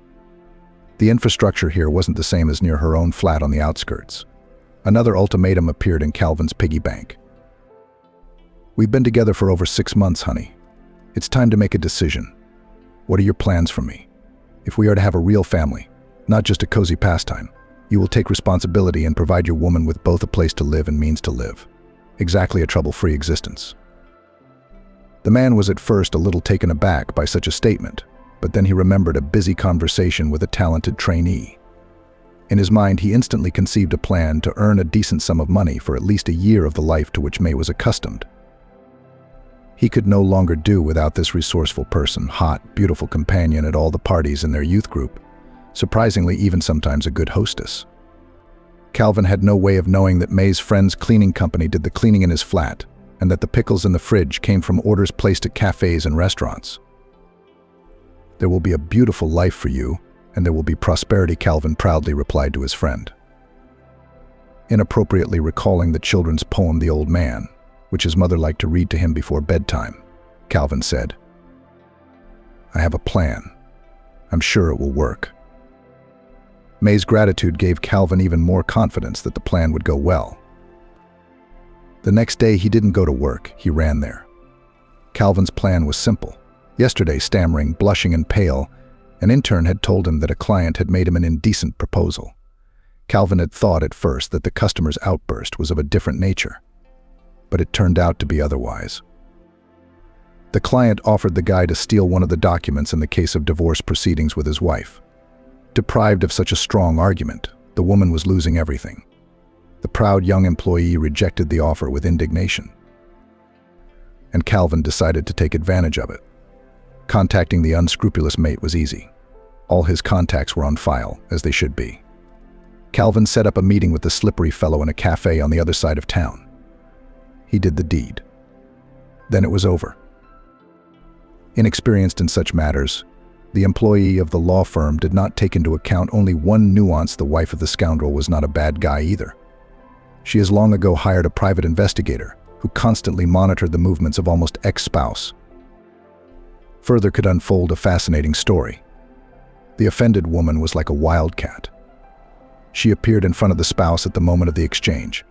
The infrastructure here wasn't the same as near her own flat on the outskirts. Another ultimatum appeared in Calvin's piggy bank. "We've been together for over 6 months, honey. It's time to make a decision. What are your plans for me? If we are to have a real family, not just a cozy pastime, you will take responsibility and provide your woman with both a place to live and means to live. Exactly a trouble-free existence." The man was at first a little taken aback by such a statement, but then he remembered a busy conversation with a talented trainee. In his mind, he instantly conceived a plan to earn a decent sum of money for at least a year of the life to which May was accustomed. He could no longer do without this resourceful person, hot, beautiful companion at all the parties in their youth group, surprisingly even sometimes a good hostess. Calvin had no way of knowing that May's friend's cleaning company did the cleaning in his flat, and that the pickles in the fridge came from orders placed at cafes and restaurants. "There will be a beautiful life for you, and there will be prosperity," Calvin proudly replied to his friend. Inappropriately recalling the children's poem "The Old Man," which his mother liked to read to him before bedtime, Calvin said, "I have a plan. I'm sure it will work." May's gratitude gave Calvin even more confidence that the plan would go well. The next day, he didn't go to work, he ran there. Calvin's plan was simple. Yesterday, stammering, blushing and pale, an intern had told him that a client had made him an indecent proposal. Calvin had thought at first that the customer's outburst was of a different nature, but it turned out to be otherwise. The client offered the guy to steal one of the documents in the case of divorce proceedings with his wife. Deprived of such a strong argument, the woman was losing everything. The proud young employee rejected the offer with indignation, and Calvin decided to take advantage of it. Contacting the unscrupulous mate was easy. All his contacts were on file, as they should be. Calvin set up a meeting with the slippery fellow in a cafe on the other side of town. He did the deed. Then it was over. Inexperienced in such matters, the employee of the law firm did not take into account only one nuance: the wife of the scoundrel was not a bad guy either. She has long ago hired a private investigator who constantly monitored the movements of almost ex-spouse. Further could unfold a fascinating story. The offended woman was like a wildcat. She appeared in front of the spouse at the moment of the exchange.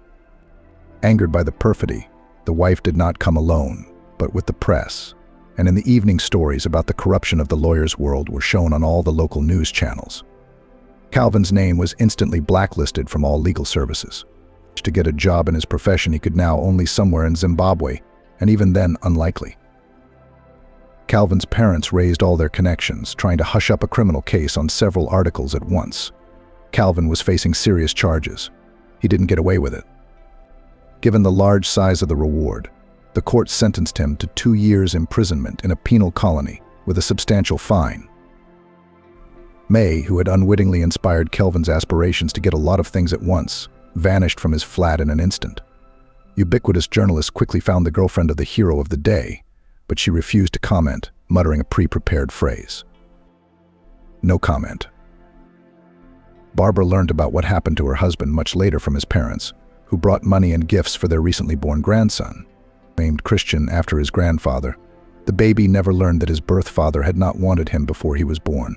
Angered by the perfidy, the wife did not come alone, but with the press, and in the evening stories about the corruption of the lawyer's world were shown on all the local news channels. Calvin's name was instantly blacklisted from all legal services. To get a job in his profession, he could now only somewhere in Zimbabwe, and even then unlikely. Calvin's parents raised all their connections, trying to hush up a criminal case on several articles at once. Calvin was facing serious charges. He didn't get away with it. Given the large size of the reward, the court sentenced him to 2 years imprisonment in a penal colony with a substantial fine. May, who had unwittingly inspired Calvin's aspirations to get a lot of things at once, vanished from his flat in an instant. Ubiquitous journalists quickly found the girlfriend of the hero of the day, but she refused to comment, muttering a pre-prepared phrase. No comment. Barbara learned about what happened to her husband much later from his parents, who brought money and gifts for their recently born grandson. Named Christian after his grandfather, the baby never learned that his birth father had not wanted him before he was born,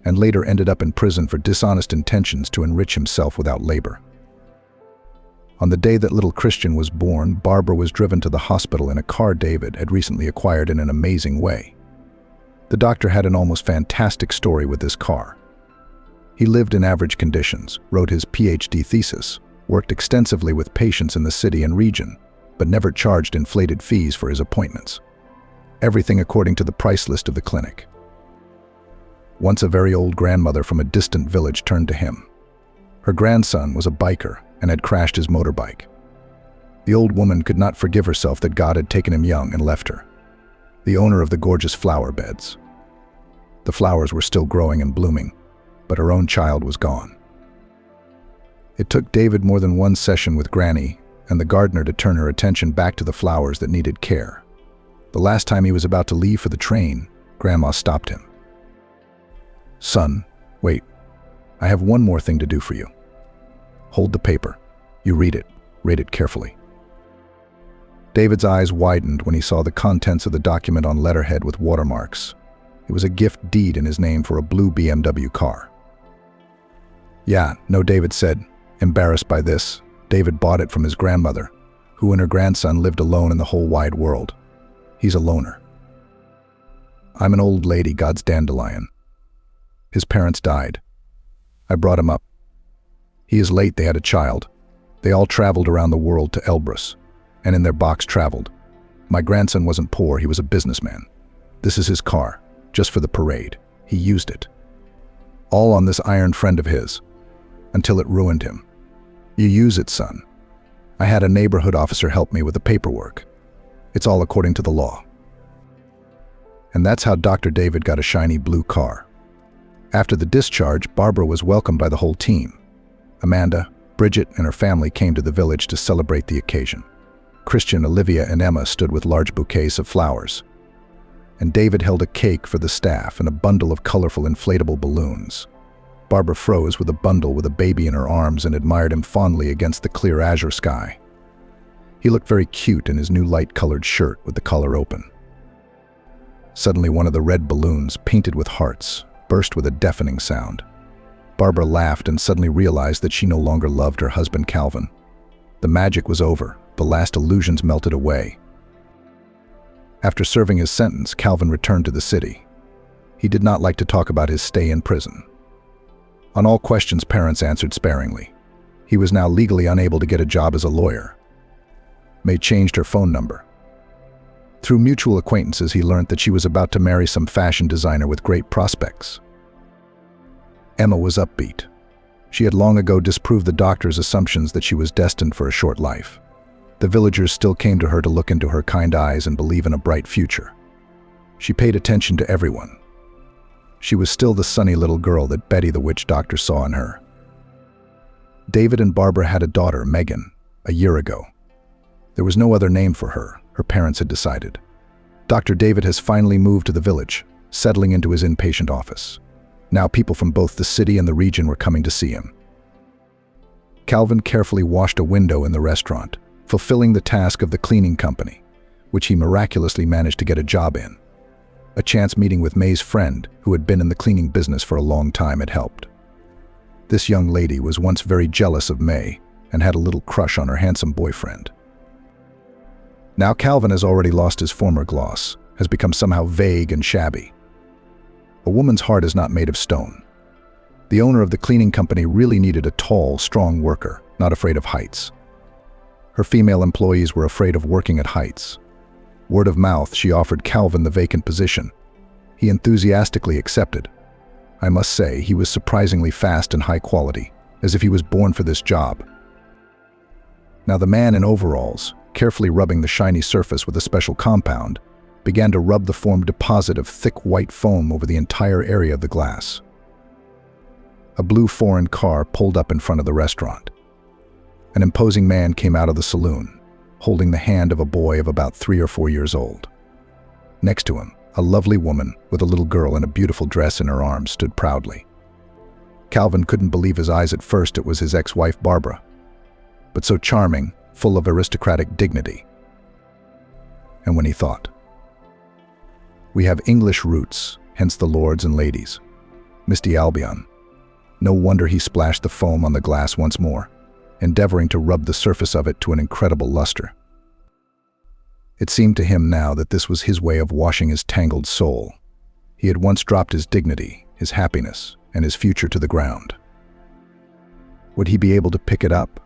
and later ended up in prison for dishonest intentions to enrich himself without labor. On the day that little Christian was born, Barbara was driven to the hospital in a car David had recently acquired in an amazing way. The doctor had an almost fantastic story with this car. He lived in average conditions, wrote his PhD thesis, worked extensively with patients in the city and region, but never charged inflated fees for his appointments. Everything according to the price list of the clinic. Once a very old grandmother from a distant village turned to him. Her grandson was a biker and had crashed his motorbike. The old woman could not forgive herself that God had taken him young and left her, the owner of the gorgeous flower beds. The flowers were still growing and blooming, but her own child was gone. It took David more than one session with Granny and the gardener to turn her attention back to the flowers that needed care. The last time he was about to leave for the train, Grandma stopped him. "Son, wait. I have one more thing to do for you. Hold the paper. You read it carefully." David's eyes widened when he saw the contents of the document on letterhead with watermarks. It was a gift deed in his name for a blue BMW car. "Yeah, no," David said, embarrassed by this. David bought it from his grandmother, who and her grandson lived alone in the whole wide world. He's a loner. "I'm an old lady, God's dandelion. His parents died. I brought him up. He is late, they had a child. They all traveled around the world to Elbrus, and in their box traveled. My grandson wasn't poor, he was a businessman. This is his car, just for the parade. He used it. All on this iron friend of his, until it ruined him. You use it, son. I had a neighborhood officer help me with the paperwork. It's all according to the law." And that's how Dr. David got a shiny blue car. After the discharge, Barbara was welcomed by the whole team. Amanda, Bridget, and her family came to the village to celebrate the occasion. Christian, Olivia, and Emma stood with large bouquets of flowers. And David held a cake for the staff and a bundle of colorful inflatable balloons. Barbara froze with a bundle with a baby in her arms and admired him fondly against the clear azure sky. He looked very cute in his new light-colored shirt with the collar open. Suddenly, one of the red balloons, painted with hearts, burst with a deafening sound. Barbara laughed and suddenly realized that she no longer loved her husband Calvin. The magic was over. The last illusions melted away. After serving his sentence, Calvin returned to the city. He did not like to talk about his stay in prison. On all questions, parents answered sparingly. He was now legally unable to get a job as a lawyer. May changed her phone number. Through mutual acquaintances, he learned that she was about to marry some fashion designer with great prospects. Emma was upbeat. She had long ago disproved the doctor's assumptions that she was destined for a short life. The villagers still came to her to look into her kind eyes and believe in a bright future. She paid attention to everyone. She was still the sunny little girl that Betty the witch doctor saw in her. David and Barbara had a daughter, Megan, a year ago. There was no other name for her, her parents had decided. Dr. David has finally moved to the village, settling into his inpatient office. Now people from both the city and the region were coming to see him. Calvin carefully washed a window in the restaurant, fulfilling the task of the cleaning company, which he miraculously managed to get a job in. A chance meeting with May's friend, who had been in the cleaning business for a long time, had helped. This young lady was once very jealous of May and had a little crush on her handsome boyfriend. Now Calvin has already lost his former gloss, has become somehow vague and shabby. A woman's heart is not made of stone. The owner of the cleaning company really needed a tall, strong worker, not afraid of heights. Her female employees were afraid of working at heights. Word of mouth, she offered Calvin the vacant position. He enthusiastically accepted. I must say, he was surprisingly fast and high quality, as if he was born for this job. Now the man in overalls, carefully rubbing the shiny surface with a special compound, began to rub the formed deposit of thick white foam over the entire area of the glass. A blue foreign car pulled up in front of the restaurant. An imposing man came out of the saloon, holding the hand of a boy of about 3 or 4 years old. Next to him, a lovely woman with a little girl in a beautiful dress in her arms stood proudly. Calvin couldn't believe his eyes at first. It was his ex-wife Barbara, but so charming, full of aristocratic dignity. And when he thought, "We have English roots, hence the lords and ladies. Misty Albion." No wonder he splashed the foam on the glass once more, endeavoring to rub the surface of it to an incredible luster. It seemed to him now that this was his way of washing his tangled soul. He had once dropped his dignity, his happiness, and his future to the ground. Would he be able to pick it up?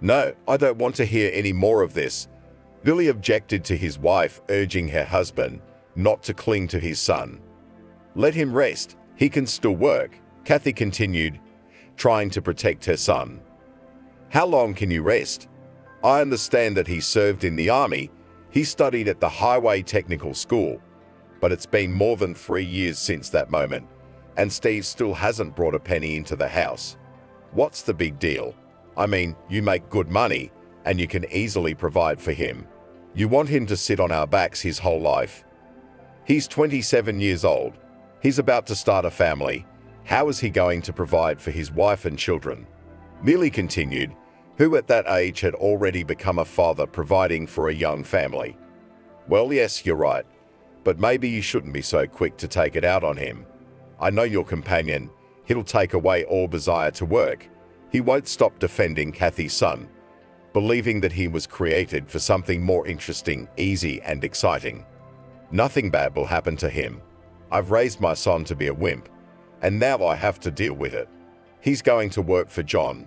"No, I don't want to hear any more of this." Billy objected to his wife urging her husband not to cling to his son. "Let him rest. He can still work," Kathy continued, trying to protect her son. "How long can you rest? I understand that he served in the army. He studied at the Highway Technical School, but it's been more than 3 years since that moment, and Steve still hasn't brought a penny into the house. What's the big deal? I mean, you make good money, and you can easily provide for him. You want him to sit on our backs his whole life? He's 27 years old. He's about to start a family. How is he going to provide for his wife and children?" Millie continued, who at that age had already become a father providing for a young family. "Well, yes, you're right, but maybe you shouldn't be so quick to take it out on him. I know your companion. He'll take away all desire to work. He won't stop defending Kathy's son, believing that he was created for something more interesting, easy, and exciting. Nothing bad will happen to him. I've raised my son to be a wimp, and now I have to deal with it. He's going to work for John.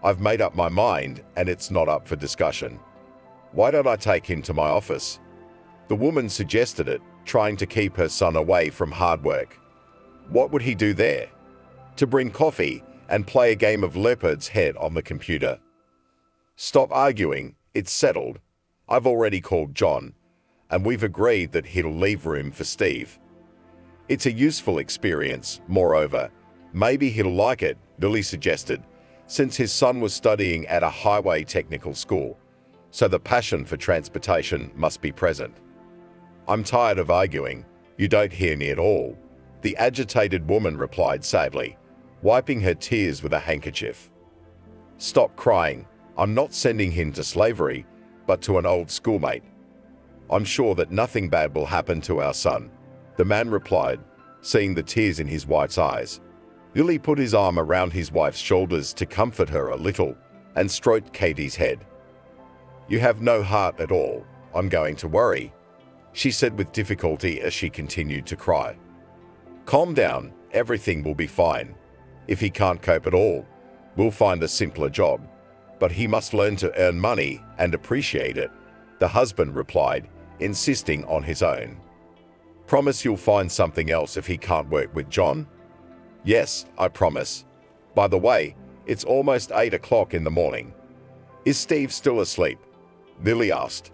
I've made up my mind, and it's not up for discussion. Why don't I take him to my office?" The woman suggested it, trying to keep her son away from hard work. What would he do there? To bring coffee and play a game of Leopard's Head on the computer. "Stop arguing. It's settled. I've already called John, and we've agreed that he'll leave room for Steve. It's a useful experience, moreover. Maybe he'll like it," Billy suggested, since his son was studying at a highway technical school, so the passion for transportation must be present. "I'm tired of arguing. You don't hear me at all," the agitated woman replied sadly, wiping her tears with a handkerchief. "Stop crying. I'm not sending him to slavery, but to an old schoolmate. I'm sure that nothing bad will happen to our son," the man replied, seeing the tears in his wife's eyes. Billy put his arm around his wife's shoulders to comfort her a little and stroked Katie's head. "You have no heart at all. I'm going to worry," she said with difficulty as she continued to cry. "Calm down. Everything will be fine. If he can't cope at all, we'll find a simpler job. But he must learn to earn money and appreciate it," the husband replied, insisting on his own. "Promise you'll find something else if he can't work with John?" "Yes, I promise. By the way, it's almost 8 o'clock in the morning. Is Steve still asleep?" Billy asked.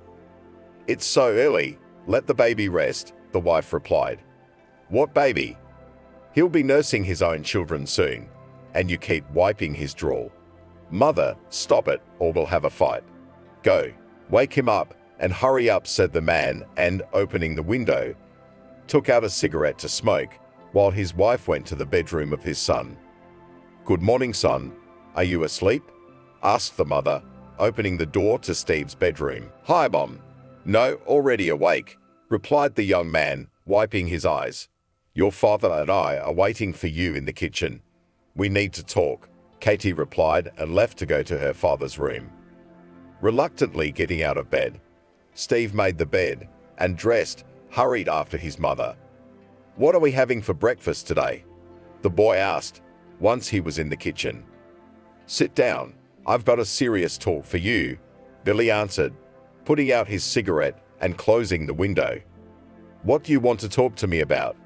"It's so early. Let the baby rest," the wife replied. "What baby? He'll be nursing his own children soon, and you keep wiping his drool. Mother, stop it, or we'll have a fight. Go, wake him up, and hurry up," said the man, and, opening the window, took out a cigarette to smoke, while his wife went to the bedroom of his son. "Good morning, son. Are you asleep?" asked the mother, opening the door to Steve's bedroom. "Hi, Mom." "No, already awake," replied the young man, wiping his eyes. "Your father and I are waiting for you in the kitchen. We need to talk," Katie replied and left to go to her father's room. Reluctantly getting out of bed, Steve made the bed and, dressed, hurried after his mother. "What are we having for breakfast today?" the boy asked, once he was in the kitchen. "Sit down. I've got a serious talk for you," Billy answered, putting out his cigarette and closing the window. "What do you want to talk to me about?"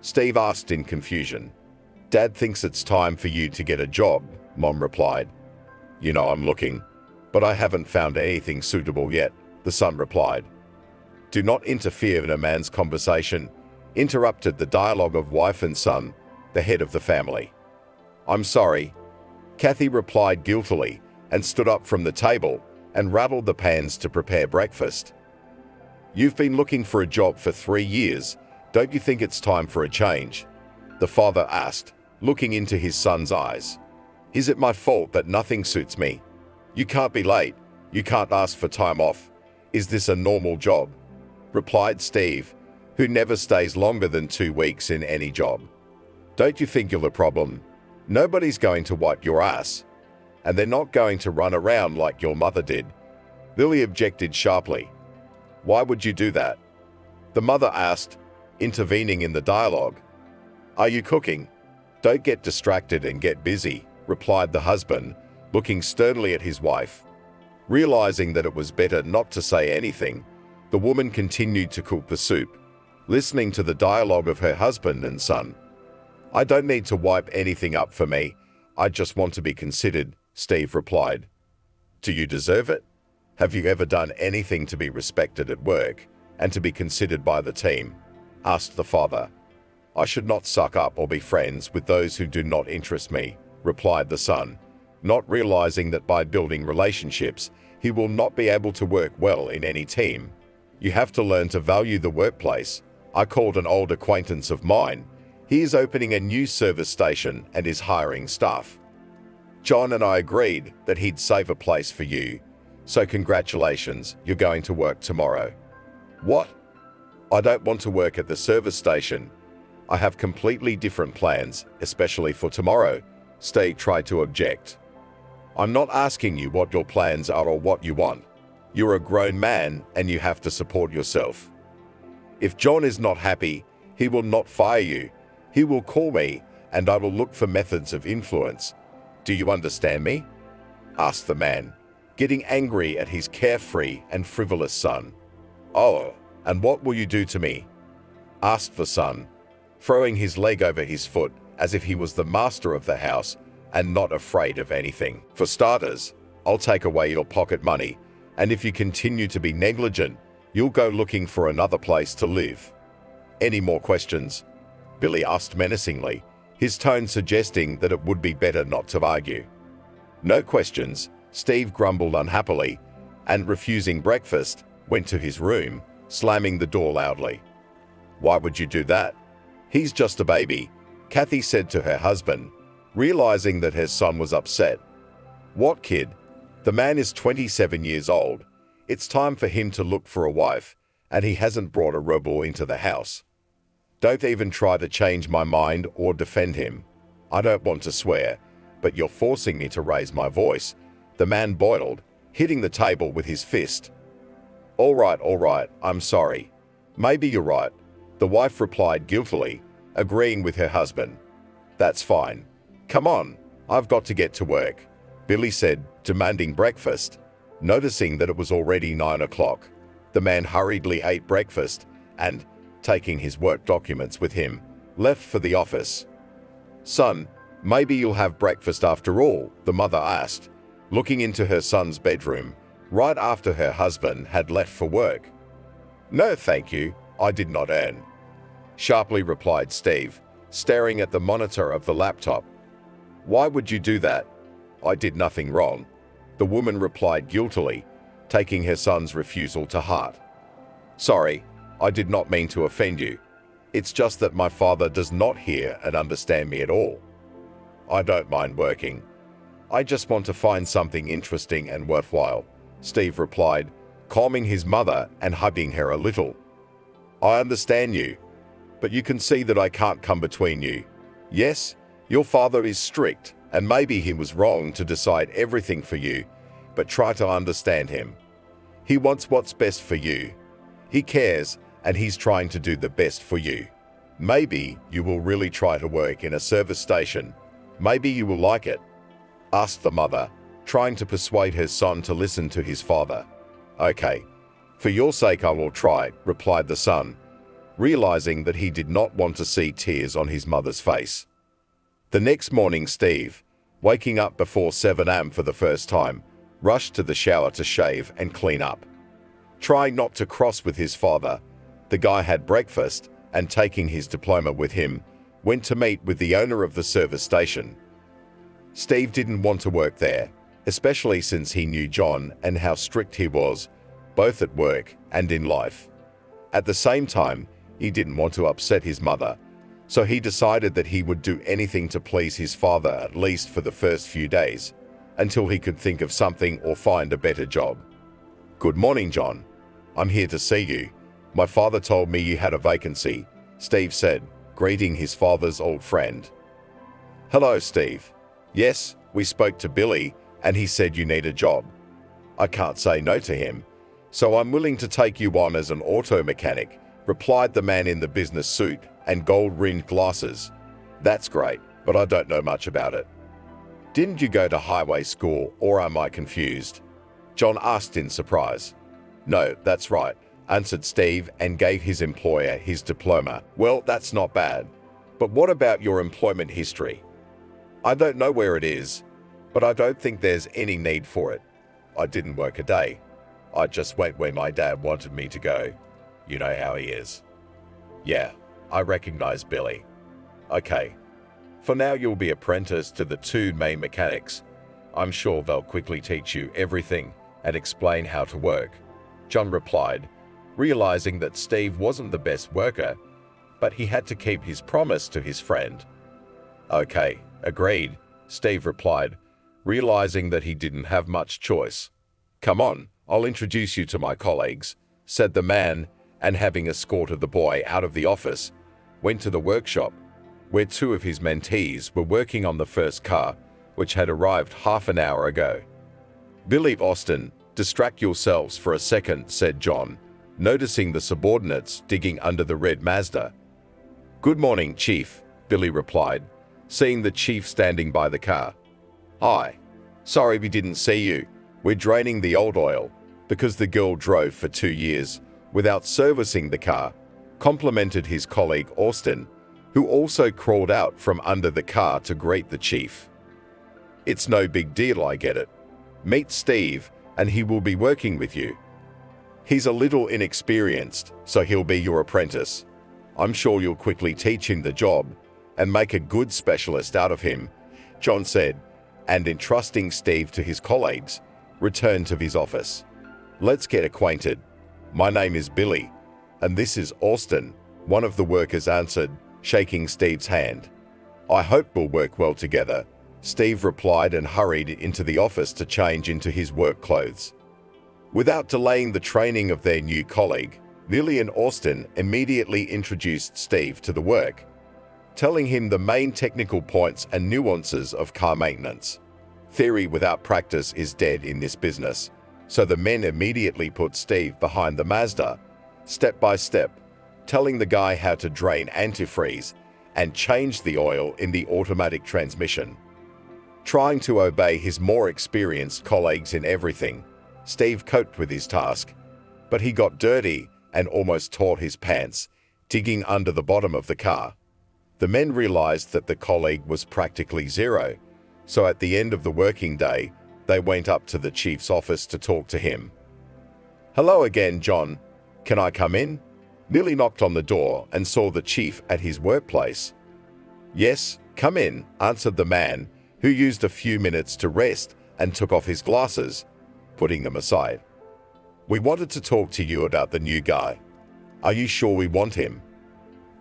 Steve asked in confusion. "Dad thinks it's time for you to get a job," Mom replied. "You know I'm looking, but I haven't found anything suitable yet," the son replied. "Do not interfere in a man's conversation," interrupted the dialogue of wife and son, the head of the family. "I'm sorry," Kathy replied guiltily and stood up from the table and rattled the pans to prepare breakfast. "You've been looking for a job for 3 years. Don't you think it's time for a change?" the father asked, looking into his son's eyes. "Is it my fault that nothing suits me? You can't be late. You can't ask for time off. Is this a normal job?" replied Steve, who never stays longer than 2 weeks in any job. "Don't you think you're the problem? Nobody's going to wipe your ass. And they're not going to run around like your mother did." Lily objected sharply. "Why would you do that?" the mother asked, intervening in the dialogue. "Are you cooking? Don't get distracted and get busy," replied the husband, looking sternly at his wife. Realizing that it was better not to say anything, the woman continued to cook the soup, listening to the dialogue of her husband and son. "I don't need to wipe anything up for me. I just want to be considered," Steve replied. "Do you deserve it? Have you ever done anything to be respected at work and to be considered by the team?" asked the father. "I should not suck up or be friends with those who do not interest me," replied the son, not realizing that by building relationships, he will not be able to work well in any team. "You have to learn to value the workplace. I called an old acquaintance of mine. He is opening a new service station and is hiring staff. John and I agreed that he'd save a place for you. So congratulations, you're going to work tomorrow." "What? I don't want to work at the service station. I have completely different plans, especially for tomorrow," Steve tried to object. "I'm not asking you what your plans are or what you want. You're a grown man and you have to support yourself. If John is not happy, he will not fire you. He will call me and I will look for methods of influence. Do you understand me?" asked the man, getting angry at his carefree and frivolous son. "Oh, and what will you do to me?" asked the son, throwing his leg over his foot as if he was the master of the house and not afraid of anything. "For starters, I'll take away your pocket money, and if you continue to be negligent, you'll go looking for another place to live." "Any more questions?" Billy asked menacingly, his tone suggesting that it would be better not to argue. "No questions," Steve grumbled unhappily, and refusing breakfast, went to his room, slamming the door loudly. "Why would you do that? He's just a baby," Kathy said to her husband, realizing that her son was upset. "What kid? The man is 27 years old. It's time for him to look for a wife, and he hasn't brought a rebel into the house. Don't even try to change my mind or defend him. I don't want to swear, but you're forcing me to raise my voice," the man boiled, hitting the table with his fist. All right, I'm sorry. Maybe you're right," the wife replied guiltily, agreeing with her husband. "That's fine. Come on, I've got to get to work," Billy said, demanding breakfast. Noticing that it was already 9 o'clock, the man hurriedly ate breakfast and, taking his work documents with him, left for the office. "Son, maybe you'll have breakfast after all," the mother asked, looking into her son's bedroom, right after her husband had left for work. "No, thank you. I did not earn," sharply replied Steve, staring at the monitor of the laptop. "Why would you do that?" "I did nothing wrong," the woman replied guiltily, taking her son's refusal to heart. "Sorry, I did not mean to offend you. It's just that my father does not hear and understand me at all. I don't mind working. I just want to find something interesting and worthwhile," Steve replied, calming his mother and hugging her a little. "I understand you, but you can see that I can't come between you. Yes, your father is strict, and maybe he was wrong to decide everything for you, but try to understand him. He wants what's best for you. He cares, and he's trying to do the best for you. Maybe you will really try to work in a service station. Maybe you will like it," asked the mother, trying to persuade her son to listen to his father. "Okay, for your sake I will try," replied the son, realizing that he did not want to see tears on his mother's face. The next morning, Steve, waking up before 7 a.m. for the first time, rushed to the shower to shave and clean up. Trying not to cross with his father, the guy had breakfast and taking his diploma with him, went to meet with the owner of the service station. Steve didn't want to work there, especially since he knew John and how strict he was, both at work and in life. At the same time, he didn't want to upset his mother, so he decided that he would do anything to please his father, at least for the first few days, until he could think of something or find a better job. "Good morning, John. I'm here to see you. My father told me you had a vacancy," Steve said, greeting his father's old friend. "Hello, Steve. Yes, we spoke to Billy, and he said you need a job. I can't say no to him, so I'm willing to take you on as an auto mechanic," replied the man in the business suit and gold-rimmed glasses. "That's great, but I don't know much about it." "Didn't you go to highway school, or am I confused?" John asked in surprise. "No, that's right," answered Steve and gave his employer his diploma. "Well, that's not bad. But what about your employment history?" "I don't know where it is, but I don't think there's any need for it. I didn't work a day. I just went where my dad wanted me to go. You know how he is." "Yeah, I recognize Billy." "Okay. For now you'll be apprenticed to the two main mechanics. I'm sure they'll quickly teach you everything and explain how to work," John replied, realizing that Steve wasn't the best worker, but he had to keep his promise to his friend. "Okay, agreed," Steve replied, realizing that he didn't have much choice. "Come on, I'll introduce you to my colleagues," said the man, and having escorted the boy out of the office, went to the workshop, where two of his mentees were working on the first car, which had arrived half an hour ago. "Billy, Austin, distract yourselves for a second," said John, noticing the subordinates digging under the red Mazda. "Good morning, Chief," Billy replied, seeing the chief standing by the car. "Hi. Sorry we didn't see you. We're draining the old oil, because the girl drove for 2 years without servicing the car," complimented his colleague Austin, who also crawled out from under the car to greet the chief. "It's no big deal, I get it. Meet Steve, and he will be working with you. He's a little inexperienced, so he'll be your apprentice. I'm sure you'll quickly teach him the job and make a good specialist out of him," John said, and entrusting Steve to his colleagues, returned to his office. "Let's get acquainted. My name is Billy, and this is Austin," one of the workers answered, shaking Steve's hand. "I hope we'll work well together," Steve replied and hurried into the office to change into his work clothes. Without delaying the training of their new colleague, Billy and Austin immediately introduced Steve to the work, telling him the main technical points and nuances of car maintenance. Theory without practice is dead in this business, so the men immediately put Steve behind the Mazda, step by step, telling the guy how to drain antifreeze and change the oil in the automatic transmission. Trying to obey his more experienced colleagues in everything, Steve coped with his task, but he got dirty and almost tore his pants, digging under the bottom of the car. The men realized that the colleague was practically zero, so at the end of the working day, they went up to the chief's office to talk to him. "Hello again, John. Can I come in?" Billy knocked on the door and saw the chief at his workplace. "Yes, come in," answered the man, who used a few minutes to rest and took off his glasses, putting them aside. "We wanted to talk to you about the new guy. Are you sure we want him?"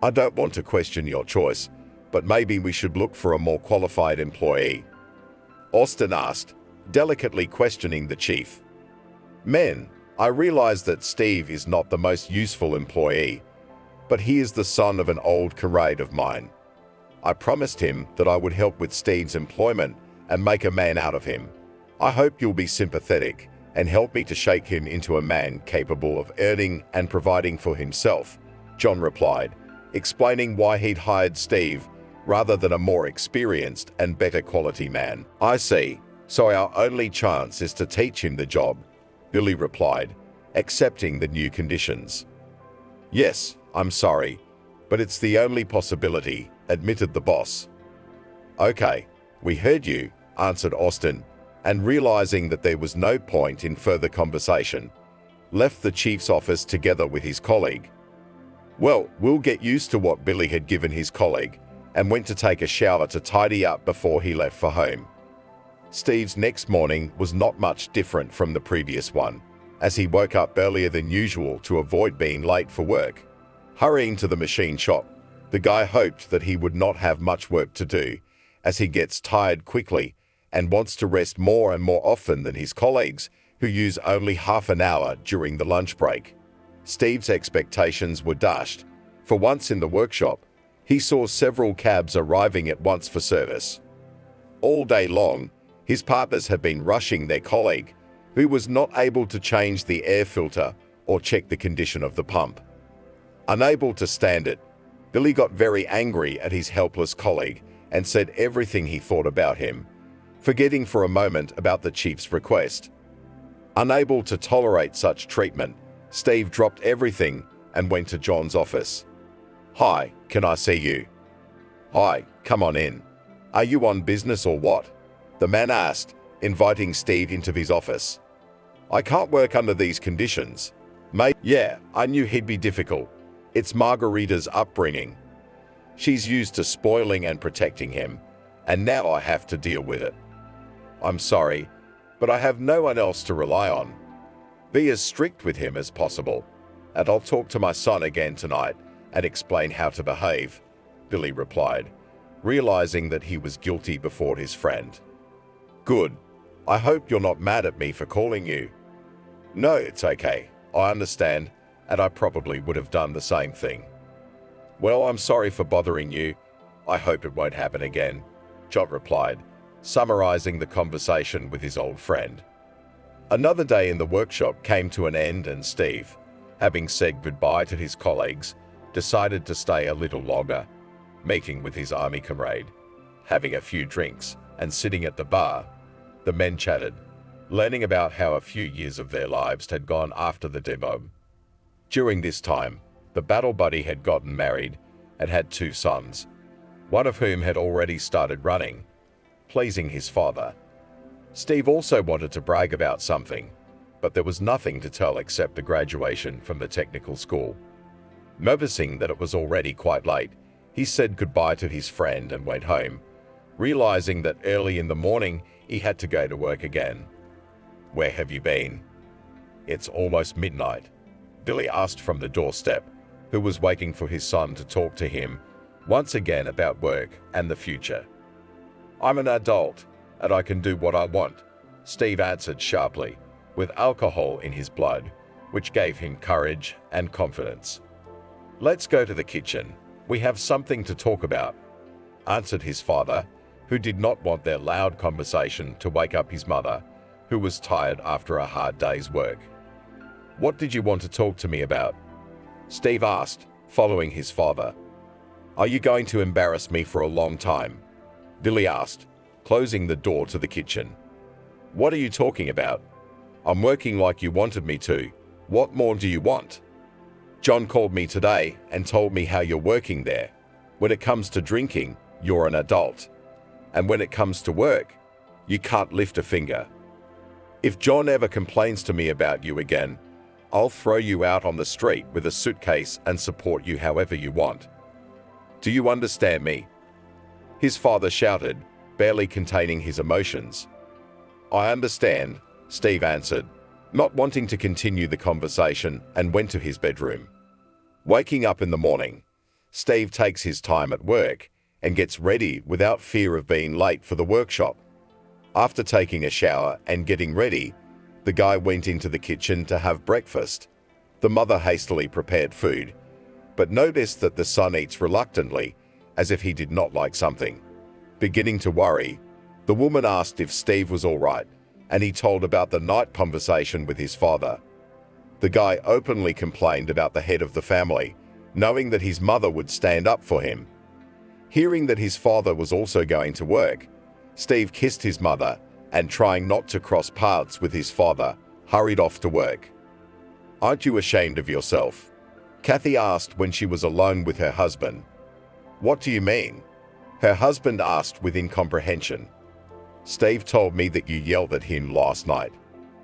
"I don't want to question your choice, but maybe we should look for a more qualified employee," Austin asked, delicately questioning the chief. "Men, I realize that Steve is not the most useful employee, but he is the son of an old comrade of mine. I promised him that I would help with Steve's employment and make a man out of him. I hope you'll be sympathetic and help me to shake him into a man capable of earning and providing for himself," John replied, explaining why he'd hired Steve rather than a more experienced and better quality man. "I see. So our only chance is to teach him the job," Billy replied, accepting the new conditions. "Yes, I'm sorry, but it's the only possibility," admitted the boss. "Okay, we heard you," answered Austin, and realizing that there was no point in further conversation, left the chief's office together with his colleague. Well, Will get used to what Billy had given his colleague and went to take a shower to tidy up before he left for home. Steve's next morning was not much different from the previous one, as he woke up earlier than usual to avoid being late for work. Hurrying to the machine shop, the guy hoped that he would not have much work to do, as he gets tired quickly and wants to rest more and more often than his colleagues, who use only half an hour during the lunch break. Steve's expectations were dashed. For once in the workshop, he saw several cabs arriving at once for service. All day long, his partners had been rushing their colleague, who was not able to change the air filter or check the condition of the pump. Unable to stand it, Billy got very angry at his helpless colleague and said everything he thought about him, forgetting for a moment about the chief's request. Unable to tolerate such treatment, Steve dropped everything and went to John's office. "Hi, can I see you?" "Hi, come on in. Are you on business or what?" the man asked, inviting Steve into his office. "I can't work under these conditions." "Mate, yeah, I knew he'd be difficult. It's Margarita's upbringing. She's used to spoiling and protecting him, and now I have to deal with it. I'm sorry, but I have no one else to rely on. Be as strict with him as possible, and I'll talk to my son again tonight and explain how to behave," Billy replied, realizing that he was guilty before his friend. "Good. I hope you're not mad at me for calling you." "No, it's okay. I understand, and I probably would have done the same thing." "Well, I'm sorry for bothering you. I hope it won't happen again," John replied, summarizing the conversation with his old friend. Another day in the workshop came to an end, and Steve, having said goodbye to his colleagues, decided to stay a little longer, meeting with his army comrade. Having a few drinks and sitting at the bar, the men chatted, learning about how a few years of their lives had gone after the demo. During this time, the battle buddy had gotten married and had 2 sons, one of whom had already started running, pleasing his father. Steve also wanted to brag about something, but there was nothing to tell except the graduation from the technical school. Noticing that it was already quite late, he said goodbye to his friend and went home, realizing that early in the morning he had to go to work again. "Where have you been?" "It's almost midnight," Billy asked from the doorstep, who was waiting for his son to talk to him once again about work and the future. "I'm an adult, and I can do what I want," Steve answered sharply, with alcohol in his blood, which gave him courage and confidence. "Let's go to the kitchen. We have something to talk about," answered his father, who did not want their loud conversation to wake up his mother, who was tired after a hard day's work. "What did you want to talk to me about?" Steve asked, following his father. "Are you going to embarrass me for a long time?" Billy asked, closing the door to the kitchen. "What are you talking about? I'm working like you wanted me to. What more do you want?" "John called me today and told me how you're working there. When it comes to drinking, you're an adult. And when it comes to work, you can't lift a finger. If John ever complains to me about you again, I'll throw you out on the street with a suitcase and support you however you want. Do you understand me?" His father shouted, barely containing his emotions. "I understand," Steve answered, not wanting to continue the conversation, and went to his bedroom. Waking up in the morning, Steve takes his time at work and gets ready without fear of being late for the workshop. After taking a shower and getting ready, the guy went into the kitchen to have breakfast. The mother hastily prepared food, but noticed that the son eats reluctantly, as if he did not like something. Beginning to worry, the woman asked if Steve was all right, and he told about the night conversation with his father. The guy openly complained about the head of the family, knowing that his mother would stand up for him. Hearing that his father was also going to work, Steve kissed his mother and, trying not to cross paths with his father, hurried off to work. "Aren't you ashamed of yourself?" Kathy asked when she was alone with her husband. "What do you mean?" her husband asked with incomprehension. "Steve told me that you yelled at him last night.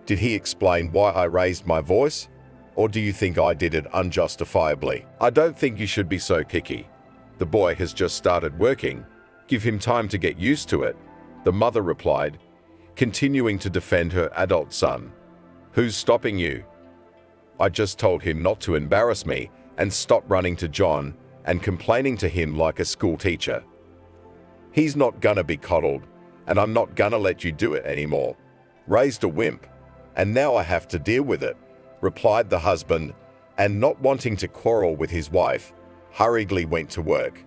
Did he explain why I raised my voice?" Or do you think I did it unjustifiably? I don't think you should be so picky. The boy has just started working. Give him time to get used to it, the mother replied, continuing to defend her adult son. Who's stopping you? I just told him not to embarrass me and stop running to John and complaining to him like a school teacher. He's not gonna be coddled, and I'm not gonna let you do it anymore. Raised a wimp, and now I have to deal with it, replied the husband, and not wanting to quarrel with his wife, hurriedly went to work.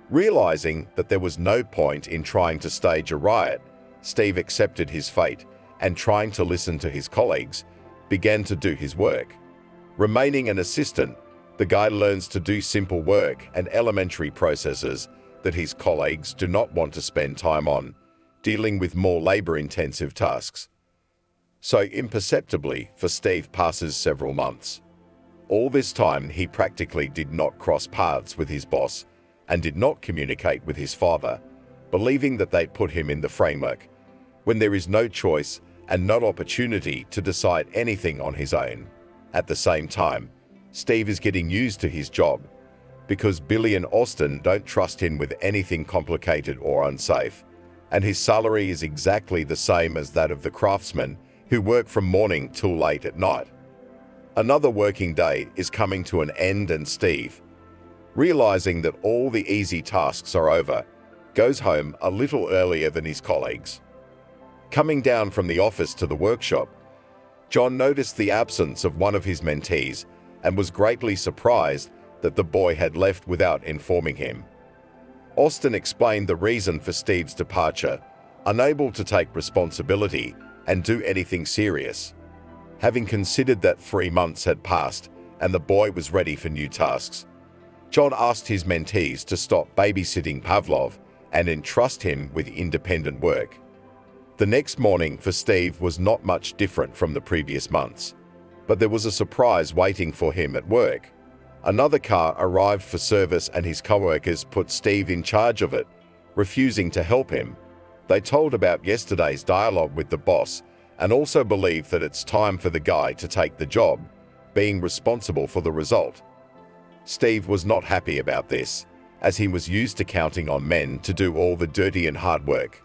Realizing that there was no point in trying to stage a riot, Steve accepted his fate and, trying to listen to his colleagues, began to do his work. Remaining an assistant, the guy learns to do simple work and elementary processes that his colleagues do not want to spend time on, dealing with more labor-intensive tasks. So imperceptibly, for Steve passes several months. All this time, he practically did not cross paths with his boss and did not communicate with his father, believing that they put him in the framework, when there is no choice and no opportunity to decide anything on his own. At the same time, Steve is getting used to his job, because Billy and Austin don't trust him with anything complicated or unsafe, and his salary is exactly the same as that of the craftsmen who work from morning till late at night. Another working day is coming to an end, and Steve, realizing that all the easy tasks are over, goes home a little earlier than his colleagues. Coming down from the office to the workshop, John noticed the absence of one of his mentees and was greatly surprised that the boy had left without informing him. Austin explained the reason for Steve's departure, unable to take responsibility and do anything serious. Having considered that 3 months had passed and the boy was ready for new tasks, John asked his mentees to stop babysitting Pavlov and entrust him with independent work. The next morning for Steve was not much different from the previous months, but there was a surprise waiting for him at work. Another car arrived for service and his coworkers put Steve in charge of it, refusing to help him. They told about yesterday's dialogue with the boss and also believe that it's time for the guy to take the job, being responsible for the result. Steve was not happy about this, as he was used to counting on men to do all the dirty and hard work.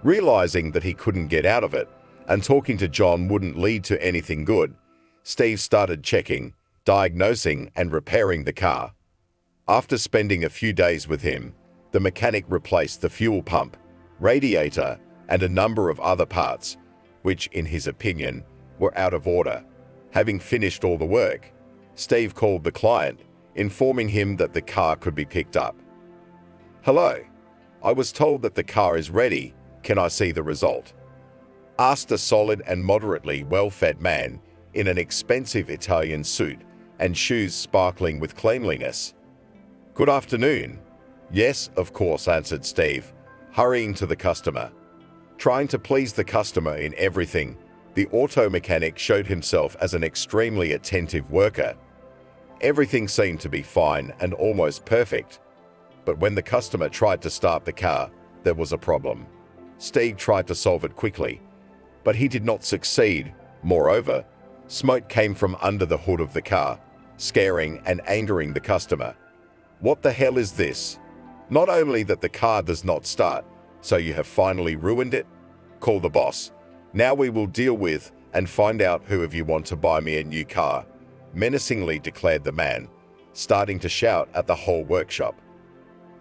Realizing that he couldn't get out of it, and talking to John wouldn't lead to anything good, Steve started checking, diagnosing, and repairing the car. After spending a few days with him, the mechanic replaced the fuel pump, radiator, and a number of other parts, which, in his opinion, were out of order. Having finished all the work, Steve called the client, informing him that the car could be picked up. "Hello, I was told that the car is ready. Can I see the result?" asked a solid and moderately well-fed man in an expensive Italian suit and shoes sparkling with cleanliness. "Good afternoon." "Yes, of course," answered Steve, hurrying to the customer. Trying to please the customer in everything, the auto mechanic showed himself as an extremely attentive worker. Everything seemed to be fine and almost perfect, but when the customer tried to start the car, there was a problem. Steve tried to solve it quickly, but he did not succeed. Moreover, smoke came from under the hood of the car, scaring and angering the customer. "What the hell is this? Not only that the car does not start, so you have finally ruined it? Call the boss. Now we will deal with and find out who of you want to buy me a new car," menacingly declared the man, starting to shout at the whole workshop.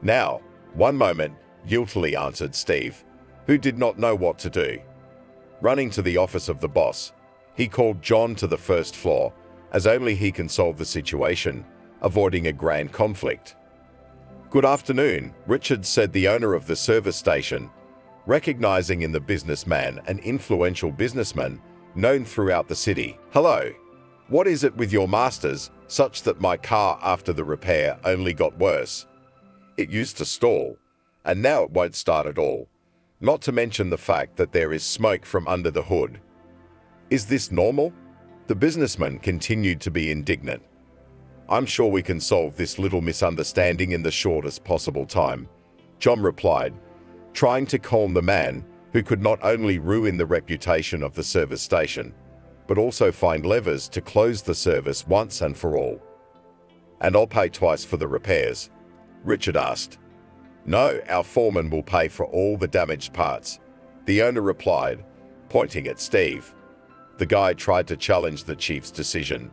"Now, one moment," guiltily answered Steve, who did not know what to do. Running to the office of the boss, he called John to the first floor, as only he can solve the situation, avoiding a grand conflict. "Good afternoon," Richard said, the owner of the service station, recognizing in the businessman an influential businessman known throughout the city. "Hello. What is it with your masters, such that my car after the repair only got worse? It used to stall, and now it won't start at all, not to mention the fact that there is smoke from under the hood. Is this normal?" The businessman continued to be indignant. "I'm sure we can solve this little misunderstanding in the shortest possible time," John replied, trying to calm the man who could not only ruin the reputation of the service station, but also find levers to close the service once and for all. "And I'll pay twice for the repairs?" Richard asked. "No, our foreman will pay for all the damaged parts," the owner replied, pointing at Steve. The guy tried to challenge the chief's decision,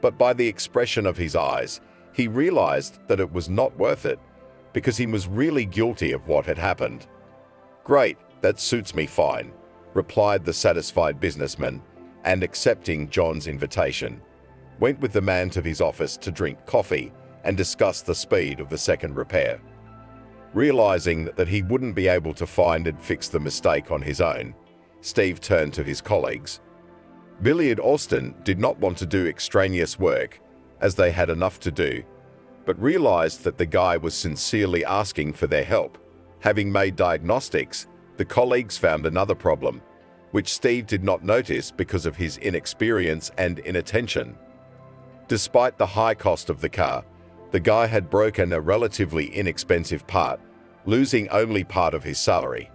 but by the expression of his eyes, he realized that it was not worth it, because he was really guilty of what had happened. "Great, that suits me fine," replied the satisfied businessman, and accepting John's invitation, went with the man to his office to drink coffee and discuss the speed of the second repair. Realizing that he wouldn't be able to find and fix the mistake on his own, Steve turned to his colleagues. Billy and Austin did not want to do extraneous work, as they had enough to do, but realized that the guy was sincerely asking for their help. Having made diagnostics, the colleagues found another problem, which Steve did not notice because of his inexperience and inattention. Despite the high cost of the car, the guy had broken a relatively inexpensive part, losing only part of his salary.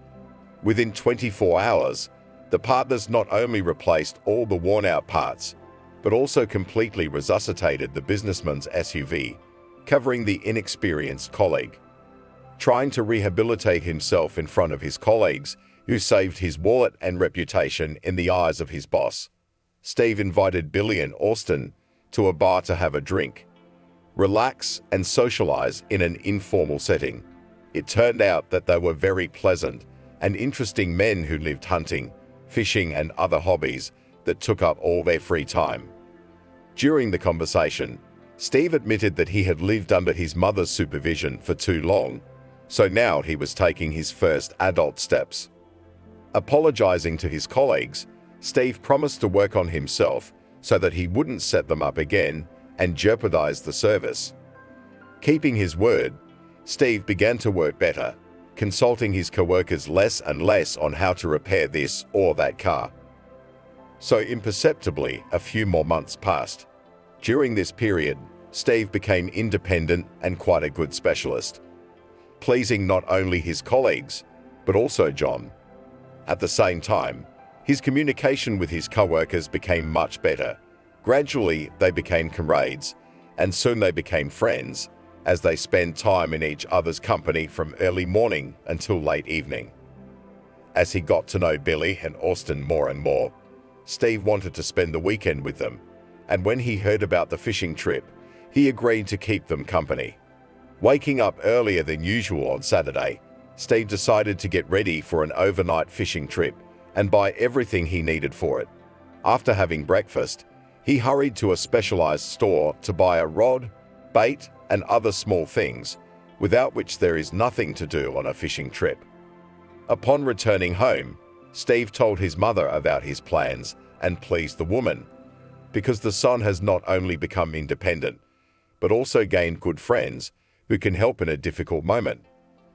Within 24 hours, the partners not only replaced all the worn-out parts, but also completely resuscitated the businessman's SUV, covering the inexperienced colleague. Trying to rehabilitate himself in front of his colleagues, who saved his wallet and reputation in the eyes of his boss, Steve invited Billy and Austin to a bar to have a drink, relax, and socialize in an informal setting. It turned out that they were very pleasant and interesting men who lived hunting, fishing, and other hobbies that took up all their free time. During the conversation, Steve admitted that he had lived under his mother's supervision for too long, so now he was taking his first adult steps. Apologizing to his colleagues, Steve promised to work on himself so that he wouldn't set them up again and jeopardize the service. Keeping his word, Steve began to work better, consulting his coworkers less and less on how to repair this or that car. So imperceptibly, a few more months passed. During this period, Steve became independent and quite a good specialist, pleasing not only his colleagues, but also John. At the same time, his communication with his coworkers became much better. Gradually, they became comrades, and soon they became friends, as they spent time in each other's company from early morning until late evening. As he got to know Billy and Austin more and more, Steve wanted to spend the weekend with them, and when he heard about the fishing trip, he agreed to keep them company. Waking up earlier than usual on Saturday, Steve decided to get ready for an overnight fishing trip and buy everything he needed for it. After having breakfast, he hurried to a specialized store to buy a rod, bait, and other small things, without which there is nothing to do on a fishing trip. Upon returning home, Steve told his mother about his plans and pleased the woman, because the son has not only become independent, but also gained good friends who can help in a difficult moment.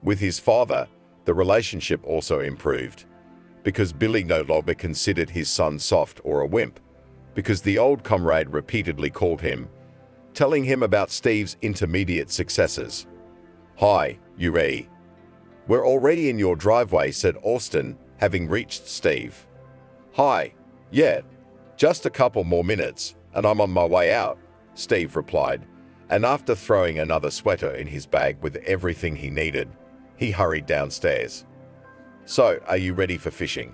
With his father, the relationship also improved, because Billy no longer considered his son soft or a wimp, because the old comrade repeatedly called him, telling him about Steve's intermediate successes. "Hi, you ready?" "We're already in your driveway," said Austin, having reached Steve. "Hi, yeah, just a couple more minutes, and I'm on my way out," Steve replied, and after throwing another sweater in his bag with everything he needed, he hurried downstairs. "So, are you ready for fishing?"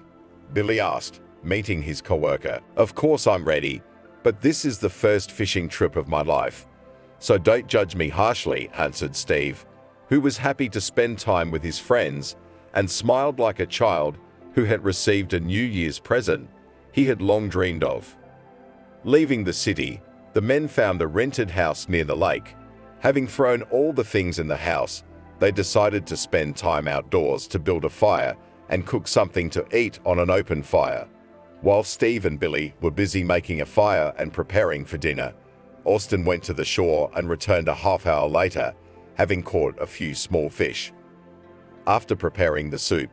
Billy asked, meeting his coworker. "Of course I'm ready, but this is the first fishing trip of my life, so don't judge me harshly," answered Steve, who was happy to spend time with his friends and smiled like a child who had received a New Year's present he had long dreamed of. Leaving the city, the men found a rented house near the lake. Having thrown all the things in the house, they decided to spend time outdoors to build a fire and cook something to eat on an open fire. While Steve and Billy were busy making a fire and preparing for dinner, Austin went to the shore and returned a half-hour later, having caught a few small fish. After preparing the soup,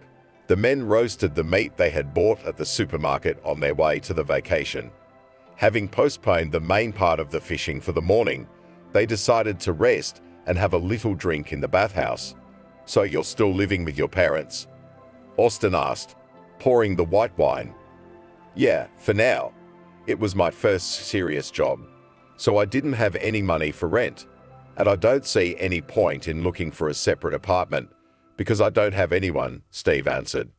the men roasted the meat they had bought at the supermarket on their way to the vacation. Having postponed the main part of the fishing for the morning, they decided to rest and have a little drink in the bathhouse. "So you're still living with your parents?" Austin asked, pouring the white wine. "Yeah, for now. It was my first serious job, so I didn't have any money for rent, and I don't see any point in looking for a separate apartment because I don't have anyone, Steve answered.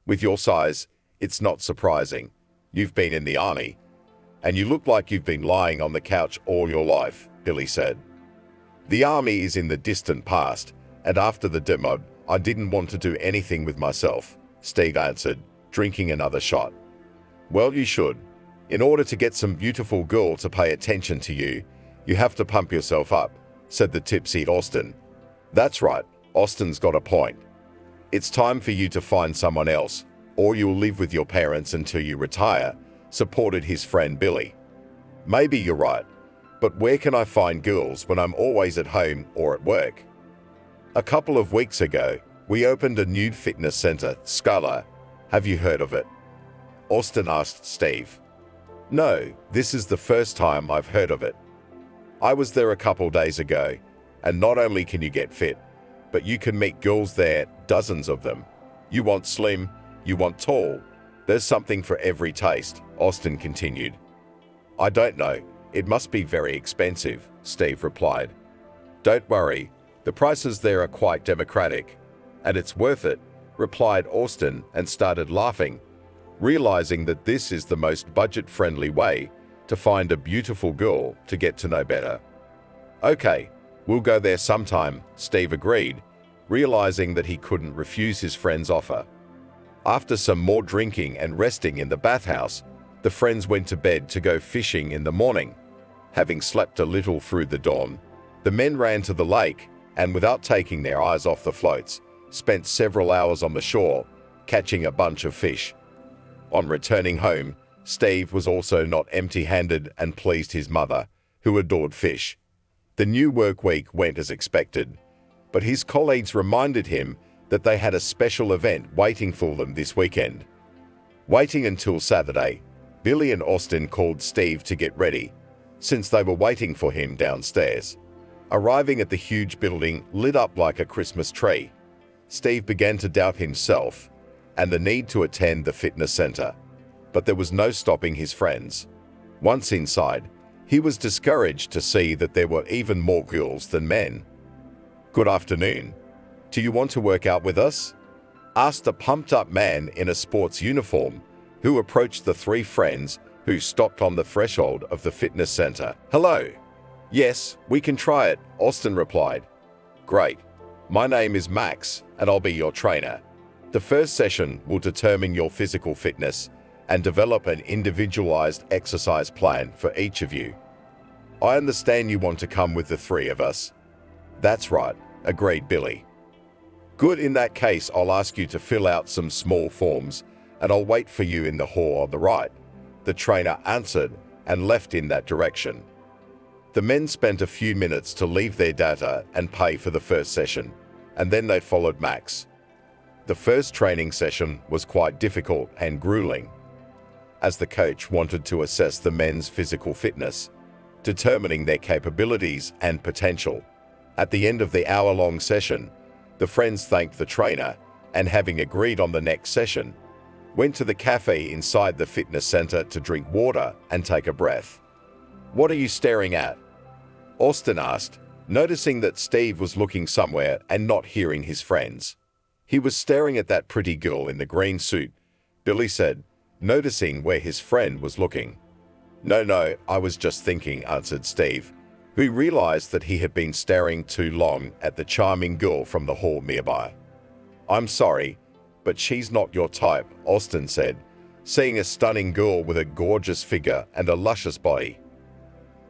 With your size, it's not surprising. You've been in the army, and you look like you've been lying on the couch all your life, Billy said. The army is in the distant past, and after the demob, I didn't want to do anything with myself, Steve answered, drinking another shot. Well, you should. In order to get some beautiful girl to pay attention to you, you have to pump yourself up, said the tipsy Austin. That's right, Austin's got a point. It's time for you to find someone else, or you'll live with your parents until you retire, supported his friend Billy. Maybe you're right, but where can I find girls when I'm always at home or at work? A couple of weeks ago, we opened a new fitness center, Scala. Have you heard of it? Austin asked Steve. No, this is the first time I've heard of it. I was there a couple days ago, and not only can you get fit, but you can meet girls there, dozens of them. You want slim, you want tall. There's something for every taste, Austin continued. I don't know. It must be very expensive, Steve replied. Don't worry. The prices there are quite democratic. And it's worth it, replied Austin and started laughing, realizing that this is the most budget-friendly way to find a beautiful girl to get to know better. Okay, we'll go there sometime, Steve agreed, realizing that he couldn't refuse his friend's offer. After some more drinking and resting in the bathhouse, the friends went to bed to go fishing in the morning. Having slept a little through the dawn, the men ran to the lake and, without taking their eyes off the floats, spent several hours on the shore, catching a bunch of fish. On returning home, Steve was also not empty-handed and pleased his mother, who adored fish. The new work week went as expected, but his colleagues reminded him that they had a special event waiting for them this weekend. Waiting until Saturday, Billy and Austin called Steve to get ready, since they were waiting for him downstairs. Arriving at the huge building lit up like a Christmas tree, Steve began to doubt himself and the need to attend the fitness center, but there was no stopping his friends. Once inside, he was discouraged to see that there were even more girls than men. Good afternoon. Do you want to work out with us? Asked a pumped-up man in a sports uniform who approached the three friends who stopped on the threshold of the fitness center. Hello. Yes, we can try it, Austin replied. Great. My name is Max, and I'll be your trainer. The first session will determine your physical fitness and develop an individualized exercise plan for each of you. I understand you want to come with the three of us. That's right, agreed Billy. Good, in that case, I'll ask you to fill out some small forms, and I'll wait for you in the hall on the right, the trainer answered and left in that direction. The men spent a few minutes to leave their data and pay for the first session, and then they followed Max. The first training session was quite difficult and grueling, as the coach wanted to assess the men's physical fitness, determining their capabilities and potential. At the end of the hour-long session, the friends thanked the trainer and, having agreed on the next session, went to the cafe inside the fitness center to drink water and take a breath. What are you staring at? Austin asked, noticing that Steve was looking somewhere and not hearing his friends. He was staring at that pretty girl in the green suit, Billy said, noticing where his friend was looking. No, I was just thinking, answered Steve, who realized that he had been staring too long at the charming girl from the hall nearby. I'm sorry, but she's not your type, Austin said, seeing a stunning girl with a gorgeous figure and a luscious body.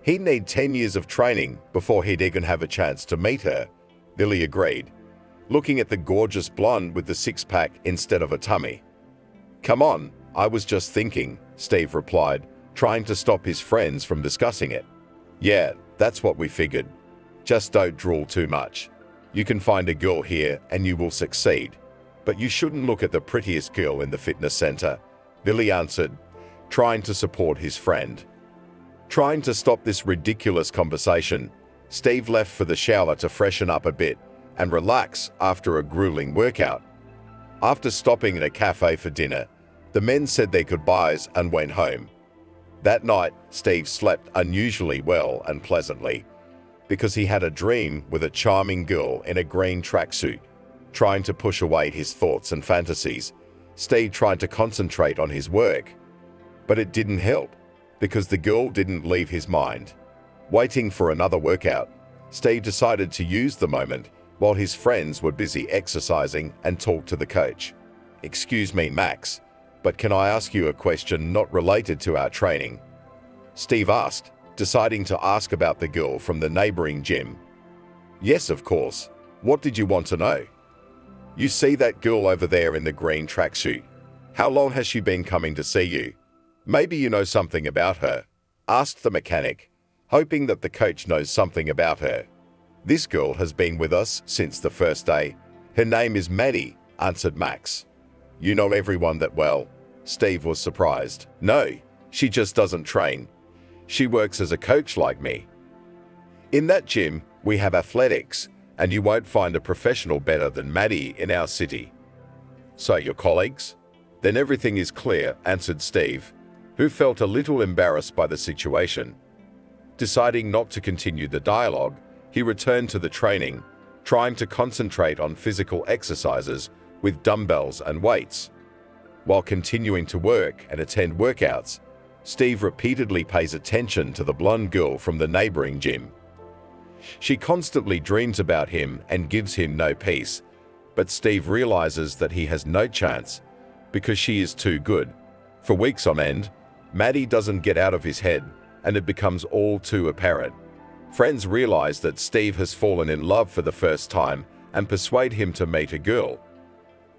He'd need 10 years of training before he'd even have a chance to meet her, Billy agreed, looking at the gorgeous blonde with the six-pack instead of a tummy. Come on, I was just thinking, Steve replied, trying to stop his friends from discussing it. Yeah, that's what we figured. Just don't drool too much. You can find a girl here and you will succeed. But you shouldn't look at the prettiest girl in the fitness center, Billy answered, trying to support his friend. Trying to stop this ridiculous conversation, Steve left for the shower to freshen up a bit and relax after a grueling workout. After stopping in a cafe for dinner, the men said their goodbyes and went home. That night, Steve slept unusually well and pleasantly because he had a dream with a charming girl in a green tracksuit. Trying to push away his thoughts and fantasies, Steve tried to concentrate on his work, but it didn't help because the girl didn't leave his mind. Waiting for another workout, Steve decided to use the moment while his friends were busy exercising and talk to the coach. "Excuse me, Max, but can I ask you a question not related to our training?" Steve asked, deciding to ask about the girl from the neighboring gym. "Yes, of course. What did you want to know?" "You see that girl over there in the green tracksuit? How long has she been coming to see you? Maybe you know something about her," asked the mechanic, hoping that the coach knows something about her. "This girl has been with us since the first day. Her name is Maddie," answered Max. "You know everyone that well?" Steve was surprised. "No, she just doesn't train. She works as a coach like me. In that gym, we have athletics, and you won't find a professional better than Maddie in our city." "So your colleagues?" "Then everything is clear," answered Steve, who felt a little embarrassed by the situation. Deciding not to continue the dialogue, he returned to the training, trying to concentrate on physical exercises with dumbbells and weights. While continuing to work and attend workouts, Steve repeatedly pays attention to the blonde girl from the neighboring gym. She constantly dreams about him and gives him no peace, but Steve realizes that he has no chance because she is too good. For weeks on end, Maddie doesn't get out of his head, and it becomes all too apparent. Friends realize that Steve has fallen in love for the first time and persuade him to meet a girl,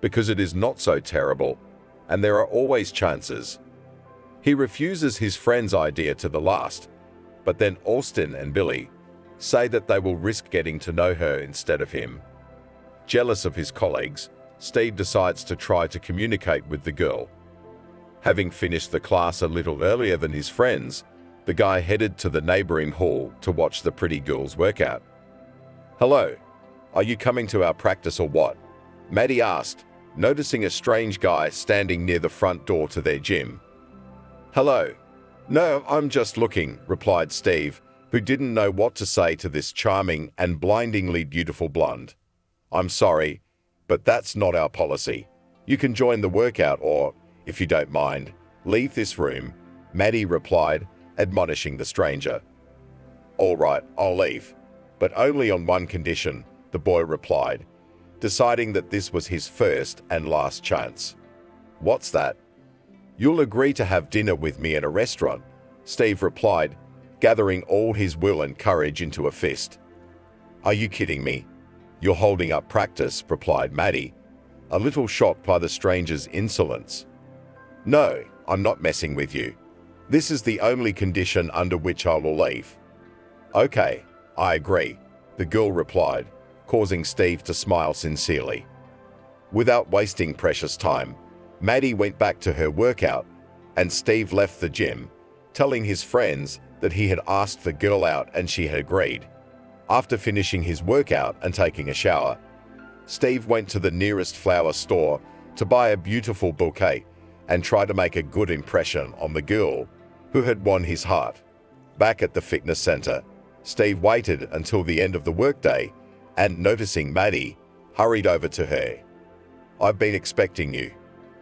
because it is not so terrible, and there are always chances. He refuses his friend's idea to the last, but then Austin and Billy say that they will risk getting to know her instead of him. Jealous of his colleagues, Steve decides to try to communicate with the girl. Having finished the class a little earlier than his friends, the guy headed to the neighboring hall to watch the pretty girl's workout. "Hello, are you coming to our practice or what?" Maddie asked, noticing a strange guy standing near the front door to their gym. "Hello. No, I'm just looking," replied Steve, who didn't know what to say to this charming and blindingly beautiful blonde. "I'm sorry, but that's not our policy. You can join the workout or, if you don't mind, leave this room," Maddie replied, admonishing the stranger. "All right, I'll leave, but only on one condition," the boy replied, deciding that this was his first and last chance. "What's that?" "You'll agree to have dinner with me at a restaurant," Steve replied, gathering all his will and courage into a fist. "Are you kidding me? You're holding up practice," replied Maddie, a little shocked by the stranger's insolence. "No, I'm not messing with you. This is the only condition under which I will leave." "Okay, I agree," the girl replied, causing Steve to smile sincerely. Without wasting precious time, Maddie went back to her workout, and Steve left the gym, telling his friends that he had asked the girl out and she had agreed. After finishing his workout and taking a shower, Steve went to the nearest flower store to buy a beautiful bouquet and try to make a good impression on the girl who had won his heart. Back at the fitness center, Steve waited until the end of the workday and, noticing Maddie, hurried over to her. "I've been expecting you.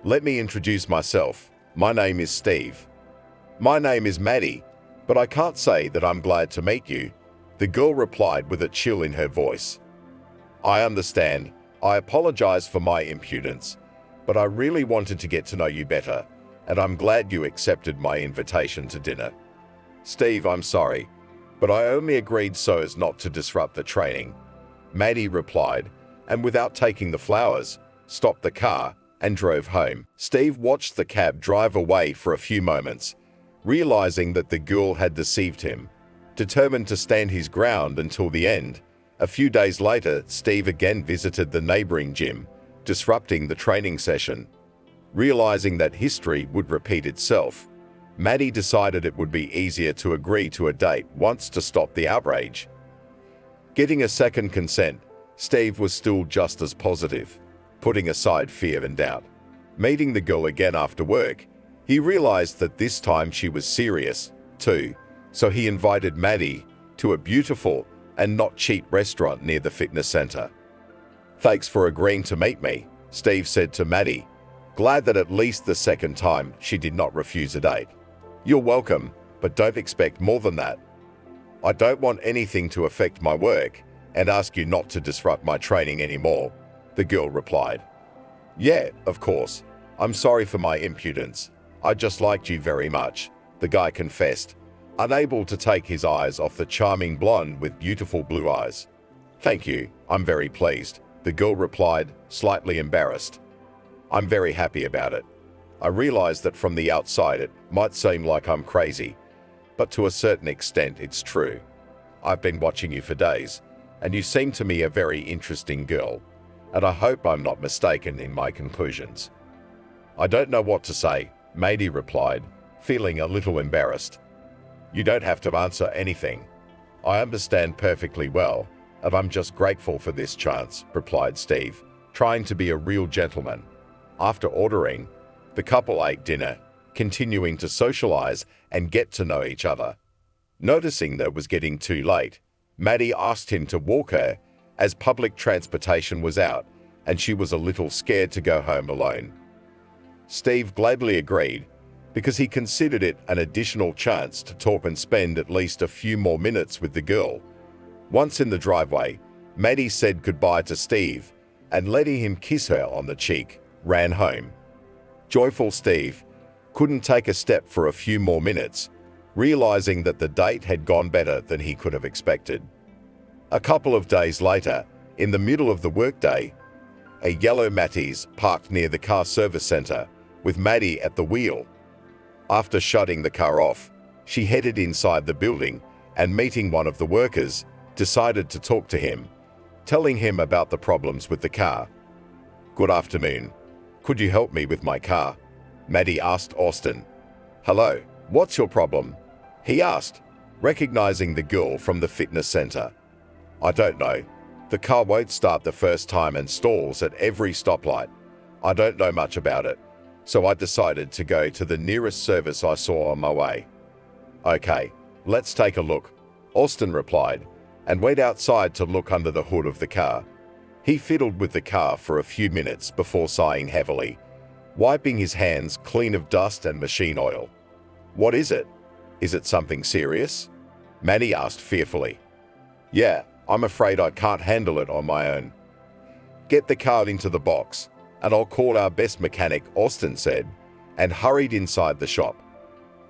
Let me introduce myself. My name is Steve." "My name is Maddie, but I can't say that I'm glad to meet you," the girl replied with a chill in her voice. "I understand. I apologize for my impudence, but I really wanted to get to know you better, and I'm glad you accepted my invitation to dinner." "Steve, I'm sorry, but I only agreed so as not to disrupt the training," Maddie replied, and without taking the flowers, stopped the car and drove home. Steve watched the cab drive away for a few moments, realizing that the girl had deceived him. Determined to stand his ground until the end, a few days later, Steve again visited the neighboring gym, disrupting the training session. Realizing that history would repeat itself, Maddie decided it would be easier to agree to a date once to stop the outrage. Getting a second consent, Steve was still just as positive, putting aside fear and doubt. Meeting the girl again after work, He realized that this time she was serious, too, so he invited Maddie to a beautiful and not cheap restaurant near the fitness center. "Thanks for agreeing to meet me," Steve said to Maddie, glad that at least the second time she did not refuse a date. "You're welcome, but don't expect more than that. I don't want anything to affect my work and ask you not to disrupt my training anymore," the girl replied. "Yeah, of course. I'm sorry for my impudence. I just liked you very much," the guy confessed, unable to take his eyes off the charming blonde with beautiful blue eyes. "Thank you. I'm very pleased," the girl replied, slightly embarrassed. "I'm very happy about it. I realize that from the outside it might seem like I'm crazy, but to a certain extent it's true. I've been watching you for days, and you seem to me a very interesting girl, and I hope I'm not mistaken in my conclusions." "I don't know what to say," Maddie replied, feeling a little embarrassed. "You don't have to answer anything. I understand perfectly well, and I'm just grateful for this chance," replied Steve, trying to be a real gentleman. After ordering, the couple ate dinner, continuing to socialize and get to know each other. Noticing that it was getting too late, Maddie asked him to walk her as public transportation was out and she was a little scared to go home alone. Steve gladly agreed because he considered it an additional chance to talk and spend at least a few more minutes with the girl. Once in the driveway, Maddie said goodbye to Steve and letting him kiss her on the cheek, ran home. Joyful Steve couldn't take a step for a few more minutes, realizing that the date had gone better than he could have expected. A couple of days later, in the middle of the workday, a yellow Matiz parked near the car service center with Maddie at the wheel. After shutting the car off, she headed inside the building and meeting one of the workers, decided to talk to him, telling him about the problems with the car. "Good afternoon. Could you help me with my car?" Maddie asked Austin. "Hello, what's your problem?" he asked, recognizing the girl from the fitness center. "I don't know. The car won't start the first time and stalls at every stoplight. I don't know much about it, so I decided to go to the nearest service I saw on my way." "Okay, let's take a look," Austin replied, and went outside to look under the hood of the car. He fiddled with the car for a few minutes before sighing heavily, wiping his hands clean of dust and machine oil. "What is it? Is it something serious?" Maddie asked fearfully. "Yeah, I'm afraid I can't handle it on my own." "Get the car into the box, and I'll call our best mechanic," Austin said, and hurried inside the shop.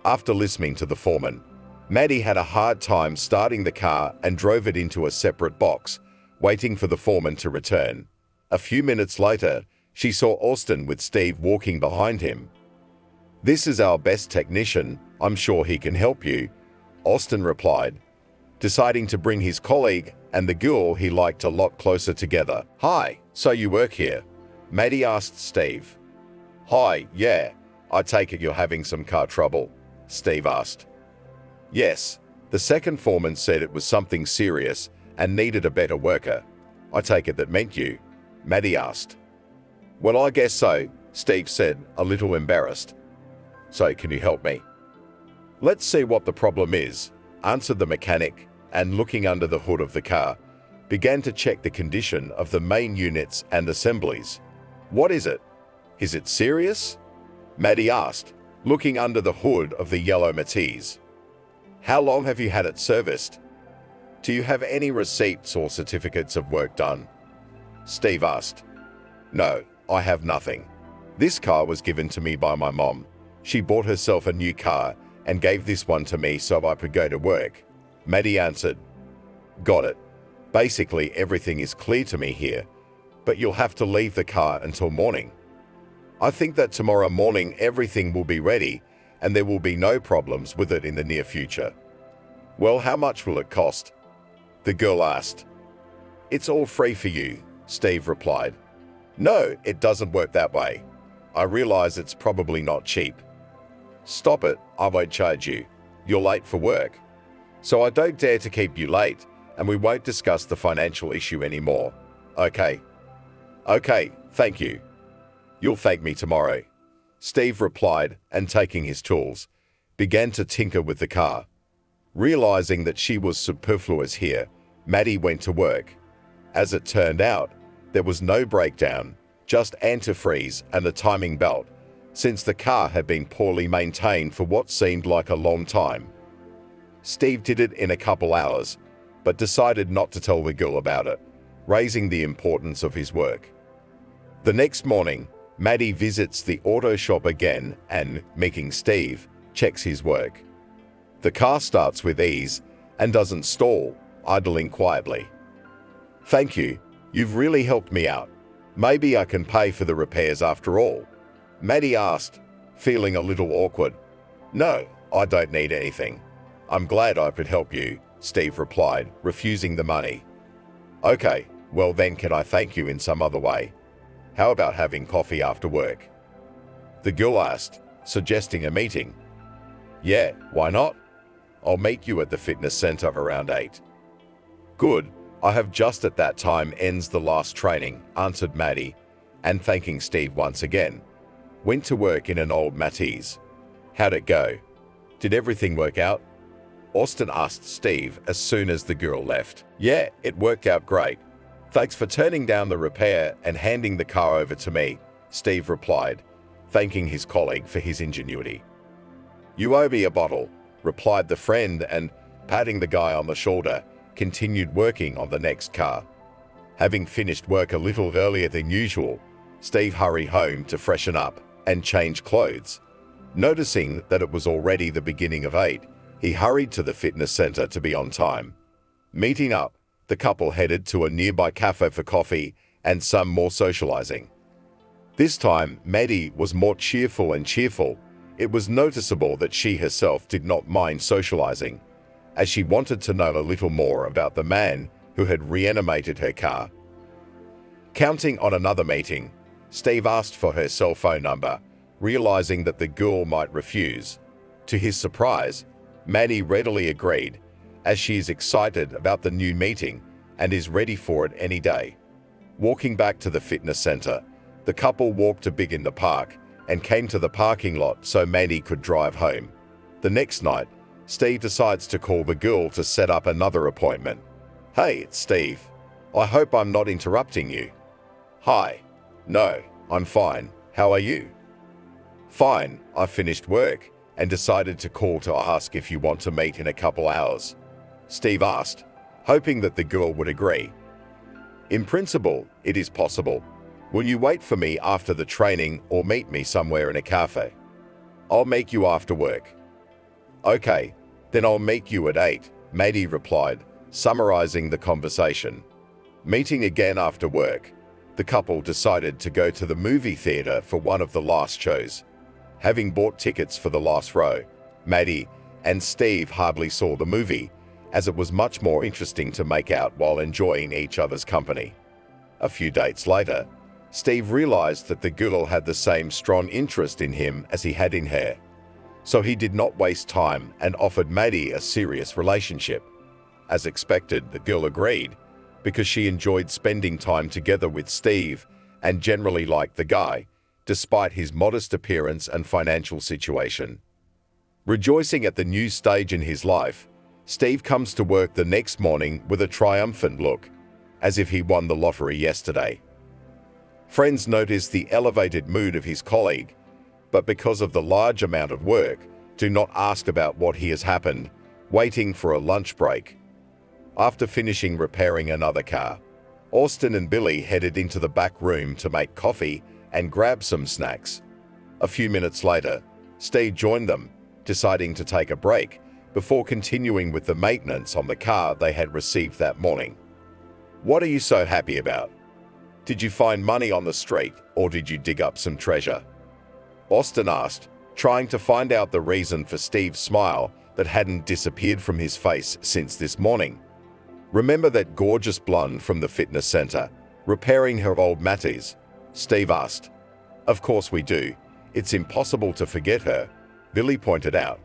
After listening to the foreman, Maddie had a hard time starting the car and drove it into a separate box, waiting for the foreman to return. A few minutes later, she saw Austin with Steve walking behind him. "This is our best technician. I'm sure he can help you," Austin replied, deciding to bring his colleague and the girl he liked a lot closer together. "Hi, so you work here?" Maddie asked Steve. "Hi, yeah. I take it you're having some car trouble?" Steve asked. "Yes. The second foreman said it was something serious and needed a better worker. I take it that meant you?" Maddie asked. "Well, I guess so," Steve said, a little embarrassed. "So can you help me?" "Let's see what the problem is," answered the mechanic, and looking under the hood of the car, began to check the condition of the main units and assemblies. "What is it? Is it serious?" Maddie asked, looking under the hood of the yellow Matiz. "How long have you had it serviced? Do you have any receipts or certificates of work done?" Steve asked. "No, I have nothing. This car was given to me by my mom. She bought herself a new car and gave this one to me so I could go to work," Maddie answered. "Got it. Basically, everything is clear to me here, but you'll have to leave the car until morning. I think that tomorrow morning everything will be ready and there will be no problems with it in the near future." "Well, how much will it cost?" the girl asked. "It's all free for you," Steve replied. "No, it doesn't work that way. I realize it's probably not cheap." "Stop it, I won't charge you. You're late for work. So I don't dare to keep you late, and we won't discuss the financial issue anymore. Okay?" "Okay, thank you. You'll thank me tomorrow." Steve replied, and taking his tools, began to tinker with the car. Realizing that she was superfluous here, Maddie went to work. As it turned out, there was no breakdown, just antifreeze and a timing belt, since the car had been poorly maintained for what seemed like a long time. Steve did it in a couple hours, but decided not to tell the girl about it, raising the importance of his work. The next morning, Maddie visits the auto shop again and, meeting Steve, checks his work. The car starts with ease and doesn't stall, idling quietly. "Thank you, you've really helped me out. Maybe I can pay for the repairs after all," Maddie asked, feeling a little awkward. "No, I don't need anything. I'm glad I could help you," Steve replied, refusing the money. "Okay, well then can I thank you in some other way? How about having coffee after work?" The girl asked, suggesting a meeting. "Yeah, why not? I'll meet you at the fitness center around 8. "Good, I have just at that time ends the last training," answered Maddie, and thanking Steve once again, went to work in an old Matisse. "How'd it go? Did everything work out?" Austin asked Steve as soon as the girl left. "Yeah, it worked out great. Thanks for turning down the repair and handing the car over to me," Steve replied, thanking his colleague for his ingenuity. "You owe me a bottle," replied the friend, and, patting the guy on the shoulder, continued working on the next car. Having finished work a little earlier than usual, Steve hurried home to freshen up and change clothes. Noticing that it was already the beginning of 8, he hurried to the fitness center to be on time. Meeting up, the couple headed to a nearby cafe for coffee and some more socializing. This time, Maddie was more cheerful. It was noticeable that she herself did not mind socializing, as she wanted to know a little more about the man who had reanimated her car. Counting on another meeting, Steve asked for her cell phone number, realizing that the girl might refuse. To his surprise, Maddie readily agreed, as she is excited about the new meeting and is ready for it any day. Walking back to the fitness center, the couple walked a bit in the park and came to the parking lot so Maddie could drive home. The next night, Steve decides to call the girl to set up another appointment. "Hey, it's Steve. I hope I'm not interrupting you." "Hi. No, I'm fine. How are you?" "Fine. I finished work and decided to call to ask if you want to meet in a couple hours," Steve asked, hoping that the girl would agree. "In principle, it is possible. Will you wait for me after the training or meet me somewhere in a cafe?" "I'll make you after work." "Okay, then I'll make you at 8, Maddie replied, summarizing the conversation. Meeting again after work, the couple decided to go to the movie theater for one of the last shows. Having bought tickets for the last row, Maddie and Steve hardly saw the movie, as it was much more interesting to make out while enjoying each other's company. A few dates later, Steve realized that the girl had the same strong interest in him as he had in her. So he did not waste time and offered Maddie a serious relationship. As expected, the girl agreed, because she enjoyed spending time together with Steve and generally liked the guy, despite his modest appearance and financial situation. Rejoicing at the new stage in his life, Steve comes to work the next morning with a triumphant look, as if he won the lottery yesterday. Friends notice the elevated mood of his colleague, but because of the large amount of work, do not ask about what has happened, waiting for a lunch break. After finishing repairing another car, Austin and Billy headed into the back room to make coffee and grab some snacks. A few minutes later, Steve joined them, deciding to take a break before continuing with the maintenance on the car they had received that morning. "What are you so happy about? Did you find money on the street, or did you dig up some treasure?" Austin asked, trying to find out the reason for Steve's smile that hadn't disappeared from his face since this morning. "Remember that gorgeous blonde from the fitness center, repairing her old Matties?" Steve asked. "Of course we do. It's impossible to forget her," Billy pointed out.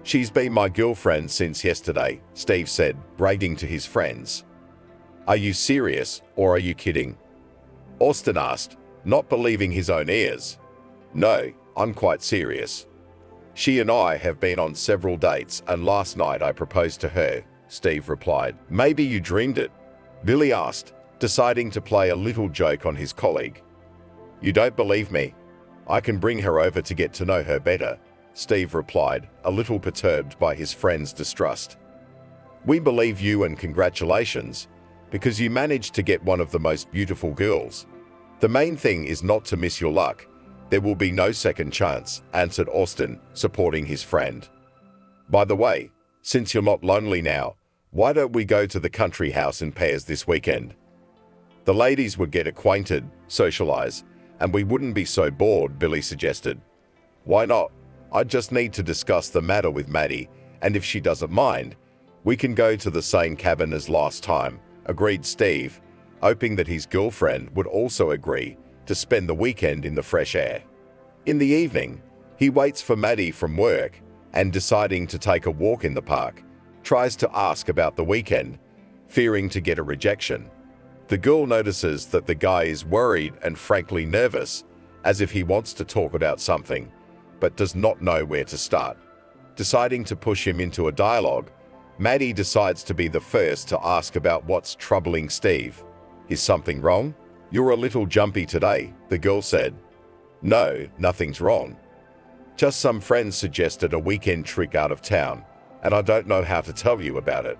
"She's been my girlfriend since yesterday," Steve said, bragging to his friends. "Are you serious, or are you kidding?" Austin asked, not believing his own ears. "No, I'm quite serious. She and I have been on several dates, and last night I proposed to her, Steve replied. Maybe you dreamed it, Billy asked, deciding to play a little joke on his colleague. You don't believe me? I can bring her over to get to know her better, Steve replied, a little perturbed by his friend's distrust. We believe you and congratulations, because you managed to get one of the most beautiful girls. The main thing is not to miss your luck. There will be no second chance, answered Austin, supporting his friend. By the way, since you're not lonely now, why don't we go to the country house in pairs this weekend? The ladies would get acquainted, socialize, and we wouldn't be so bored, Billy suggested. Why not? I just need to discuss the matter with Maddie, and if she doesn't mind, we can go to the same cabin as last time, agreed Steve, hoping that his girlfriend would also agree to spend the weekend in the fresh air. In the evening, he waits for Maddie from work and, deciding to take a walk in the park, tries to ask about the weekend, fearing to get a rejection. The girl notices that the guy is worried and frankly nervous, as if he wants to talk about something, but does not know where to start. Deciding to push him into a dialogue, Maddie decides to be the first to ask about what's troubling Steve. Is something wrong? You're a little jumpy today, the girl said. No, nothing's wrong. Just some friends suggested a weekend trip out of town, and I don't know how to tell you about it.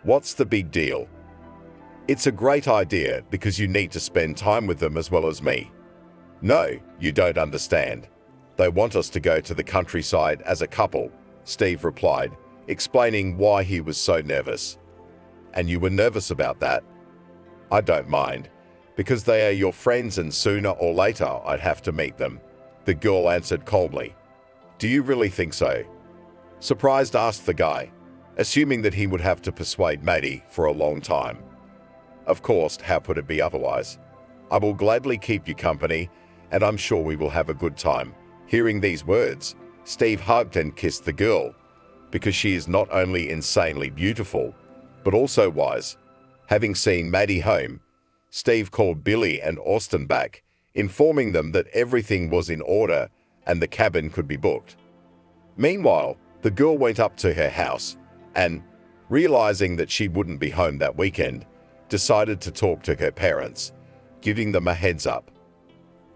What's the big deal? It's a great idea because you need to spend time with them as well as me. No, you don't understand. They want us to go to the countryside as a couple, Steve replied, explaining why he was so nervous. And you were nervous about that? I don't mind, because they are your friends and sooner or later I'd have to meet them, the girl answered coldly. Do you really think so? Surprised asked the guy, assuming that he would have to persuade Maddie for a long time. Of course, how could it be otherwise? I will gladly keep you company, and I'm sure we will have a good time. Hearing these words, Steve hugged and kissed the girl, because she is not only insanely beautiful, but also wise. Having seen Maddie home, Steve called Billy and Austin back, informing them that everything was in order and the cabin could be booked. Meanwhile, the girl went up to her house and, realizing that she wouldn't be home that weekend, decided to talk to her parents, giving them a heads up.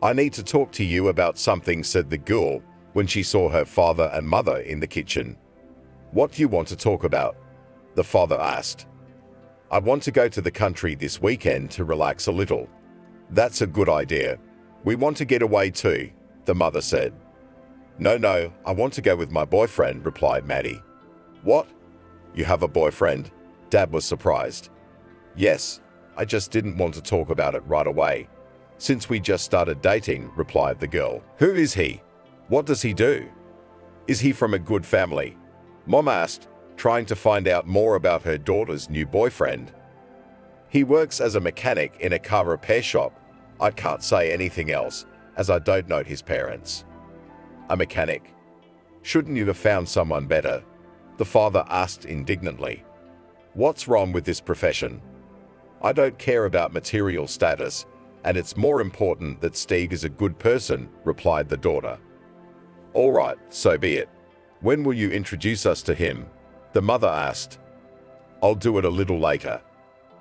I need to talk to you about something, said the girl when she saw her father and mother in the kitchen. What do you want to talk about? The father asked. I want to go to the country this weekend to relax a little. That's a good idea. We want to get away too, the mother said. No, I want to go with my boyfriend, replied Maddie. What? You have a boyfriend? Dad was surprised. Yes, I just didn't want to talk about it right away, since we just started dating, replied the girl. Who is he? What does he do? Is he from a good family? Mom asked, trying to find out more about her daughter's new boyfriend. He works as a mechanic in a car repair shop. I can't say anything else, as I don't know his parents. A mechanic? Shouldn't you have found someone better? The father asked indignantly. What's wrong with this profession? I don't care about material status, and it's more important that Steve is a good person, replied the daughter. All right, so be it. When will you introduce us to him? The mother asked. I'll do it a little later.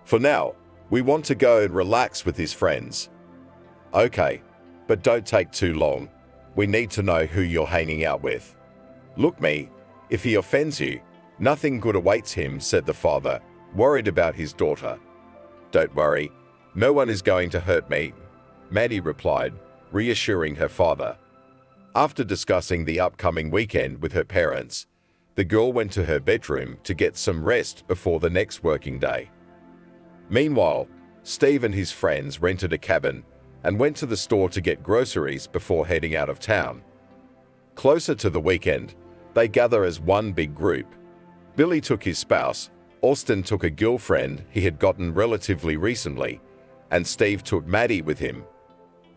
For now, we want to go and relax with his friends. Okay, but don't take too long. We need to know who you're hanging out with. Look, me, if he offends you, nothing good awaits him, said the father, worried about his daughter. Don't worry, no one is going to hurt me, Maddie replied, reassuring her father. After discussing the upcoming weekend with her parents, the girl went to her bedroom to get some rest before the next working day. Meanwhile, Steve and his friends rented a cabin and went to the store to get groceries before heading out of town. Closer to the weekend, they gather as one big group. Billy took his spouse, Austin took a girlfriend he had gotten relatively recently, and Steve took Maddie with him.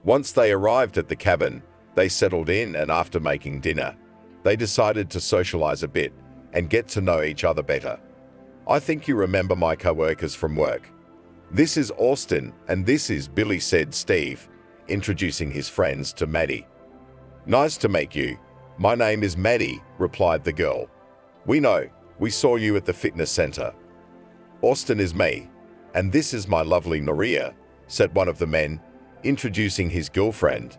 Once they arrived at the cabin, they settled in, and after making dinner, they decided to socialize a bit and get to know each other better. I think you remember my co-workers from work. This is Austin and this is Billy, said Steve, introducing his friends to Maddie. Nice to meet you. My name is Maddie, replied the girl. We know. We saw you at the fitness center. Austin is me, and this is my lovely Noria, said one of the men, introducing his girlfriend.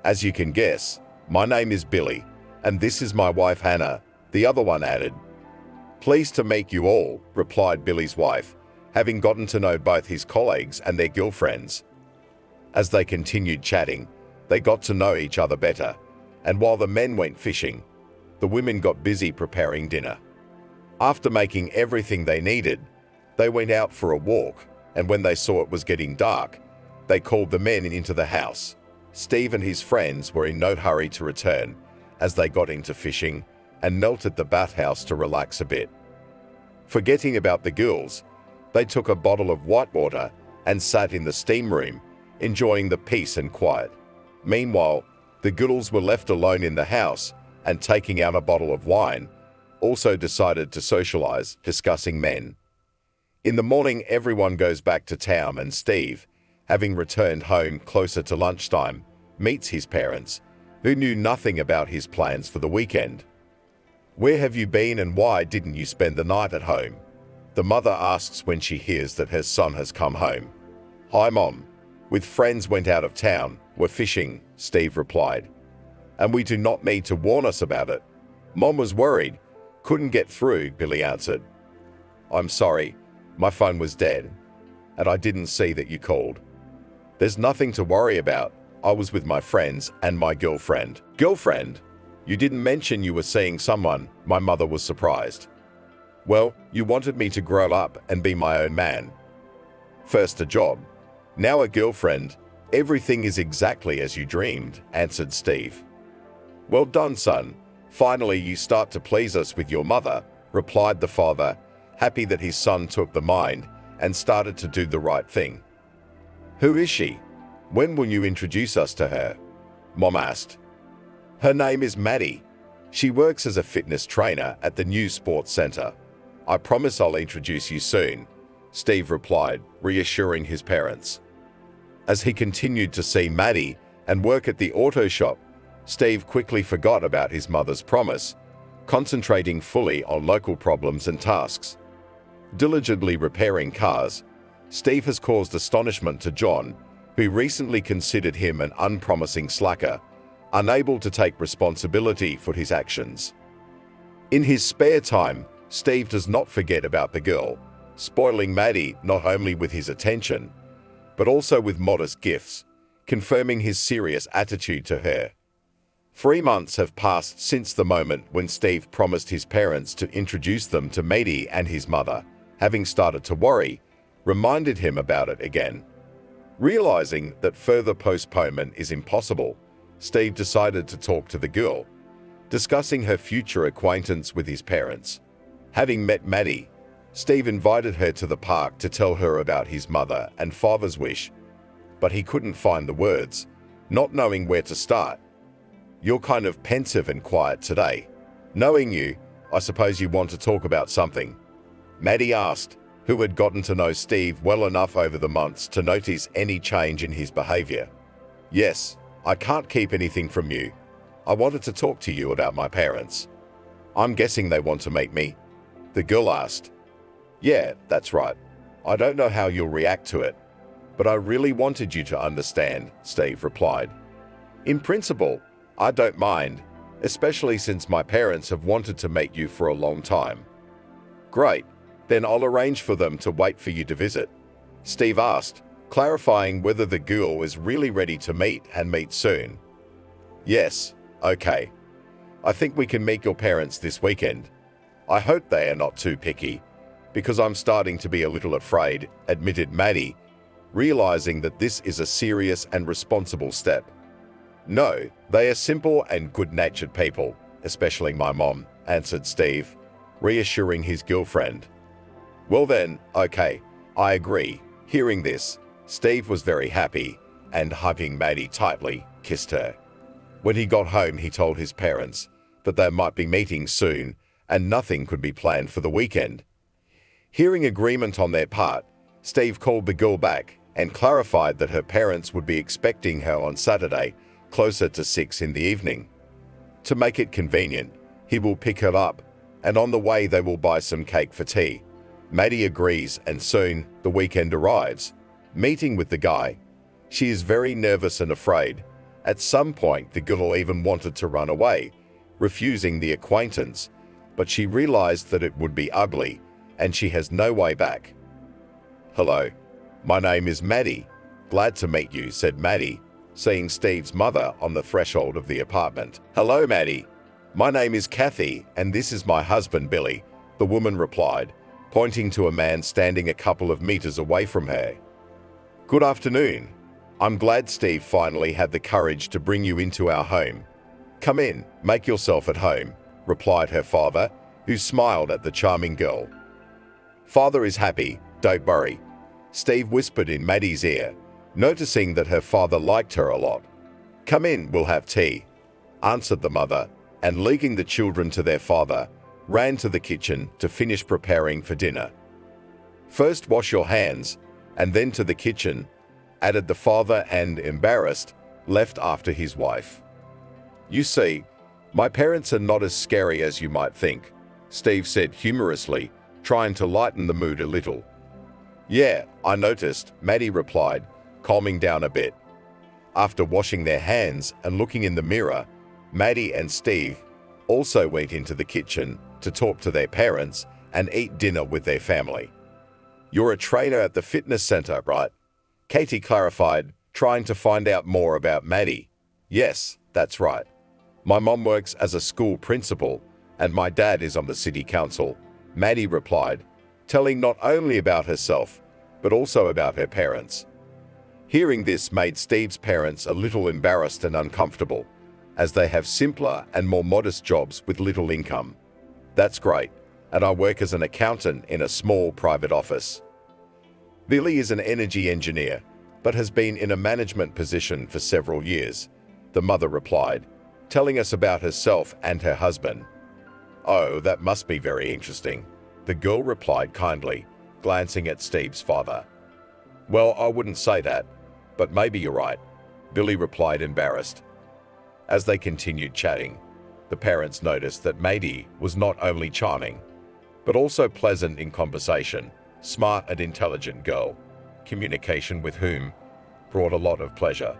As you can guess, my name is Billy, and this is my wife Hannah, the other one added. Pleased to meet you all, replied Billy's wife, having gotten to know both his colleagues and their girlfriends. As they continued chatting, they got to know each other better, and while the men went fishing, the women got busy preparing dinner. After making everything they needed, they went out for a walk, and when they saw it was getting dark, they called the men into the house. Steve and his friends were in no hurry to return, as they got into fishing and knelt at the bathhouse to relax a bit. Forgetting about the girls, they took a bottle of white water and sat in the steam room, enjoying the peace and quiet. Meanwhile, the girls were left alone in the house and, taking out a bottle of wine, also decided to socialize, discussing men. In the morning, everyone goes back to town, and Steve, having returned home closer to lunchtime, meets his parents, who knew nothing about his plans for the weekend. Where have you been and why didn't you spend the night at home? The mother asks when she hears that her son has come home. Hi, Mom. With friends went out of town, were fishing, Steve replied. And we do not need to warn us about it. Mom was worried. Couldn't get through, Billy answered. I'm sorry. My phone was dead, and I didn't see that you called. There's nothing to worry about. I was with my friends and my girlfriend. Girlfriend? You didn't mention you were seeing someone. My mother was surprised. Well, you wanted me to grow up and be my own man. First a job, now a girlfriend. Everything is exactly as you dreamed, answered Steve. Well done, son. Finally you start to please us with your mother, replied the father, happy that his son took the mind and started to do the right thing. Who is she? When will you introduce us to her? Mom asked. Her name is Maddie. She works as a fitness trainer at the new sports center. I promise I'll introduce you soon, Steve replied, reassuring his parents. As he continued to see Maddie and work at the auto shop, Steve quickly forgot about his mother's promise, concentrating fully on local problems and tasks. Diligently repairing cars, Steve has caused astonishment to John, who recently considered him an unpromising slacker, unable to take responsibility for his actions. In his spare time, Steve does not forget about the girl, spoiling Maddie not only with his attention, but also with modest gifts, confirming his serious attitude to her. 3 months have passed since the moment when Steve promised his parents to introduce them to Maddie, and his mother, having started to worry, reminded him about it again. Realizing that further postponement is impossible, Steve decided to talk to the girl, discussing her future acquaintance with his parents. Having met Maddie, Steve invited her to the park to tell her about his mother and father's wish, but he couldn't find the words, not knowing where to start. You're kind of pensive and quiet today. Knowing you, I suppose you want to talk about something, Maddie asked, who had gotten to know Steve well enough over the months to notice any change in his behavior. Yes, I can't keep anything from you. I wanted to talk to you about my parents. I'm guessing they want to meet me, the girl asked. Yeah, that's right. I don't know how you'll react to it, but I really wanted you to understand, Steve replied. In principle, I don't mind, especially since my parents have wanted to meet you for a long time. Great, then I'll arrange for them to wait for you to visit, Steve asked, clarifying whether the girl was really ready to meet soon. Yes, okay. I think we can meet your parents this weekend. I hope they are not too picky, because I'm starting to be a little afraid, admitted Maddie, realizing that this is a serious and responsible step. No, they are simple and good-natured people, especially my mom, answered Steve, reassuring his girlfriend. Well then, okay, I agree. Hearing this, Steve was very happy and, hugging Maddie tightly, kissed her. When he got home, he told his parents that they might be meeting soon and nothing could be planned for the weekend. Hearing agreement on their part, Steve called the girl back and clarified that her parents would be expecting her on Saturday closer to 6 in the evening. To make it convenient, he will pick her up, and on the way they will buy some cake for tea. Maddie agrees, and soon the weekend arrives. Meeting with the guy, she is very nervous and afraid. At some point, the girl even wanted to run away, refusing the acquaintance, but she realized that it would be ugly, and she has no way back. "Hello, my name is Maddie. Glad to meet you," said Maddie, seeing Steve's mother on the threshold of the apartment. "Hello, Maddie. My name is Kathy, and this is my husband, Billy," the woman replied, pointing to a man standing a couple of meters away from her. "Good afternoon. I'm glad Steve finally had the courage to bring you into our home. Come in, make yourself at home," replied her father, who smiled at the charming girl. "Father is happy, don't worry," Steve whispered in Maddie's ear, noticing that her father liked her a lot. "Come in, we'll have tea," answered the mother, and leaving the children to their father, ran to the kitchen to finish preparing for dinner. "First wash your hands, and then to the kitchen," added the father, and, embarrassed, left after his wife. "You see, my parents are not as scary as you might think," Steve said humorously, trying to lighten the mood a little. "Yeah, I noticed," Maddie replied, calming down a bit. After washing their hands and looking in the mirror, Maddie and Steve also went into the kitchen to talk to their parents and eat dinner with their family. "You're a trainer at the fitness center, right?" Katie clarified, trying to find out more about Maddie. "Yes, that's right. My mom works as a school principal, and my dad is on the city council," Maddie replied, telling not only about herself, but also about her parents. Hearing this made Steve's parents a little embarrassed and uncomfortable, as they have simpler and more modest jobs with little income. "That's great, and I work as an accountant in a small private office." Billy is an energy engineer, but has been in a management position for several years, the mother replied, telling us about herself and her husband. "Oh, that must be very interesting," the girl replied kindly, glancing at Steve's father. "Well, I wouldn't say that, but maybe you're right," Billy replied, embarrassed. As they continued chatting, the parents noticed that Maddie was not only charming, but also pleasant in conversation, smart and intelligent girl, communication with whom brought a lot of pleasure.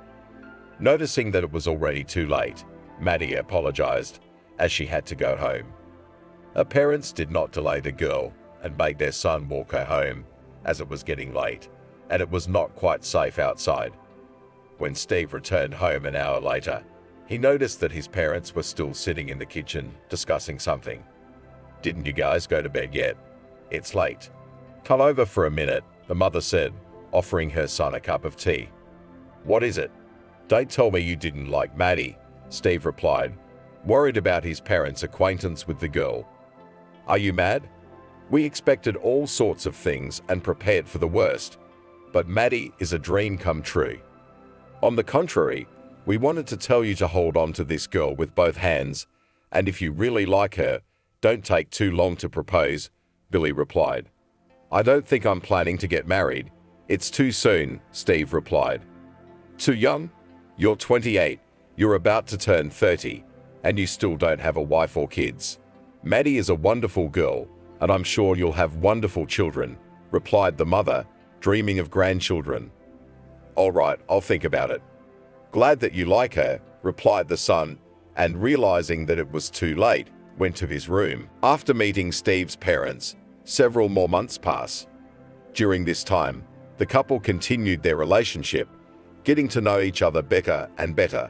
Noticing that it was already too late, Maddie apologized, as she had to go home. Her parents did not delay the girl and made their son walk her home, as it was getting late, and it was not quite safe outside. When Steve returned home an hour later, he noticed that his parents were still sitting in the kitchen discussing something. "Didn't you guys go to bed yet? It's late. Come over for a minute," the mother said, offering her son a cup of tea. "What is it?" "Don't tell me you didn't like Maddie," Steve replied, worried about his parents' acquaintance with the girl. "Are you mad? We expected all sorts of things and prepared for the worst, but Maddie is a dream come true. On the contrary, we wanted to tell you to hold on to this girl with both hands, and if you really like her, don't take too long to propose," Billy replied. "I don't think I'm planning to get married. It's too soon," Steve replied. "Too young? You're 28, you're about to turn 30, and you still don't have a wife or kids. Maddie is a wonderful girl, and I'm sure you'll have wonderful children," replied the mother, dreaming of grandchildren. "All right, I'll think about it." "Glad that you like her," replied the son, and realizing that it was too late, went to his room. After meeting Steve's parents, several more months pass. During this time, the couple continued their relationship, getting to know each other better and better.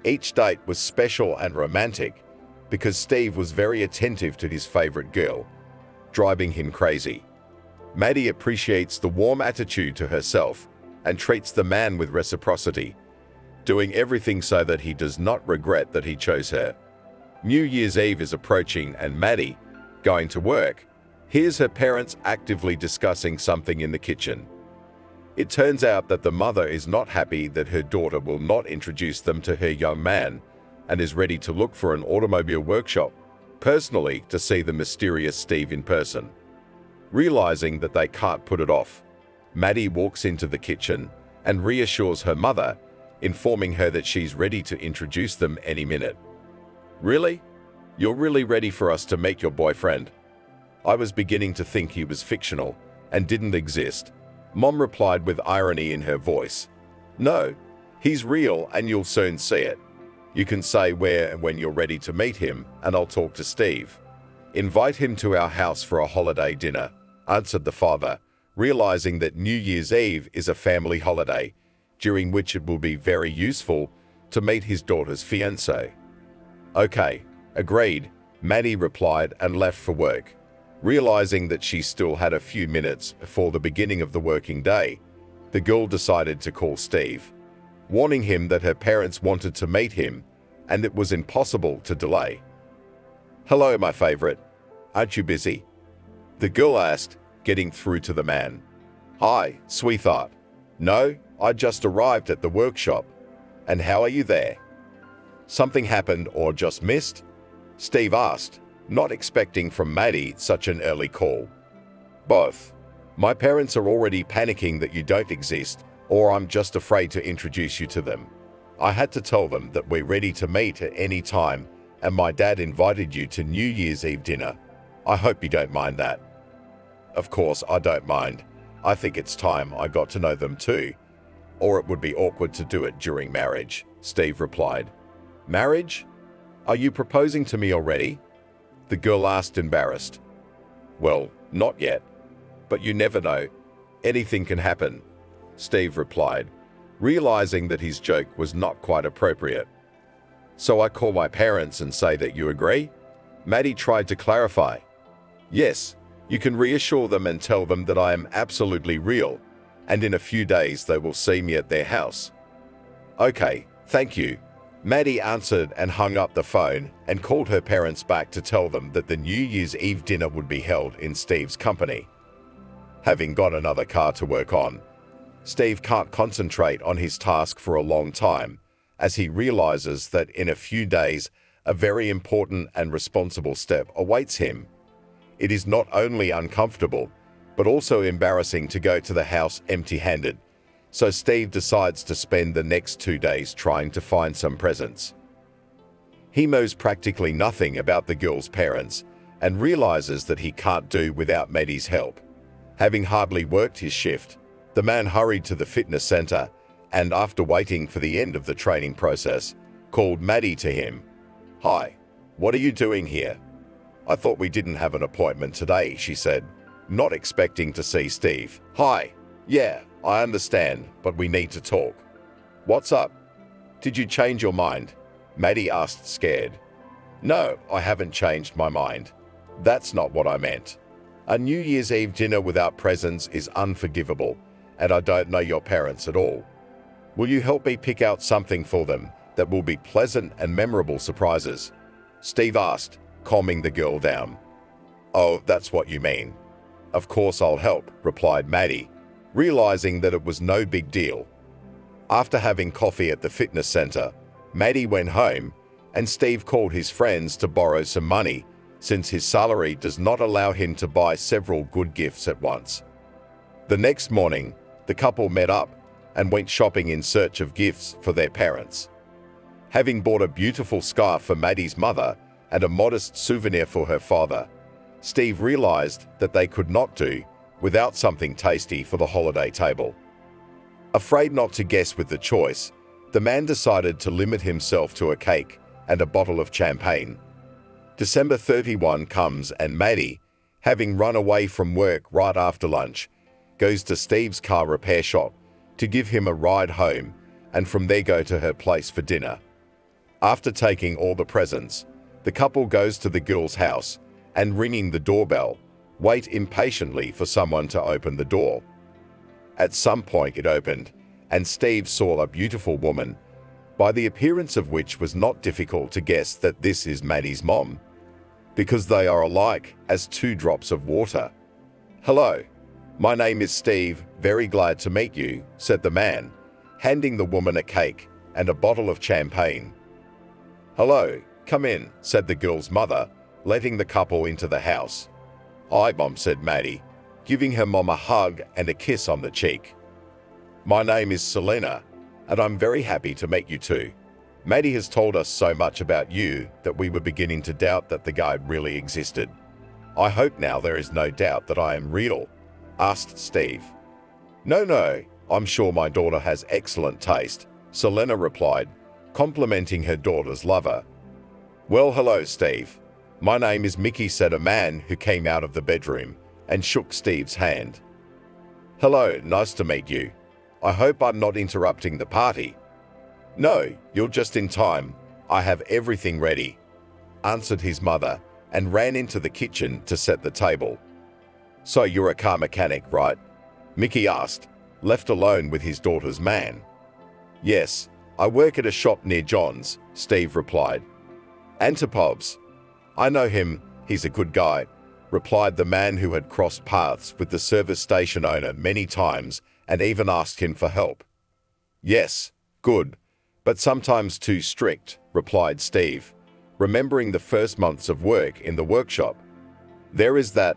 Each date was special and romantic because Steve was very attentive to his favorite girl, driving him crazy. Maddie appreciates the warm attitude to herself and treats the man with reciprocity, doing everything so that he does not regret that he chose her. New Year's Eve is approaching, and Maddie, going to work, hears her parents actively discussing something in the kitchen. It turns out that the mother is not happy that her daughter will not introduce them to her young man and is ready to look for an automobile workshop personally to see the mysterious Steve in person. Realizing that they can't put it off, Maddie walks into the kitchen and reassures her mother informing her that she's ready to introduce them any minute. Really? You're really ready for us to meet your boyfriend? I was beginning to think he was fictional and didn't exist. Mom replied with irony in her voice. No, he's real and you'll soon see it. You can say where and when you're ready to meet him and I'll talk to Steve. Invite him to our house for a holiday dinner, answered the father, realizing that New Year's Eve is a family holiday, during which it will be very useful to meet his daughter's fiancé. Okay, agreed, Maddie replied and left for work. Realizing that she still had a few minutes before the beginning of the working day, the girl decided to call Steve, warning him that her parents wanted to meet him and it was impossible to delay. Hello, my favorite. Aren't you busy? The girl asked, getting through to the man. Hi, sweetheart. No, I just arrived at the workshop. And how are you there? Something happened or just missed? Steve asked, not expecting from Maddie such an early call. Both. My parents are already panicking that you don't exist, or I'm just afraid to introduce you to them. I had to tell them that we're ready to meet at any time, and my dad invited you to New Year's Eve dinner. I hope you don't mind that. Of course, I don't mind. I think it's time I got to know them too. Or it would be awkward to do it during marriage, Steve replied. Marriage? Are you proposing to me already? The girl asked, embarrassed. Well, not yet. But you never know. Anything can happen, Steve replied, realizing that his joke was not quite appropriate. So I call my parents and say that you agree? Maddie tried to clarify. Yes, you can reassure them and tell them that I am absolutely real, and in a few days they will see me at their house. Okay, thank you. Maddie answered and hung up the phone and called her parents back to tell them that the New Year's Eve dinner would be held in Steve's company. Having got another car to work on, Steve can't concentrate on his task for a long time, as he realizes that in a few days, a very important and responsible step awaits him. It is not only uncomfortable, but also embarrassing to go to the house empty-handed. So Steve decides to spend the next 2 days trying to find some presents. He knows practically nothing about the girl's parents and realizes that he can't do without Maddie's help. Having hardly worked his shift, the man hurried to the fitness center and, after waiting for the end of the training process, called Maddie to him. Hi, what are you doing here? I thought we didn't have an appointment today, she said, not expecting to see Steve. Hi, yeah, I understand, but we need to talk. What's up? Did you change your mind? Maddie asked, scared. No, I haven't changed my mind. That's not what I meant. A New Year's Eve dinner without presents is unforgivable, and I don't know your parents at all. Will you help me pick out something for them that will be pleasant and memorable surprises? Steve asked, calming the girl down. Oh, that's what you mean. Of course I'll help, replied Maddie, realizing that it was no big deal. After having coffee at the fitness center, Maddie went home and Steve called his friends to borrow some money since his salary does not allow him to buy several good gifts at once. The next morning, the couple met up and went shopping in search of gifts for their parents. Having bought a beautiful scarf for Maddie's mother and a modest souvenir for her father, Steve realized that they could not do without something tasty for the holiday table. Afraid not to guess with the choice, the man decided to limit himself to a cake and a bottle of champagne. December 31 comes and Maddie, having run away from work right after lunch, goes to Steve's car repair shop to give him a ride home and from there go to her place for dinner. After taking all the presents, the couple goes to the girl's house and, ringing the doorbell, wait impatiently for someone to open the door. At some point it opened, and Steve saw a beautiful woman, by the appearance of which was not difficult to guess that this is Maddie's mom, because they are alike as 2 drops of water. Hello, my name is Steve, very glad to meet you, said the man, handing the woman a cake and a bottle of champagne. Hello, come in, said the girl's mother, letting the couple into the house. Hi, Mom, said Maddie, giving her mom a hug and a kiss on the cheek. My name is Selena, and I'm very happy to meet you too. Maddie has told us so much about you that we were beginning to doubt that the guy really existed. I hope now there is no doubt that I am real," asked Steve. No, I'm sure my daughter has excellent taste," Selena replied, complimenting her daughter's lover. "Well, hello, Steve. My name is Mickey," said a man who came out of the bedroom and shook Steve's hand. "Hello, nice to meet you. I hope I'm not interrupting the party." "No, you're just in time. I have everything ready," answered his mother and ran into the kitchen to set the table. "So you're a car mechanic, right?" Mickey asked, left alone with his daughter's man. "Yes, I work at a shop near John's," Steve replied. "And to Pob's. I know him, he's a good guy," replied the man who had crossed paths with the service station owner many times and even asked him for help. "Yes, good, but sometimes too strict," replied Steve, remembering the first months of work in the workshop. "There is that,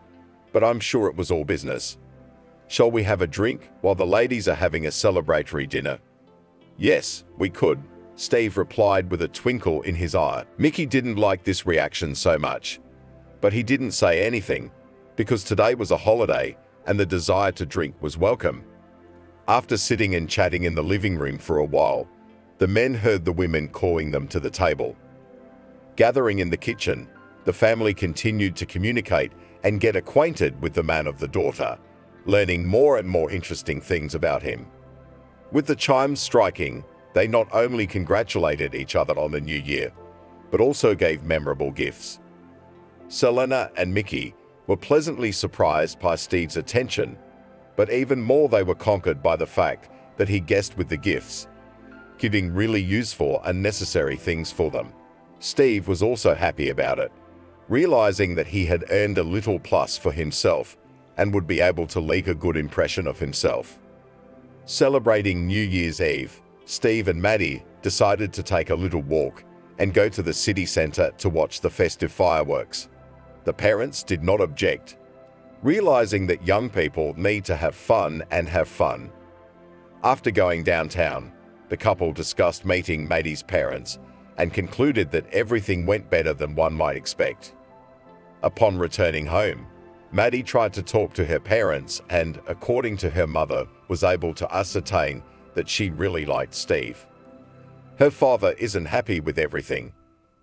but I'm sure it was all business. Shall we have a drink while the ladies are having a celebratory dinner?" "Yes, we could," Steve replied with a twinkle in his eye. Mickey didn't like this reaction so much, but he didn't say anything because today was a holiday and the desire to drink was welcome. After sitting and chatting in the living room for a while, the men heard the women calling them to the table. Gathering in the kitchen, the family continued to communicate and get acquainted with the man of the daughter, learning more and more interesting things about him. With the chimes striking, they not only congratulated each other on the new year, but also gave memorable gifts. Selena and Mickey were pleasantly surprised by Steve's attention, but even more they were conquered by the fact that he guessed with the gifts, giving really useful and necessary things for them. Steve was also happy about it, realizing that he had earned a little plus for himself and would be able to leak a good impression of himself. Celebrating New Year's Eve, Steve and Maddie decided to take a little walk and go to the city center to watch the festive fireworks. The parents did not object, realizing that young people need to have fun and have fun. After going downtown, the couple discussed meeting Maddie's parents and concluded that everything went better than one might expect. Upon returning home, Maddie tried to talk to her parents and, according to her mother, was able to ascertain that she really liked Steve. Her father isn't happy with everything,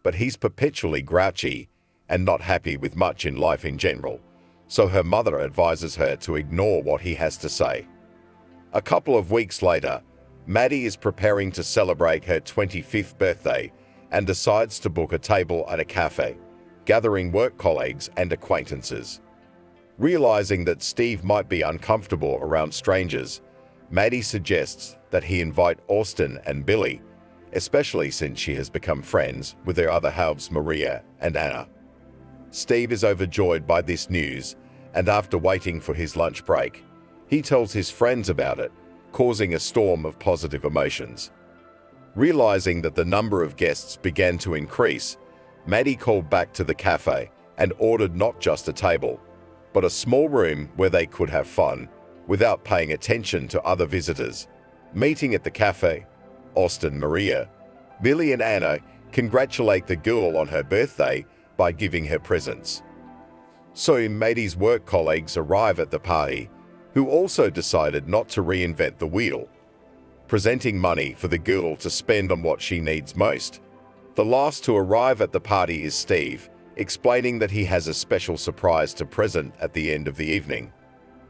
but he's perpetually grouchy and not happy with much in life in general, so her mother advises her to ignore what he has to say. A couple of weeks later, Maddie is preparing to celebrate her 25th birthday and decides to book a table at a cafe, gathering work colleagues and acquaintances. Realizing that Steve might be uncomfortable around strangers, Maddie suggests that he invite Austin and Billy, especially since she has become friends with their other halves Maria and Anna. Steve is overjoyed by this news, and after waiting for his lunch break, he tells his friends about it, causing a storm of positive emotions. Realizing that the number of guests began to increase, Maddie called back to the cafe and ordered not just a table, but a small room where they could have fun without paying attention to other visitors. Meeting at the cafe, Austin, Maria, Billy and Anna congratulate the girl on her birthday by giving her presents. Soon Maddie's work colleagues arrive at the party, who also decided not to reinvent the wheel, presenting money for the girl to spend on what she needs most. The last to arrive at the party is Steve, explaining that he has a special surprise to present at the end of the evening.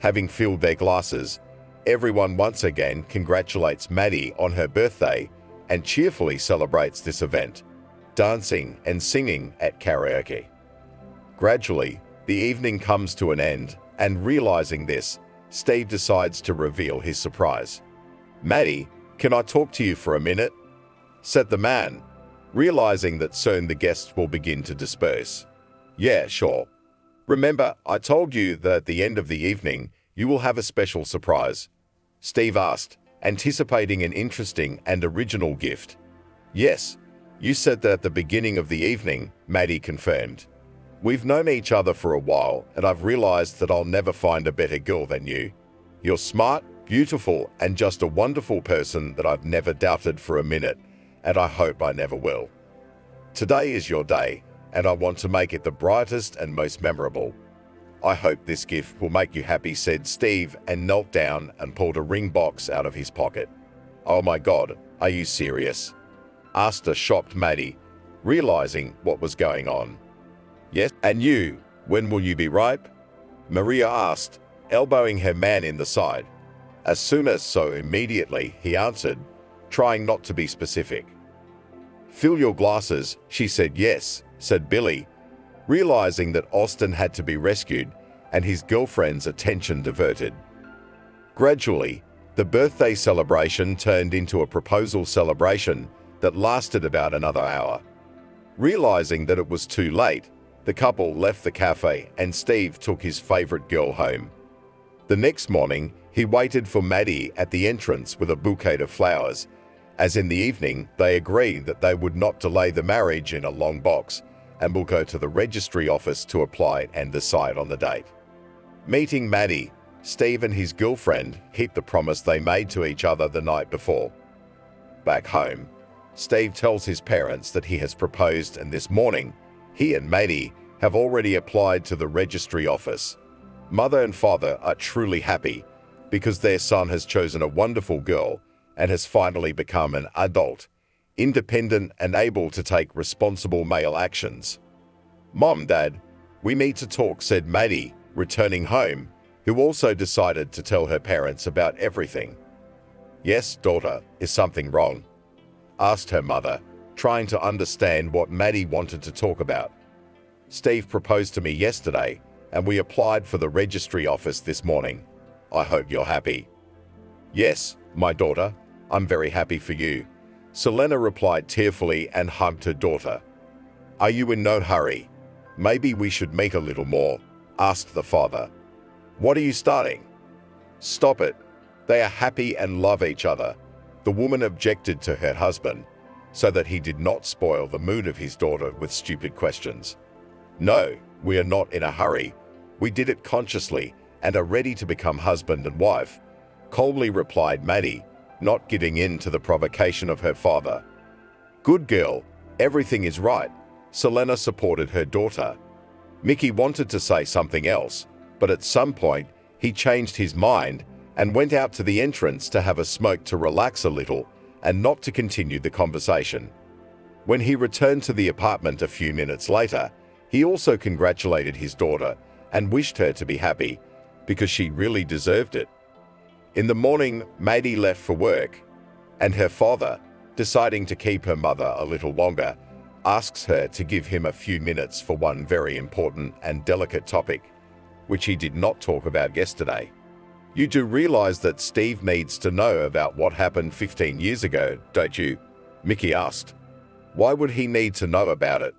Having filled their glasses, everyone once again congratulates Maddie on her birthday and cheerfully celebrates this event, dancing and singing at karaoke. Gradually, the evening comes to an end, and realizing this, Steve decides to reveal his surprise. "Maddie, can I talk to you for a minute?" said the man, realizing that soon the guests will begin to disperse. "Yeah, sure. Remember, I told you that at the end of the evening, you will have a special surprise?" Steve asked, anticipating an interesting and original gift. "Yes, you said that at the beginning of the evening," Maddie confirmed. "We've known each other for a while, and I've realized that I'll never find a better girl than you. You're smart, beautiful, and just a wonderful person that I've never doubted for a minute, and I hope I never will. Today is your day, and I want to make it the brightest and most memorable. I hope this gift will make you happy," said Steve, and knelt down and pulled a ring box out of his pocket. "Oh my God, are you serious?" asked a shocked Maddie, realizing what was going on. "Yes, and you, when will you be ripe?" Maria asked, elbowing her man in the side. "As soon as," so immediately he answered, trying not to be specific. "Fill your glasses," she said. "Yes," said Billy, realizing that Austin had to be rescued and his girlfriend's attention diverted. Gradually, the birthday celebration turned into a proposal celebration that lasted about another hour. Realizing that it was too late, the couple left the cafe and Steve took his favorite girl home. The next morning, he waited for Maddie at the entrance with a bouquet of flowers. As in the evening, they agreed that they would not delay the marriage in a long box and will go to the registry office to apply and decide on the date. Meeting Maddie, Steve and his girlfriend hit the promise they made to each other the night before. Back home, Steve tells his parents that he has proposed, and this morning, he and Maddie have already applied to the registry office. Mother and father are truly happy because their son has chosen a wonderful girl and has finally become an adult, independent and able to take responsible male actions. "Mom, Dad, we need to talk," said Maddie, returning home, who also decided to tell her parents about everything. "Yes, daughter, is something wrong?" asked her mother, trying to understand what Maddie wanted to talk about. "Steve proposed to me yesterday, and we applied for the registry office this morning. I hope you're happy." "Yes, my daughter, I'm very happy for you," Selena replied tearfully and hugged her daughter. "Are you in no hurry? Maybe we should meet a little more," asked the father. "What are you starting?" "Stop it. They are happy and love each other," the woman objected to her husband, so that he did not spoil the mood of his daughter with stupid questions. "No, we are not in a hurry. We did it consciously and are ready to become husband and wife," coldly replied Maddie, not giving in to the provocation of her father. "Good girl, everything is right," Selena supported her daughter. Mickey wanted to say something else, but at some point he changed his mind and went out to the entrance to have a smoke to relax a little and not to continue the conversation. When he returned to the apartment a few minutes later, he also congratulated his daughter and wished her to be happy because she really deserved it. In the morning, Maddie left for work, and her father, deciding to keep her mother a little longer, asks her to give him a few minutes for one very important and delicate topic, which he did not talk about yesterday. "You do realize that Steve needs to know about what happened 15 years ago, don't you?" Mickey asked. "Why would he need to know about it?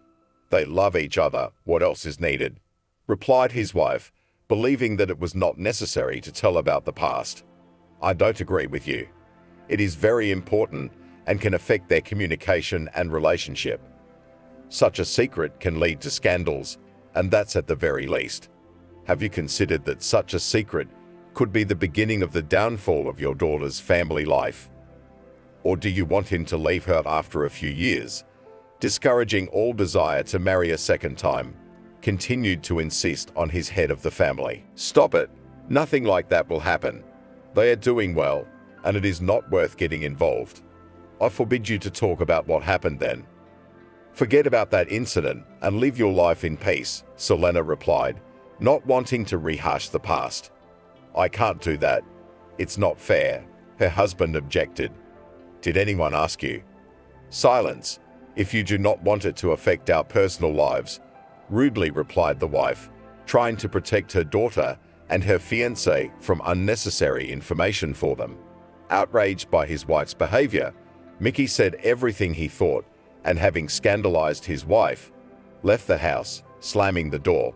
They love each other, what else is needed?" replied his wife, believing that it was not necessary to tell about the past. "I don't agree with you. It is very important and can affect their communication and relationship. Such a secret can lead to scandals, and that's at the very least. Have you considered that such a secret could be the beginning of the downfall of your daughter's family life? Or do you want him to leave her after a few years, discouraging all desire to marry a second time?" continued to insist on his head of the family. "Stop it. Nothing like that will happen. They are doing well, and it is not worth getting involved. I forbid you to talk about what happened then. Forget about that incident and live your life in peace," Selena replied, not wanting to rehash the past. "I can't do that. It's not fair," her husband objected. "Did anyone ask you?" "Silence, if you do not want it to affect our personal lives," rudely replied the wife, trying to protect her daughter and her fiancé from unnecessary information for them. Outraged by his wife's behavior, Mickey said everything he thought and, having scandalized his wife, left the house, slamming the door.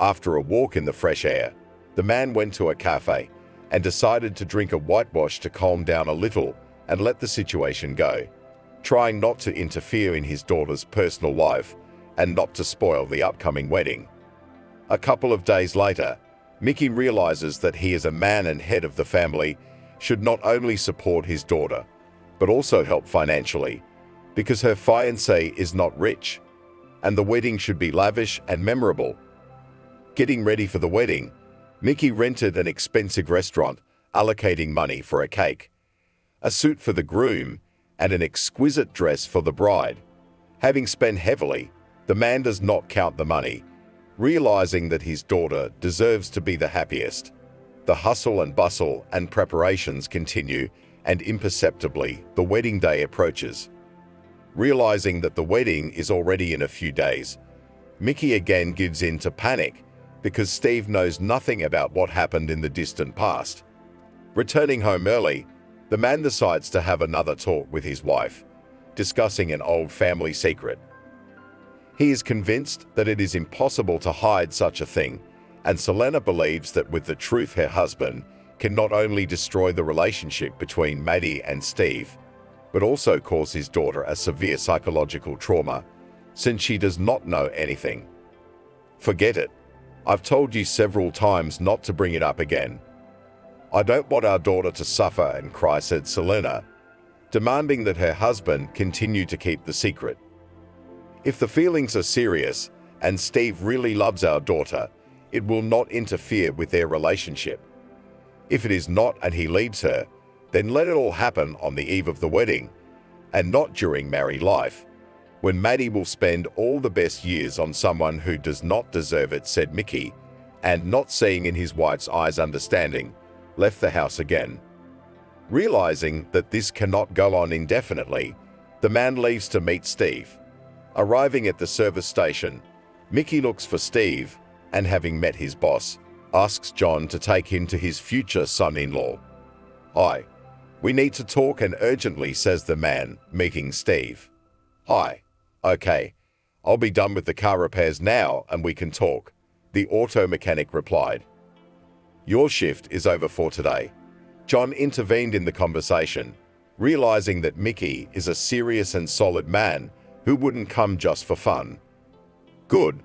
After a walk in the fresh air, the man went to a cafe and decided to drink a whitewash to calm down a little and let the situation go, trying not to interfere in his daughter's personal life and not to spoil the upcoming wedding. A couple of days later, Mickey realizes that he as a man and head of the family should not only support his daughter, but also help financially, because her fiancé is not rich, and the wedding should be lavish and memorable. Getting ready for the wedding, Mickey rented an expensive restaurant, allocating money for a cake, a suit for the groom, and an exquisite dress for the bride. Having spent heavily, the man does not count the money, realizing that his daughter deserves to be the happiest. The hustle and bustle and preparations continue, and imperceptibly, the wedding day approaches. Realizing that the wedding is already in a few days, Mickey again gives in to panic because Steve knows nothing about what happened in the distant past. Returning home early, the man decides to have another talk with his wife, discussing an old family secret. He is convinced that it is impossible to hide such a thing, and Selena believes that with the truth her husband can not only destroy the relationship between Maddie and Steve, but also cause his daughter a severe psychological trauma, since she does not know anything. Forget it. I've told you several times not to bring it up again. I don't want our daughter to suffer and cry, said Selena, demanding that her husband continue to keep the secret. If the feelings are serious and Steve really loves our daughter, it will not interfere with their relationship. If it is not and he leaves her, then let it all happen on the eve of the wedding, and not during married life, when Maddie will spend all the best years on someone who does not deserve it, said Mickey, and not seeing in his wife's eyes understanding, left the house again. Realizing that this cannot go on indefinitely, the man leaves to meet Steve. Arriving at the service station, Mickey looks for Steve, and having met his boss, asks John to take him to his future son-in-law. Hi, we need to talk and urgently, says the man, meeting Steve. Hi, okay, I'll be done with the car repairs now and we can talk, the auto mechanic replied. Your shift is over for today. John intervened in the conversation, realizing that Mickey is a serious and solid man who wouldn't come just for fun. Good,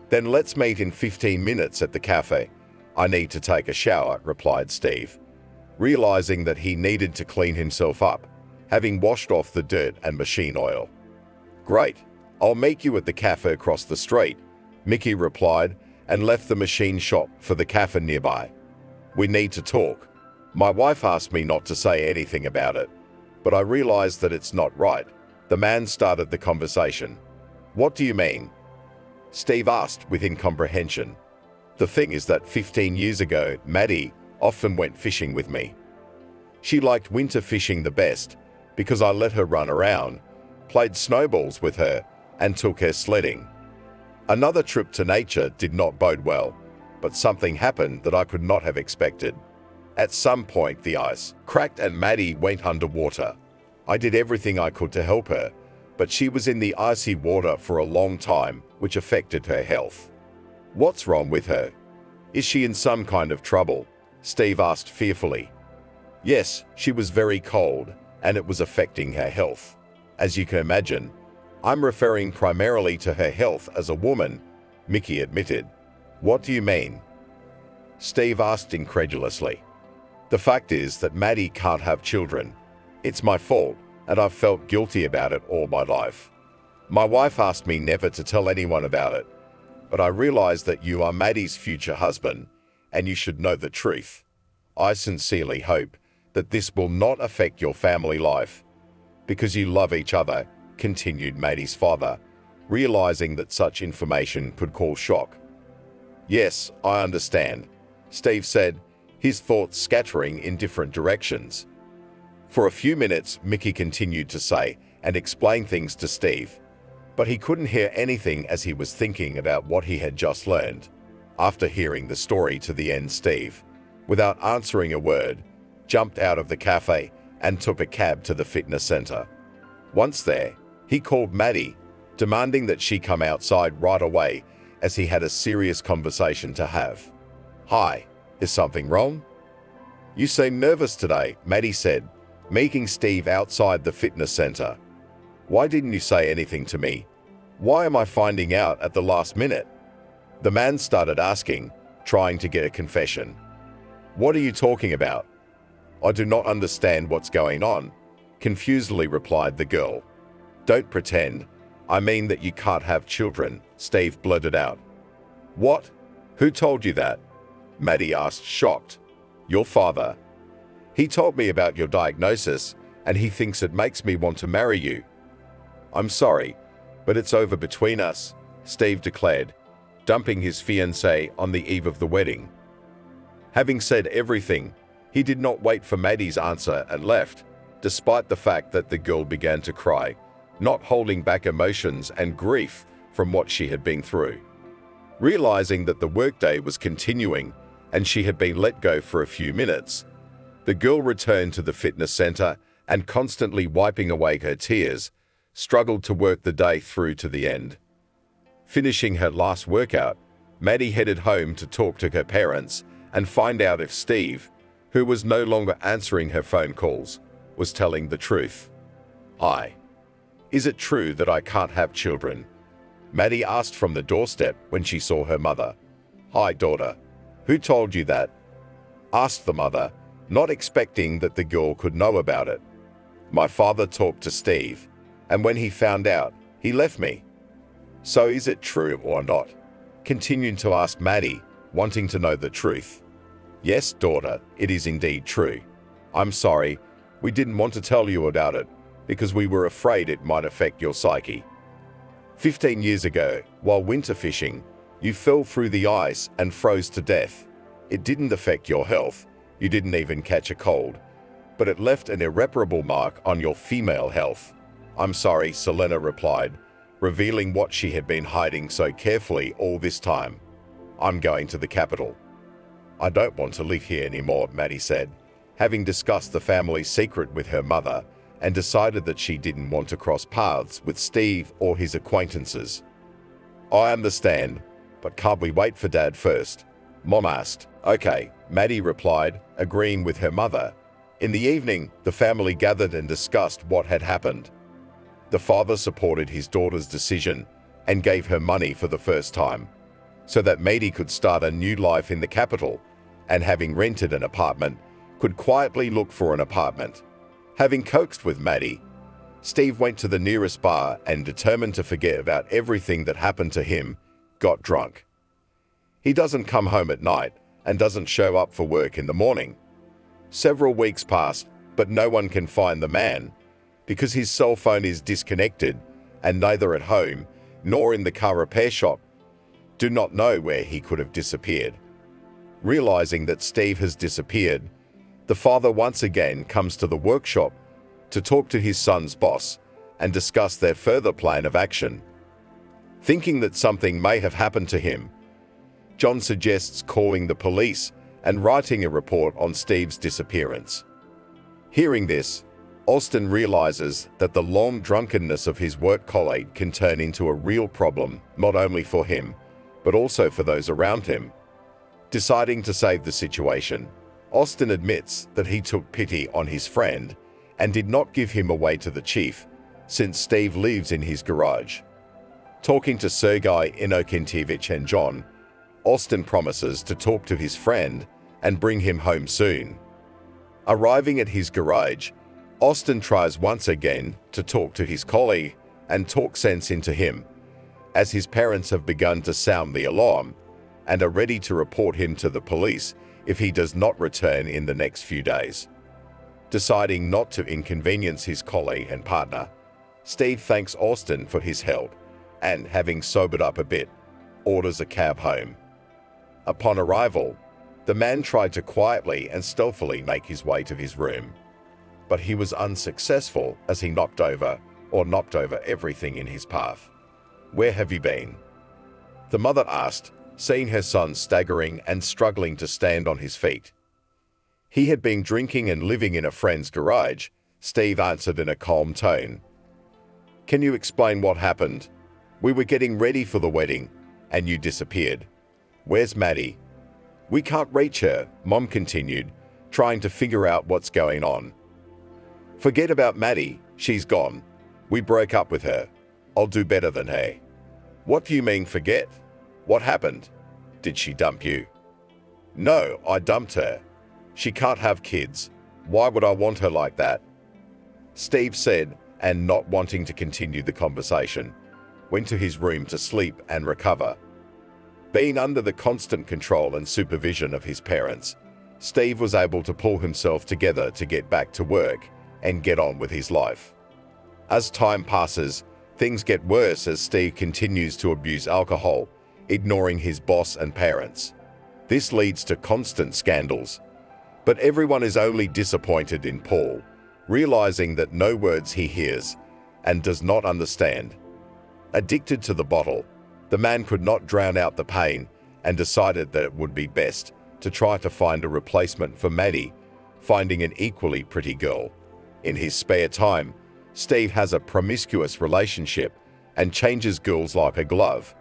then let's meet in 15 minutes at the cafe. I need to take a shower, replied Steve, realizing that he needed to clean himself up, having washed off the dirt and machine oil. Great, I'll meet you at the cafe across the street, Mickey replied, and left the machine shop for the cafe nearby. We need to talk. My wife asked me not to say anything about it, but I realized that it's not right. The man started the conversation. What do you mean? Steve asked with incomprehension. The thing is that 15 years ago, Maddie often went fishing with me. She liked winter fishing the best because I let her run around, played snowballs with her, and took her sledding. Another trip to nature did not bode well, but something happened that I could not have expected. At some point, the ice cracked and Maddie went underwater. I did everything I could to help her, but she was in the icy water for a long time, which affected her health. What's wrong with her? Is she in some kind of trouble? Steve asked fearfully. Yes, she was very cold, and it was affecting her health. As you can imagine, I'm referring primarily to her health as a woman, Mickey admitted. What do you mean? Steve asked incredulously. The fact is that Maddie can't have children. It's my fault, and I've felt guilty about it all my life. My wife asked me never to tell anyone about it, but I realized that you are Maddie's future husband, and you should know the truth. I sincerely hope that this will not affect your family life, because you love each other, continued Maddie's father, realizing that such information could cause shock. Yes, I understand, Steve said, his thoughts scattering in different directions. For a few minutes, Mickey continued to say and explain things to Steve, but he couldn't hear anything as he was thinking about what he had just learned. After hearing the story to the end, Steve, without answering a word, jumped out of the cafe and took a cab to the fitness center. Once there, he called Maddie, demanding that she come outside right away as he had a serious conversation to have. Hi, is something wrong? You seem nervous today, Maddie said, meeting Steve outside the fitness center. Why didn't you say anything to me? Why am I finding out at the last minute? The man started asking, trying to get a confession. "What are you talking about? I do not understand what's going on," confusedly replied the girl. "Don't pretend. I mean that you can't have children," Steve blurted out. "What? Who told you that?" Maddie asked, shocked. "Your father. He told me about your diagnosis, and he thinks it makes me want to marry you." "I'm sorry, but it's over between us," Steve declared, dumping his fiancée on the eve of the wedding. Having said everything, he did not wait for Maddie's answer and left, despite the fact that the girl began to cry, not holding back emotions and grief from what she had been through. Realizing that the workday was continuing and she had been let go for a few minutes, the girl returned to the fitness center and, constantly wiping away her tears, struggled to work the day through to the end. Finishing her last workout, Maddie headed home to talk to her parents and find out if Steve, who was no longer answering her phone calls, was telling the truth. "Hi. Is it true that I can't have children?" Maddie asked from the doorstep when she saw her mother. "Hi, daughter. Who told you that?" asked the mother, not expecting that the girl could know about it. "My father talked to Steve, and when he found out, he left me." "So is it true or not?" continued to ask Maddie, wanting to know the truth. "Yes, daughter, it is indeed true. I'm sorry, we didn't want to tell you about it, because we were afraid it might affect your psyche. 15 years ago, while winter fishing, you fell through the ice and froze to death. It didn't affect your health, you didn't even catch a cold, but it left an irreparable mark on your female health." "I'm sorry," Selena replied, revealing what she had been hiding so carefully all this time. "I'm going to the capital." "I don't want to live here anymore," Maddie said, having discussed the family secret with her mother and decided that she didn't want to cross paths with Steve or his acquaintances. "I understand, but can't we wait for Dad first?" Mom asked. "Okay," Maddie replied, agreeing with her mother. In the evening, the family gathered and discussed what had happened. The father supported his daughter's decision and gave her money for the first time, so that Maddie could start a new life in the capital, and having rented an apartment, could quietly look for an apartment. Having coaxed with Maddie, Steve went to the nearest bar and, determined to forget about everything that happened to him, got drunk. He doesn't come home at night and doesn't show up for work in the morning. Several weeks pass, but no one can find the man because his cell phone is disconnected, and neither at home nor in the car repair shop do not know where he could have disappeared. Realizing that Steve has disappeared, the father once again comes to the workshop to talk to his son's boss and discuss their further plan of action. Thinking that something may have happened to him, John suggests calling the police and writing a report on Steve's disappearance. Hearing this, Austin realizes that the long drunkenness of his work colleague can turn into a real problem, not only for him, but also for those around him. Deciding to save the situation, Austin admits that he took pity on his friend and did not give him away to the chief, since Steve lives in his garage. Talking to Sergei Inokentьevich and John, Austin promises to talk to his friend and bring him home soon. Arriving at his garage, Austin tries once again to talk to his colleague and talk sense into him, as his parents have begun to sound the alarm and are ready to report him to the police if he does not return in the next few days. Deciding not to inconvenience his colleague and partner, Steve thanks Austin for his help and, having sobered up a bit, orders a cab home. Upon arrival, the man tried to quietly and stealthily make his way to his room, but he was unsuccessful as he knocked over everything in his path. "Where have you been?" the mother asked, seeing her son staggering and struggling to stand on his feet. He had been drinking and living in a friend's garage, Steve answered in a calm tone. "Can you explain what happened? We were getting ready for the wedding, and you disappeared. Where's Maddie?" "We can't reach her," Mom continued, trying to figure out what's going on. "Forget about Maddie, she's gone. We broke up with her. I'll do better than her." "What do you mean forget? What happened? Did she dump you?" No, I dumped her. She can't have kids. Why would I want her like that? Steve said, and not wanting to continue the conversation, went to his room to sleep and recover. Being under the constant control and supervision of his parents, Steve was able to pull himself together to get back to work and get on with his life. As time passes, things get worse as Steve continues to abuse alcohol, ignoring his boss and parents. This leads to constant scandals. But everyone is only disappointed in Paul, realizing that no words he hears and does not understand. Addicted to the bottle, the man could not drown out the pain and decided that it would be best to try to find a replacement for Maddie, finding an equally pretty girl. In his spare time, Steve has a promiscuous relationship and changes girls like a glove.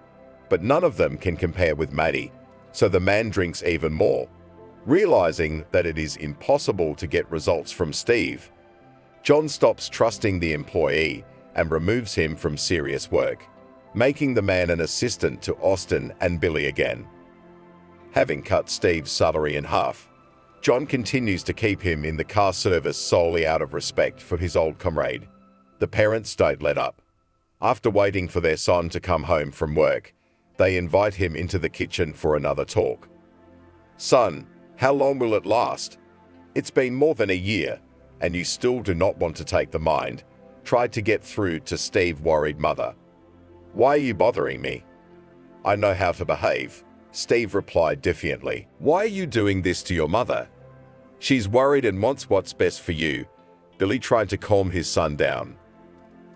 But none of them can compare with Maddie, so the man drinks even more. Realizing that it is impossible to get results from Steve, John stops trusting the employee and removes him from serious work, making the man an assistant to Austin and Billy again. Having cut Steve's salary in half, John continues to keep him in the car service solely out of respect for his old comrade. The parents don't let up. After waiting for their son to come home from work, they invite him into the kitchen for another talk. "Son, how long will it last? It's been more than a year, and you still do not want to take the mind," tried to get through to Steve's worried mother. "Why are you bothering me? I know how to behave," Steve replied defiantly. "Why are you doing this to your mother? She's worried and wants what's best for you," Billy tried to calm his son down.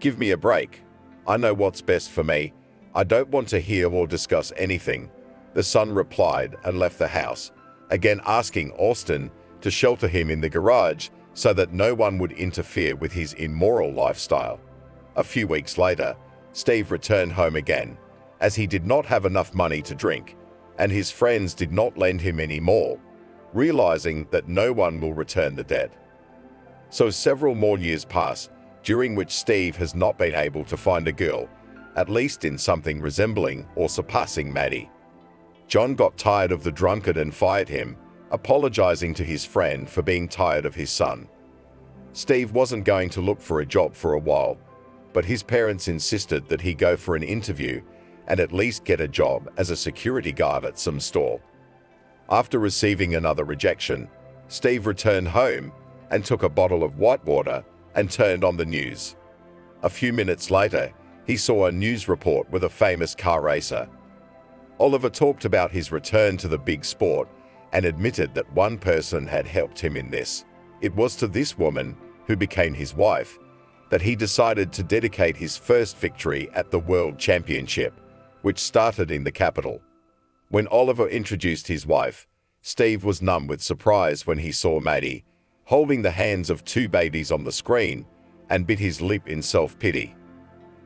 "Give me a break. I know what's best for me. I don't want to hear or discuss anything," the son replied and left the house, again asking Austin to shelter him in the garage so that no one would interfere with his immoral lifestyle. A few weeks later, Steve returned home again, as he did not have enough money to drink, and his friends did not lend him any more, realizing that no one will return the debt. So several more years pass, during which Steve has not been able to find a girl, at least in something resembling or surpassing Maddie. John got tired of the drunkard and fired him, apologizing to his friend for being tired of his son. Steve wasn't going to look for a job for a while, but his parents insisted that he go for an interview and at least get a job as a security guard at some store. After receiving another rejection, Steve returned home and took a bottle of white water and turned on the news. A few minutes later, he saw a news report with a famous car racer. Oliver talked about his return to the big sport and admitted that one person had helped him in this. It was to this woman, who became his wife, that he decided to dedicate his first victory at the World Championship, which started in the capital. When Oliver introduced his wife, Steve was numb with surprise when he saw Maddie, holding the hands of two babies on the screen, and bit his lip in self-pity.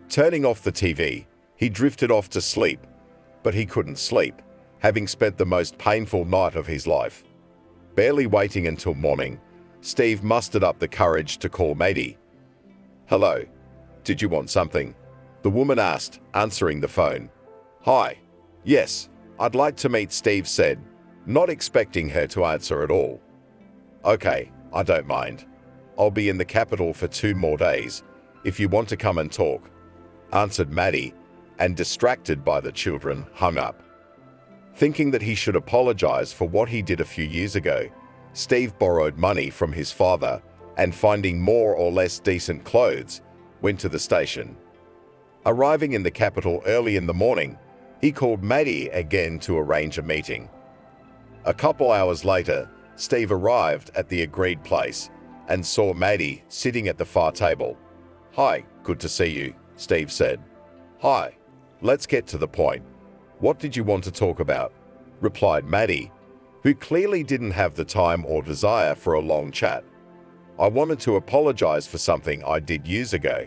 Turning off the TV, he drifted off to sleep, but he couldn't sleep, having spent the most painful night of his life. Barely waiting until morning, Steve mustered up the courage to call Maddie. "Hello. Did you want something?" the woman asked, answering the phone. "Hi. Yes, I'd like to meet," Steve said, not expecting her to answer at all. "Okay, I don't mind. I'll be in the capital for 2 more days, if you want to come and talk," answered Maddie, and distracted by the children, hung up. Thinking that he should apologize for what he did a few years ago, Steve borrowed money from his father and, finding more or less decent clothes, went to the station. Arriving in the capital early in the morning, he called Maddie again to arrange a meeting. A couple hours later, Steve arrived at the agreed place and saw Maddie sitting at the far table. "Hi, good to see you," Steve said. "Hi, let's get to the point. What did you want to talk about?" replied Maddie, who clearly didn't have the time or desire for a long chat. "I wanted to apologize for something I did years ago.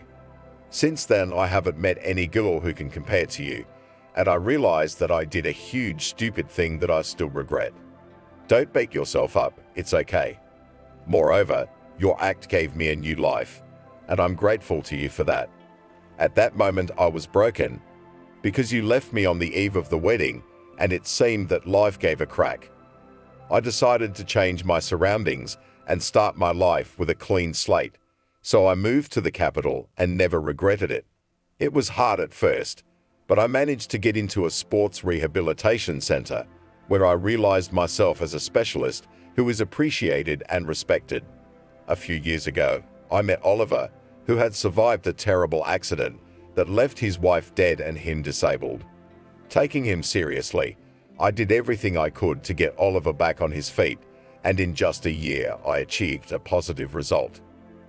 Since then, I haven't met any girl who can compare to you, and I realized that I did a huge stupid thing that I still regret. Don't beat yourself up, it's okay. Moreover, your act gave me a new life, and I'm grateful to you for that. At that moment I was broken, because you left me on the eve of the wedding, and it seemed that life gave a crack. I decided to change my surroundings and start my life with a clean slate. So I moved to the capital and never regretted it. It was hard at first, but I managed to get into a sports rehabilitation center where I realized myself as a specialist who is appreciated and respected. A few years ago, I met Oliver, who had survived a terrible accident that left his wife dead and him disabled. Taking him seriously, I did everything I could to get Oliver back on his feet, and in just a year I achieved a positive result.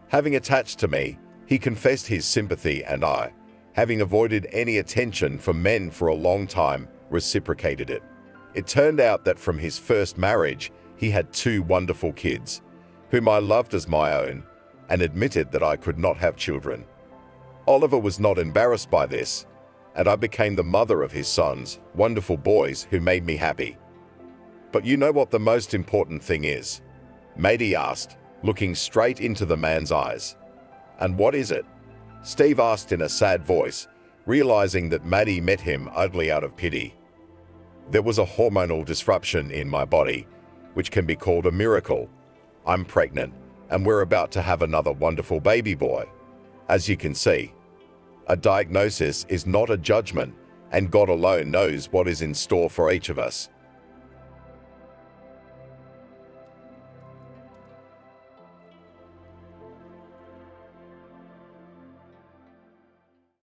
Having attached to me, he confessed his sympathy, and I, having avoided any attention from men for a long time, reciprocated it. It turned out that from his first marriage, he had 2 wonderful kids, whom I loved as my own, and admitted that I could not have children. Oliver was not embarrassed by this, and I became the mother of his sons, wonderful boys who made me happy. But you know what the most important thing is? Matey asked, looking straight into the man's eyes. And what is it? Steve asked in a sad voice, realizing that Maddie met him only out of pity. There was a hormonal disruption in my body, which can be called a miracle. I'm pregnant, and we're about to have another wonderful baby boy. As you can see, a diagnosis is not a judgment, and God alone knows what is in store for each of us.